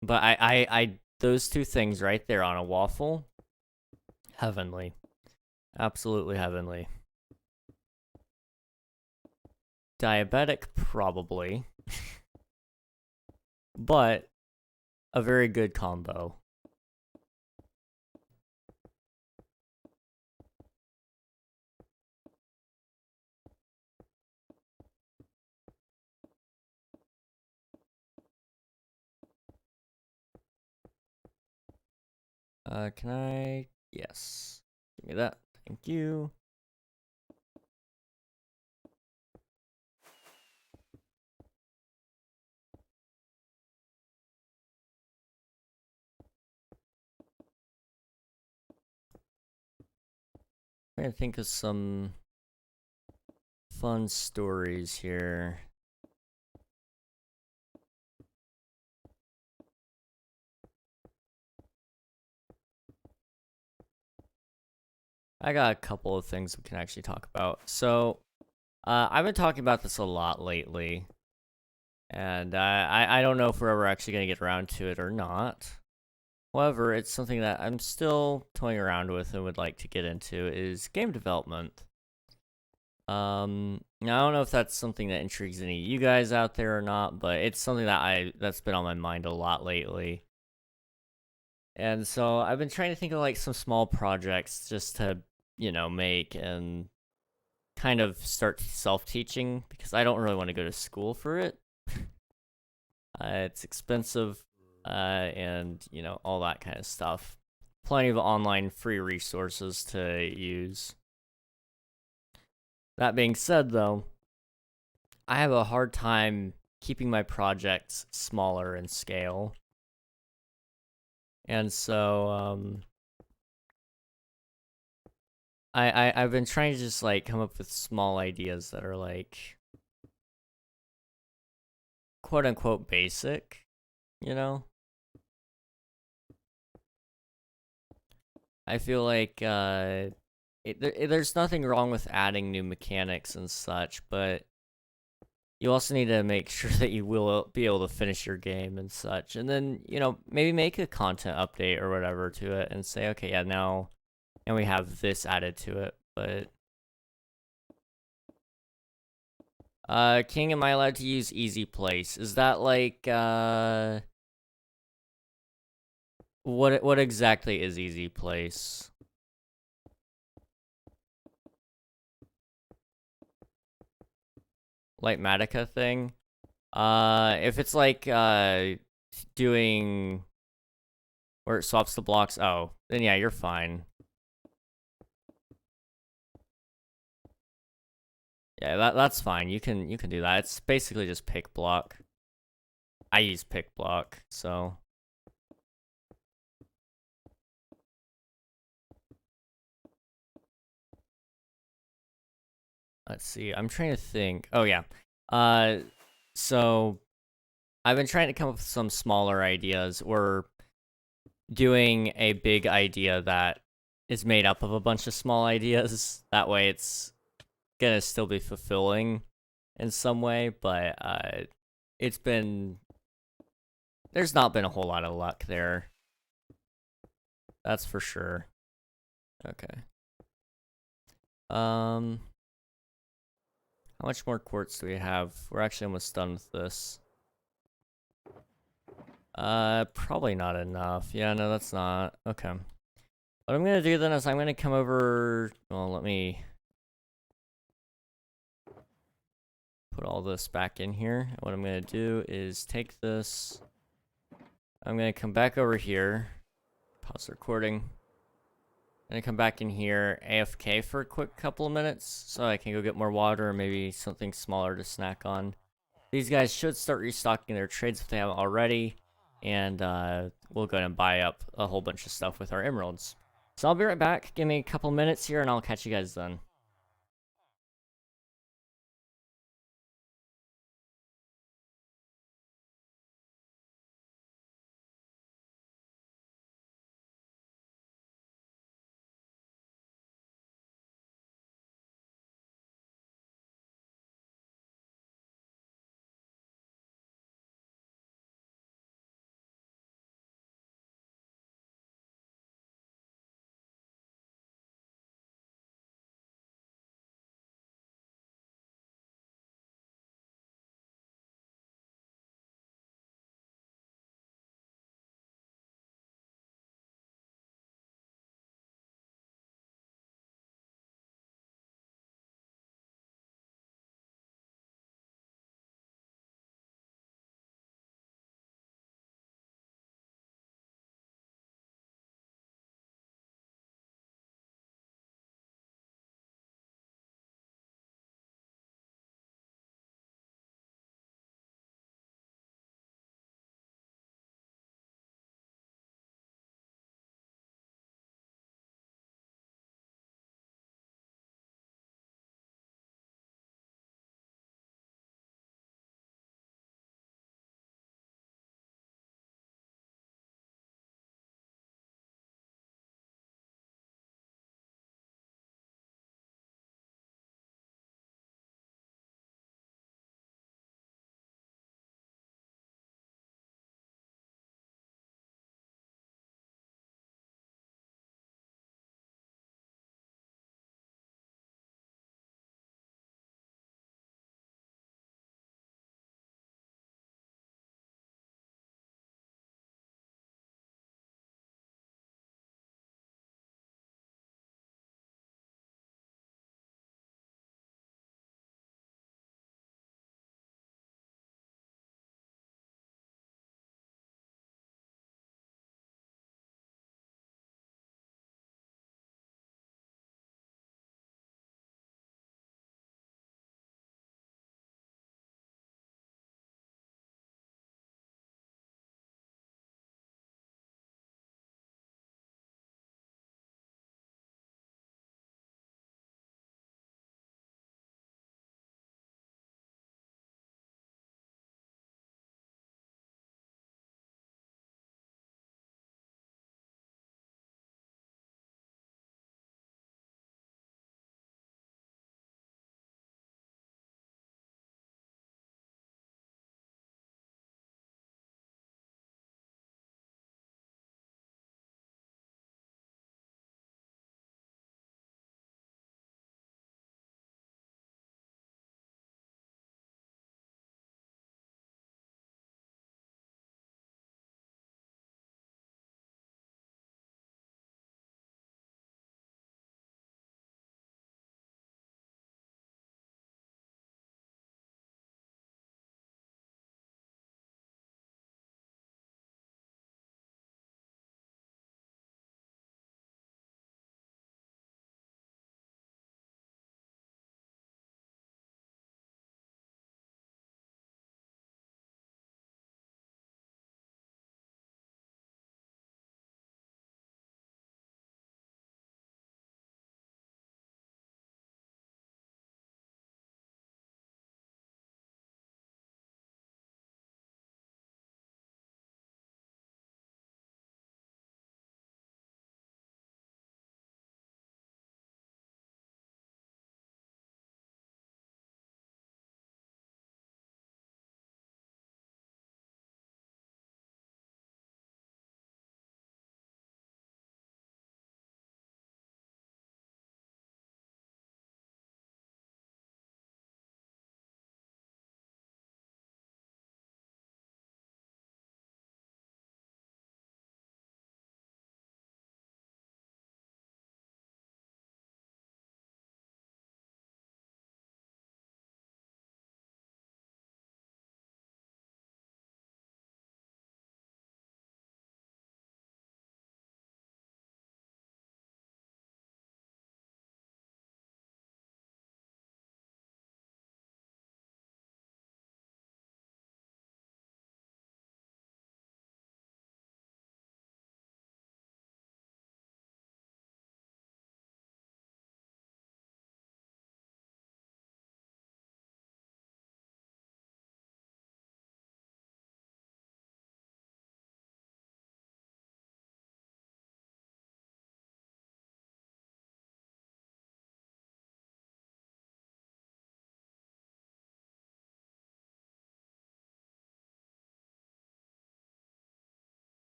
But I those two things right there on a waffle, heavenly, absolutely heavenly. Diabetic, probably, but a very good combo. Can I? Yes. Give me that. Thank you. I'm trying to think of some fun stories here. I got a couple of things we can actually talk about. So, I've been talking about this a lot lately, and I don't know if we're ever actually going to get around to it or not. However, it's something that I'm still toying around with and would like to get into is game development. Now I don't know if that's something that intrigues any of you guys out there or not, but it's something that's been on my mind a lot lately. And so I've been trying to think of like some small projects just to, make and kind of start self-teaching because I don't really want to go to school for it. It's expensive, and all that kind of stuff. Plenty of online free resources to use. That being said, though, I have a hard time keeping my projects smaller in scale. And so, I've been trying to just like come up with small ideas that are like quote unquote basic, you know? I feel like there's nothing wrong with adding new mechanics and such, but you also need to make sure that you will be able to finish your game and such. And then, maybe make a content update or whatever to it and say, okay, yeah, now and we have this added to it. But King, am I allowed to use easy place? Is that like what exactly is easy place? Like Matica thing? If it's like doing where it swaps the blocks, oh, then yeah, you're fine. Yeah, that's fine. You can do that. It's basically just pick block. I use pick block, so let's see. I'm trying to think. Oh yeah. So I've been trying to come up with some smaller ideas or doing a big idea that is made up of a bunch of small ideas. That way it's gonna still be fulfilling in some way, but it's been there's not been a whole lot of luck there. That's for sure. Okay. How much more quartz do we have? We're actually almost done with this. Probably not enough. Yeah, no, that's not. Okay. What I'm gonna do then is I'm gonna come over. Well, let me put all this back in here. What I'm gonna do is take this. I'm gonna come back over here. Pause the recording. I'm gonna come back in here, AFK for a quick couple of minutes, so I can go get more water or maybe something smaller to snack on. These guys should start restocking their trades if they haven't already, and we'll go ahead and buy up a whole bunch of stuff with our emeralds. So I'll be right back. Give me a couple minutes here, and I'll catch you guys then.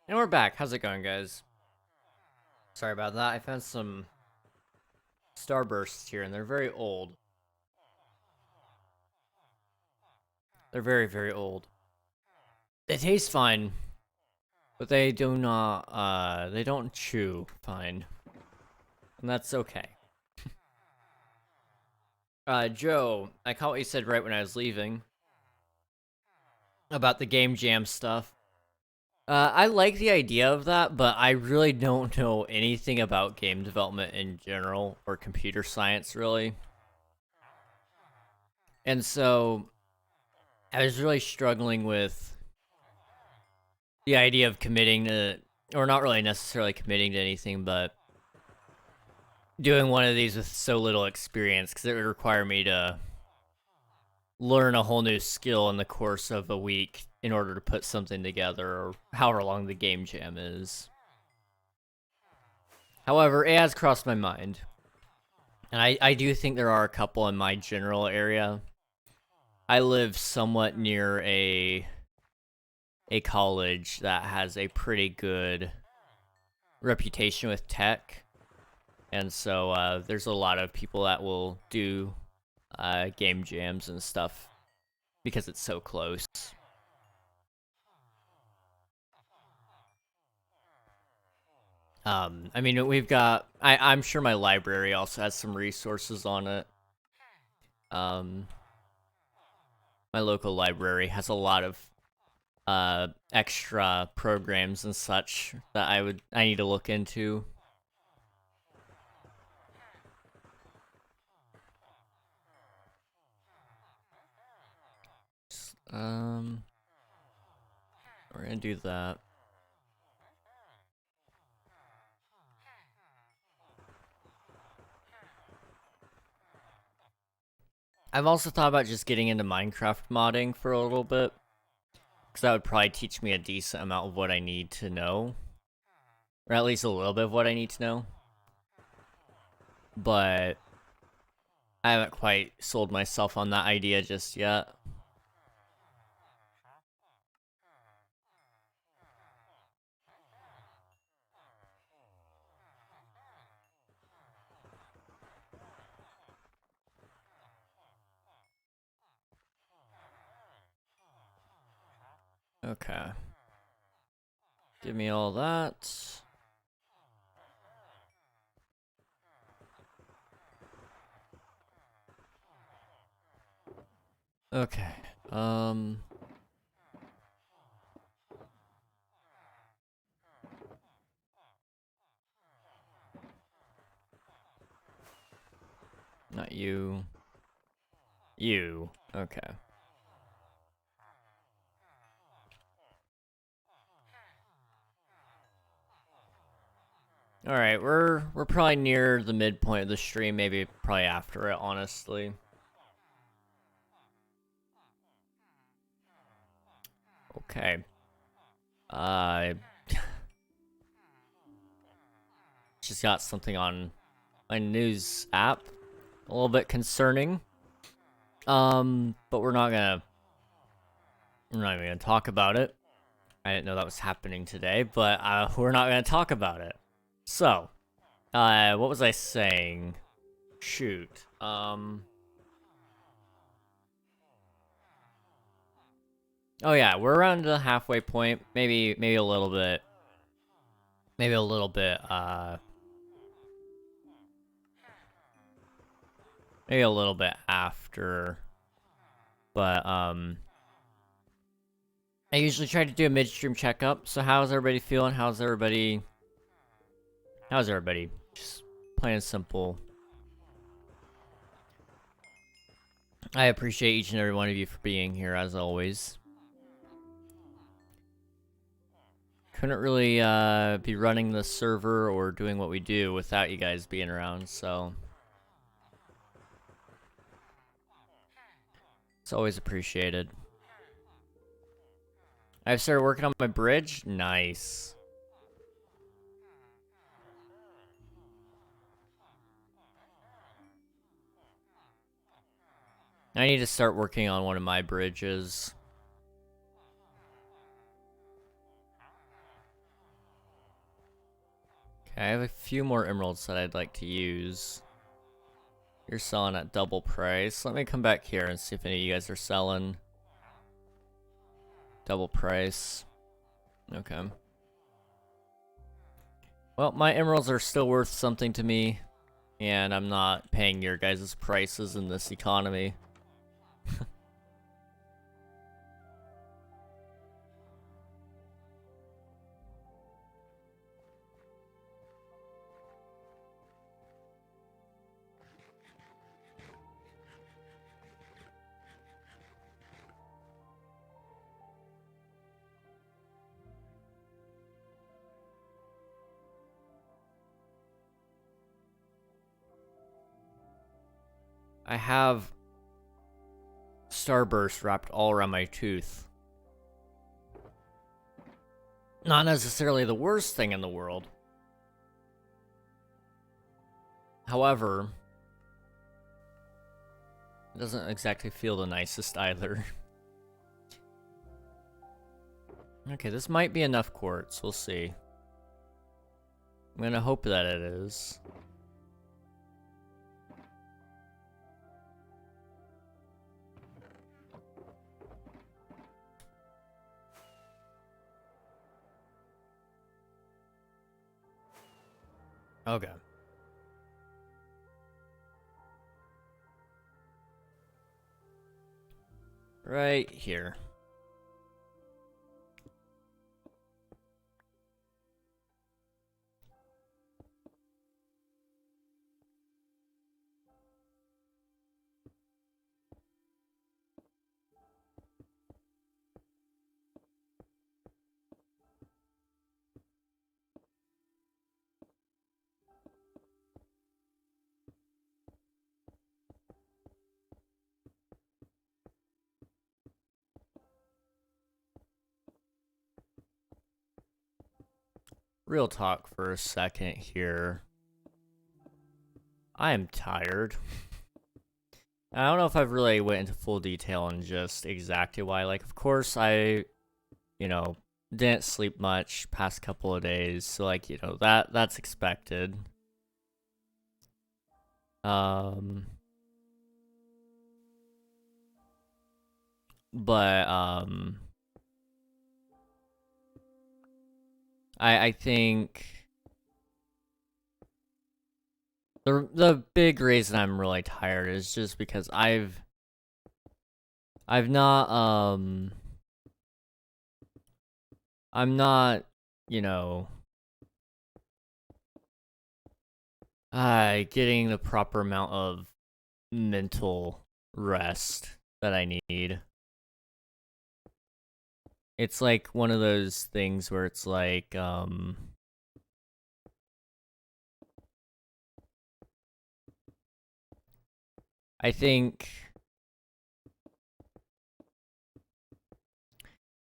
And we're back. How's it going, guys? Sorry about that. I found some starbursts here, and they're very old. They're very, very old. They taste fine, but they do not, they don't chew fine. And that's okay. Joe, I caught what you said right when I was leaving about the game jam stuff. I like the idea of that, but I really don't know anything about game development in general, or computer science, really. And so, I was really struggling with the idea of committing to, or not really necessarily committing to anything, but doing one of these with so little experience, because it would require me to learn a whole new skill in the course of a week in order to put something together, or however long the game jam is. However, it has crossed my mind. And I do think there are a couple in my general area. I live somewhat near a college that has a pretty good reputation with tech. And so there's a lot of people that will do game jams and stuff because it's so close. I mean, we've got, I'm sure my library also has some resources on it. My local library has a lot of extra programs and such that I need to look into. We're gonna do that. I've also thought about just getting into Minecraft modding for a little bit, because that would probably teach me a decent amount of what I need to know, or at least a little bit of what I need to know. But I haven't quite sold myself on that idea just yet. Okay. Give me all that. Okay. Not you. You. Okay. All right, we're probably near the midpoint of the stream, maybe probably after it, honestly. Okay. I just got something on my news app, a little bit concerning. But we're not even gonna talk about it. I didn't know that was happening today, but we're not gonna talk about it. So, what was I saying? Shoot. Oh yeah, we're around the halfway point. Maybe a little bit. Maybe a little bit. Maybe a little bit after. But I usually try to do a midstream checkup. So how's everybody feeling? How's everybody? Just plain and simple. I appreciate each and every one of you for being here, as always. Couldn't really be running the server or doing what we do without you guys being around, so it's always appreciated. I've started working on my bridge. Nice. I need to start working on one of my bridges. Okay, I have a few more emeralds that I'd like to use. You're selling at double price. Let me come back here and see if any of you guys are selling. Double price. Okay. Well, my emeralds are still worth something to me, and I'm not paying your guys' prices in this economy. I have Starburst wrapped all around my tooth. Not necessarily the worst thing in the world. However, it doesn't exactly feel the nicest either. Okay, this might be enough quartz. We'll see. I'm gonna hope that it is. Okay. Right here. Real talk for a second here. I am tired. I don't know if I've really went into full detail on just exactly why. Like, of course, I, didn't sleep much past couple of days, so like, that's expected. But I think the big reason I'm really tired is just because I've not I'm not, getting the proper amount of mental rest that I need. It's like one of those things where it's like, I think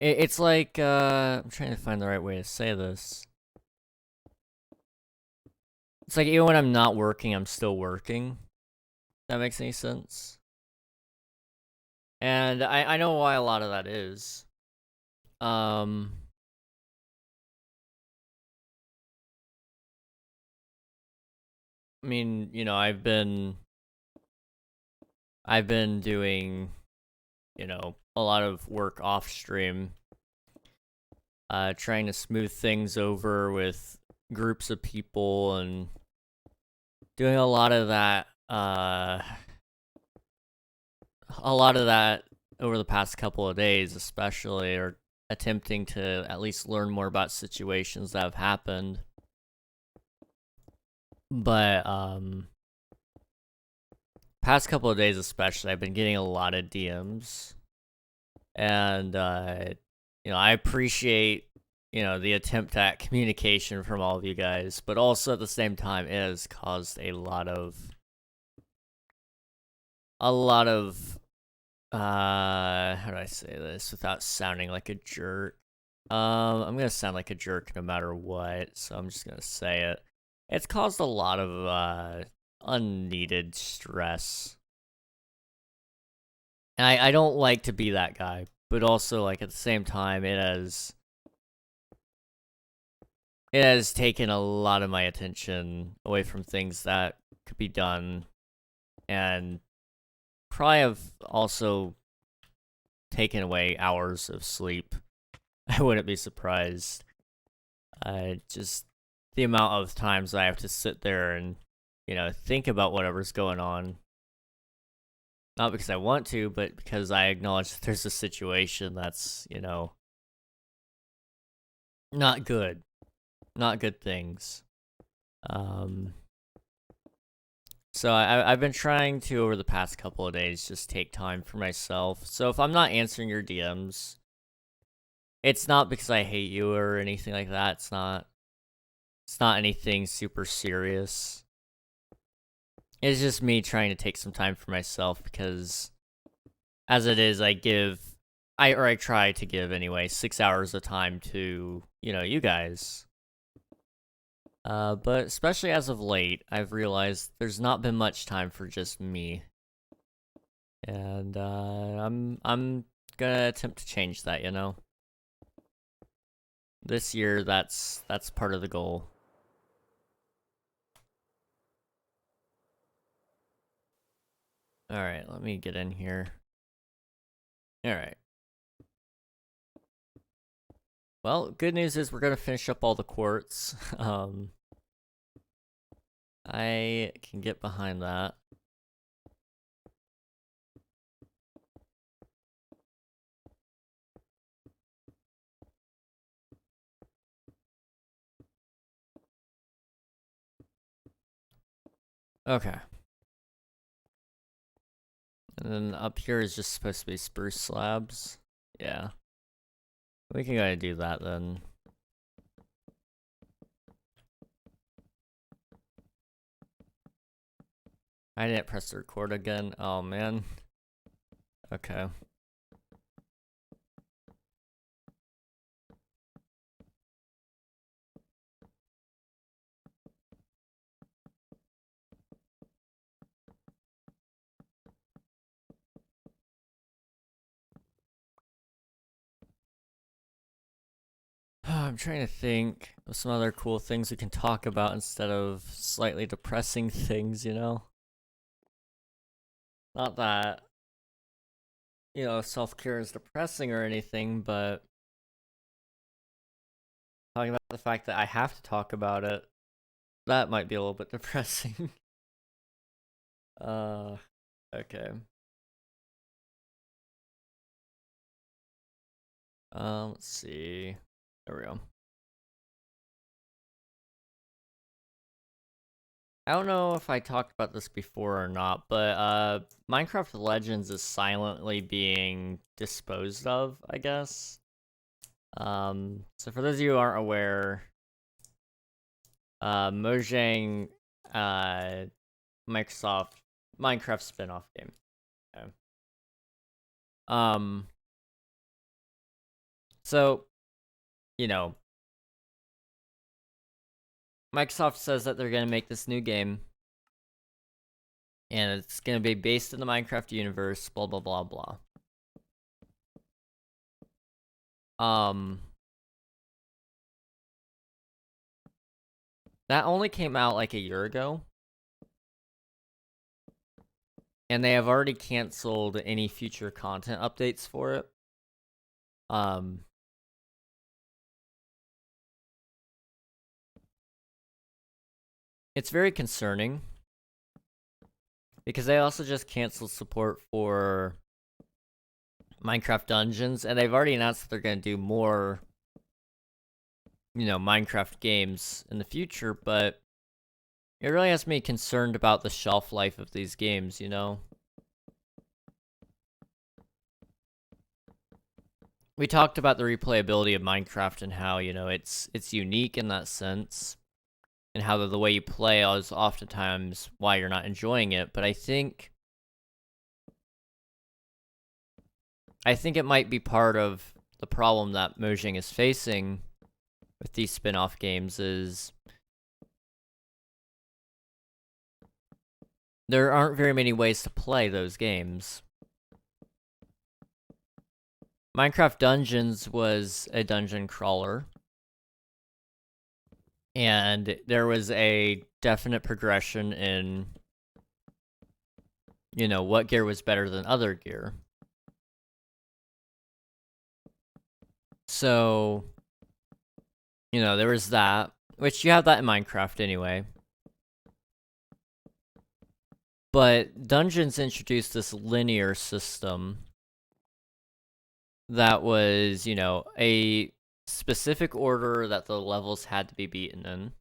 it's like, I'm trying to find the right way to say this. It's like even when I'm not working, I'm still working. If that makes any sense. And I know why a lot of that is. I mean, I've been doing, a lot of work off stream, trying to smooth things over with groups of people and doing a lot of that over the past couple of days, especially, or attempting to at least learn more about situations that have happened. But past couple of days especially, I've been getting a lot of DMs, and I appreciate the attempt at communication from all of you guys, but also at the same time it has caused a lot of how do I say this without sounding like a jerk? I'm gonna sound like a jerk no matter what, so I'm just gonna say it. It's caused a lot of unneeded stress. And I don't like to be that guy, but also like at the same time it has it has taken a lot of my attention away from things that could be done, and probably have also taken away hours of sleep. I wouldn't be surprised. Just the amount of times I have to sit there and, think about whatever's going on. Not because I want to, but because I acknowledge that there's a situation that's, not good. Not good things. So I've been trying to, over the past couple of days, just take time for myself. So if I'm not answering your DMs, it's not because I hate you or anything like that. It's not anything super serious. It's just me trying to take some time for myself because, as it is, I try to give anyway, 6 hours of time to, you guys. But especially as of late, I've realized there's not been much time for just me. And, I'm gonna attempt to change that, This year, that's part of the goal. Alright, let me get in here. Alright. Well, good news is we're gonna finish up all the quartz. I can get behind that. Okay. And then up here is just supposed to be spruce slabs. Yeah. We can go do that then. I didn't press the record again. Oh man. Okay. I'm trying to think of some other cool things we can talk about instead of slightly depressing things, Not that, self-care is depressing or anything, but talking about the fact that I have to talk about it, that might be a little bit depressing. Okay. Let's see. There we go. I don't know if I talked about this before or not, but Minecraft Legends is silently being disposed of, I guess. So for those of you who aren't aware, Mojang, Microsoft Minecraft spin-off game. Okay. So, Microsoft says that they're gonna make this new game, and it's gonna be based in the Minecraft universe, blah blah blah blah. That only came out like a year ago. And they have already canceled any future content updates for it. It's very concerning because they also just canceled support for Minecraft Dungeons, and they've already announced that they're going to do more, Minecraft games in the future, but it really has me concerned about the shelf life of these games, We talked about the replayability of Minecraft and how, it's unique in that sense, and how the way you play is oftentimes why you're not enjoying it, but I think it might be part of the problem that Mojang is facing with these spin-off games is there aren't very many ways to play those games. Minecraft Dungeons was a dungeon crawler. And there was a definite progression in, you know, what gear was better than other gear. So, you know, there was that, which you have that in Minecraft anyway. But Dungeons introduced this linear system that was, you know, a specific order that the levels had to be beaten in.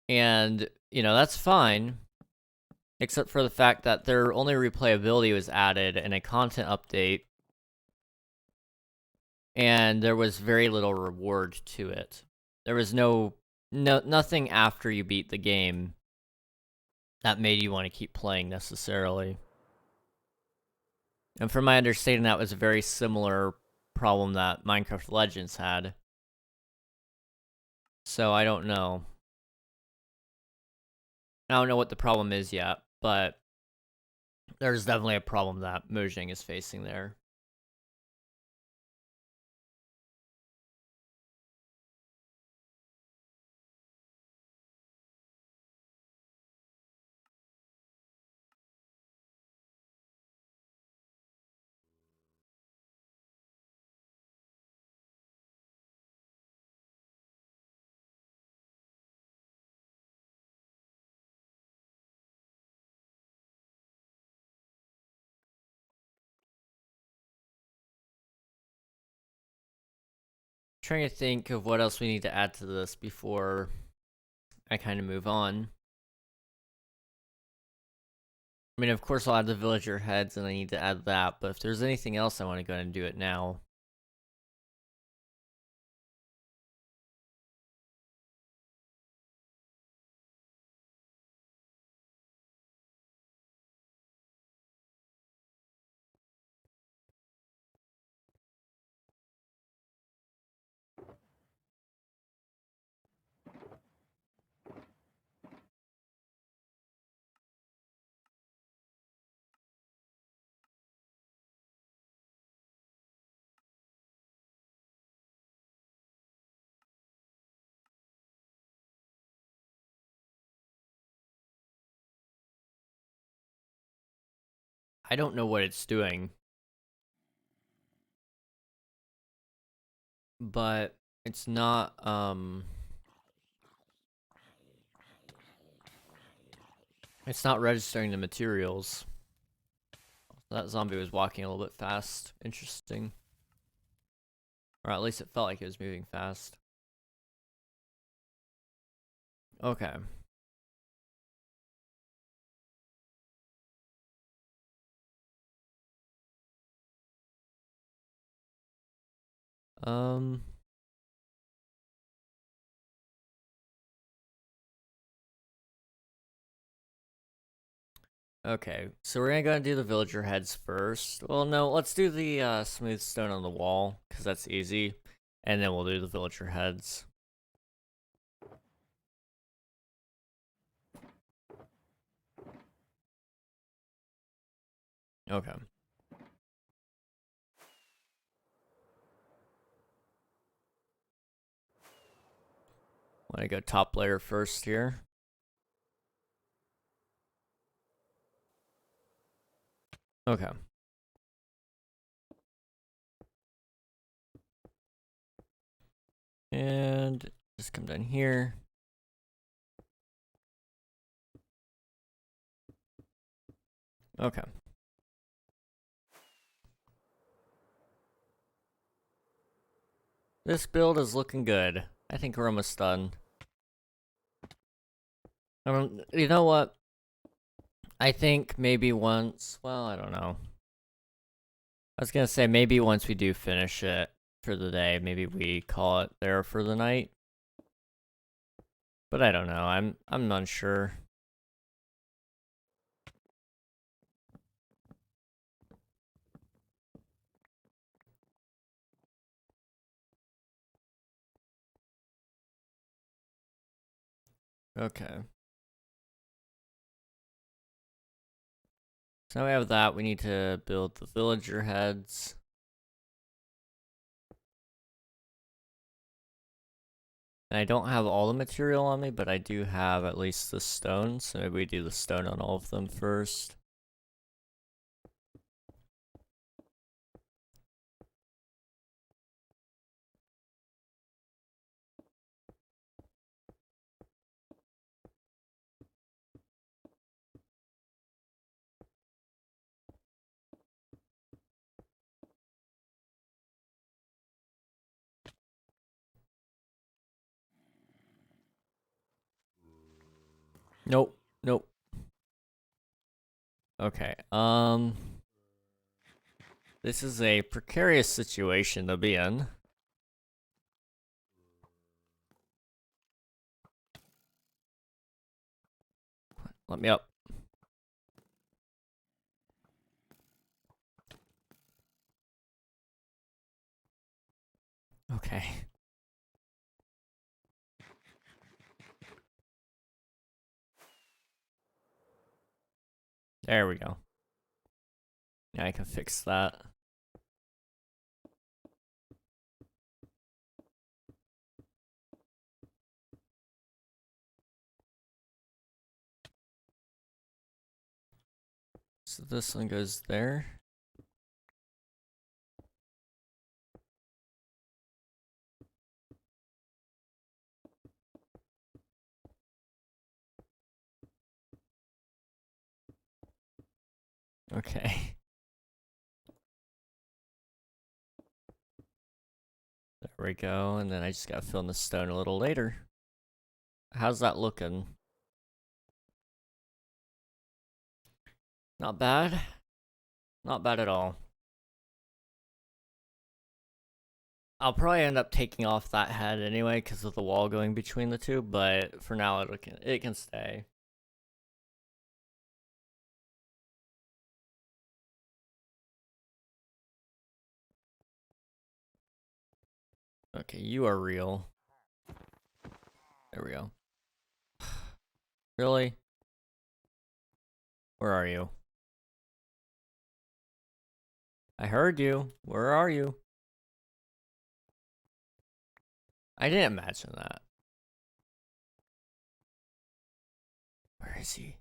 And, you know, that's fine, except for the fact that their only replayability was added in a content update, and there was very little reward to it. There was nothing after you beat the game that made you want to keep playing necessarily. And from my understanding, that was a very similar problem that Minecraft Legends had. So I don't know. I don't know what the problem is yet, but there's definitely a problem that Mojang is facing there. Trying to think of what else we need to add to this before I kind of move on. I mean, of course, I'll add the villager heads, and I need to add that, but if there's anything else, I want to go ahead and do it now. I don't know what it's doing, but it's not, it's not registering the materials. That zombie was walking a little bit fast. Interesting. Or at least it felt like it was moving fast. Okay. Um... Okay, so we're gonna go and do the villager heads first. Well, no, let's do the smooth stone on the wall, because that's easy. And then we'll do the villager heads. Okay. I'm gonna go top layer first here. Okay. And just come down here. Okay. This build is looking good. I think we're almost done. You know what? I think maybe once, well, I don't know. I was gonna say maybe once we do finish it for the day, maybe we call it there for the night. But I don't know. I'm unsure. Okay. So now we have that. We need to build the villager heads. And I don't have all the material on me, but I do have at least the stone, so maybe we do the stone on all of them first. Nope, nope. Okay, this is a precarious situation to be in. Let me up. Okay. There we go. Yeah, I can fix that. So this one goes there. Okay. There we go, and then I just gotta fill in the stone a little later. How's that looking? Not bad. Not bad at all. I'll probably end up taking off that head anyway because of the wall going between the two, but for now it can stay. Okay, you are real. There we go. Really? Where are you? I heard you. Where are you? I didn't imagine that. Where is he?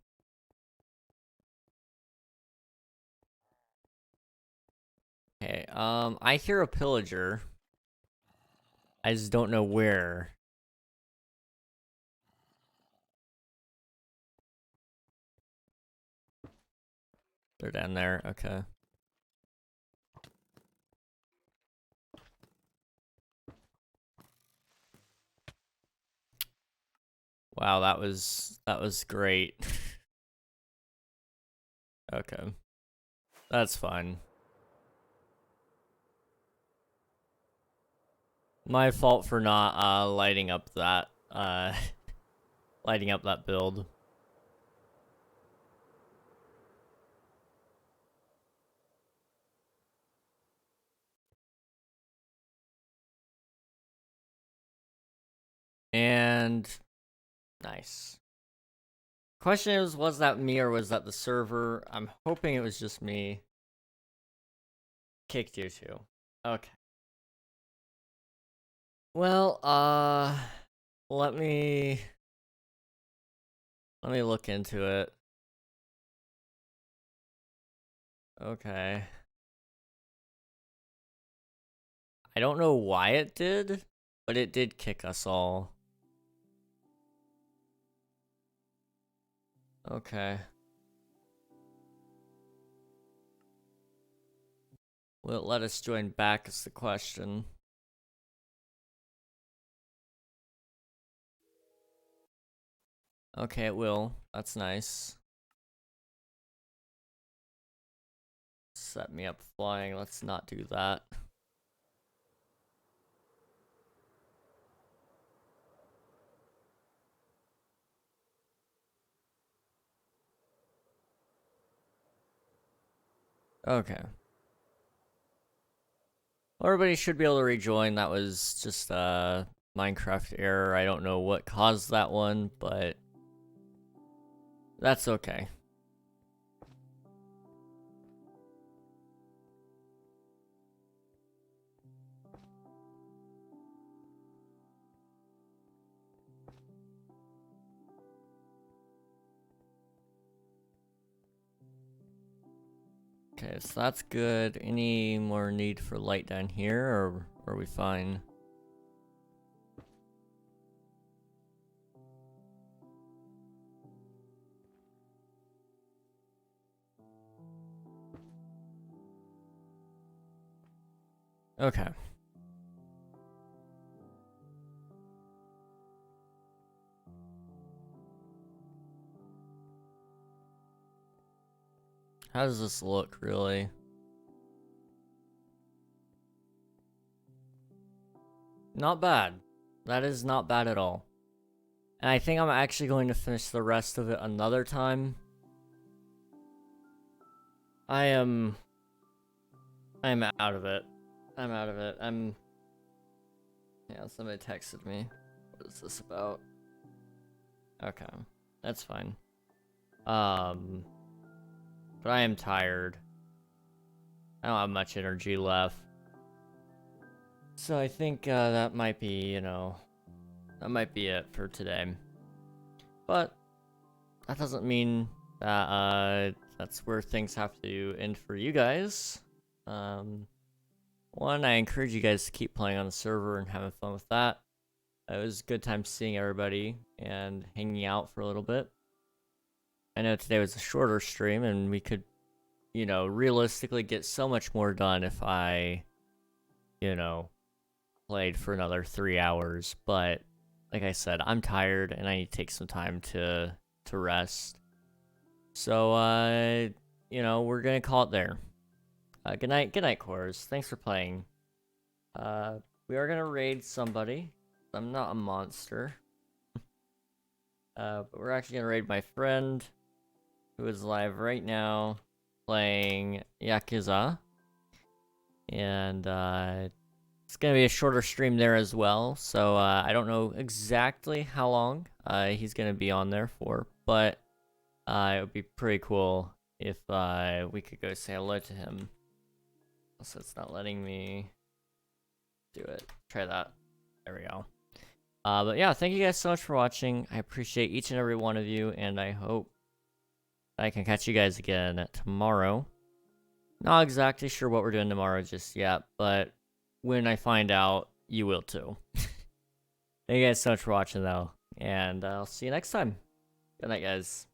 Okay, I hear a pillager. I just don't know where. They're down there, okay. Wow, that was great. Okay. That's fine. My fault for not lighting up that lighting up that build. And nice. Question is, was that me or was that the server? I'm hoping it was just me. Kicked you too. Okay. Well, let me look into it. Okay. I don't know why it did, but it did kick us all. Okay. Will it let us join back is the question. Okay, it will. That's nice. Set me up flying. Let's not do that. Okay. Well, everybody should be able to rejoin. That was just a Minecraft error. I don't know what caused that one, but that's okay. Okay, so that's good. Any more need for light down here, or are we fine? Okay. How does this look, really? Not bad. That is not bad at all. And I think I'm actually going to finish the rest of it another time. I'm out of it. I'm out of it. Yeah, somebody texted me. What is this about? Okay. That's fine. But I am tired. I don't have much energy left. So I think that might be, that might be it for today. But that doesn't mean that that's where things have to end for you guys. One, I encourage you guys to keep playing on the server and having fun with that. It was a good time seeing everybody and hanging out for a little bit. I know today was a shorter stream and we could, realistically get so much more done if I, played for another 3 hours. But like I said, I'm tired and I need to take some time to rest. So, we're gonna call it there. Good night, Cores. Thanks for playing. We are gonna raid somebody. I'm not a monster. But we're actually gonna raid my friend, who is live right now, playing Yakuza. And, it's gonna be a shorter stream there as well, so, I don't know exactly how long, he's gonna be on there for, but, it would be pretty cool if, we could go say hello to him. Also, it's not letting me do it. Try that. There we go. But yeah, thank you guys so much for watching. I appreciate each and every one of you, and I hope I can catch you guys again tomorrow. Not exactly sure what we're doing tomorrow just yet, but when I find out, you will too. Thank you guys so much for watching, though, and I'll see you next time. Good night, guys.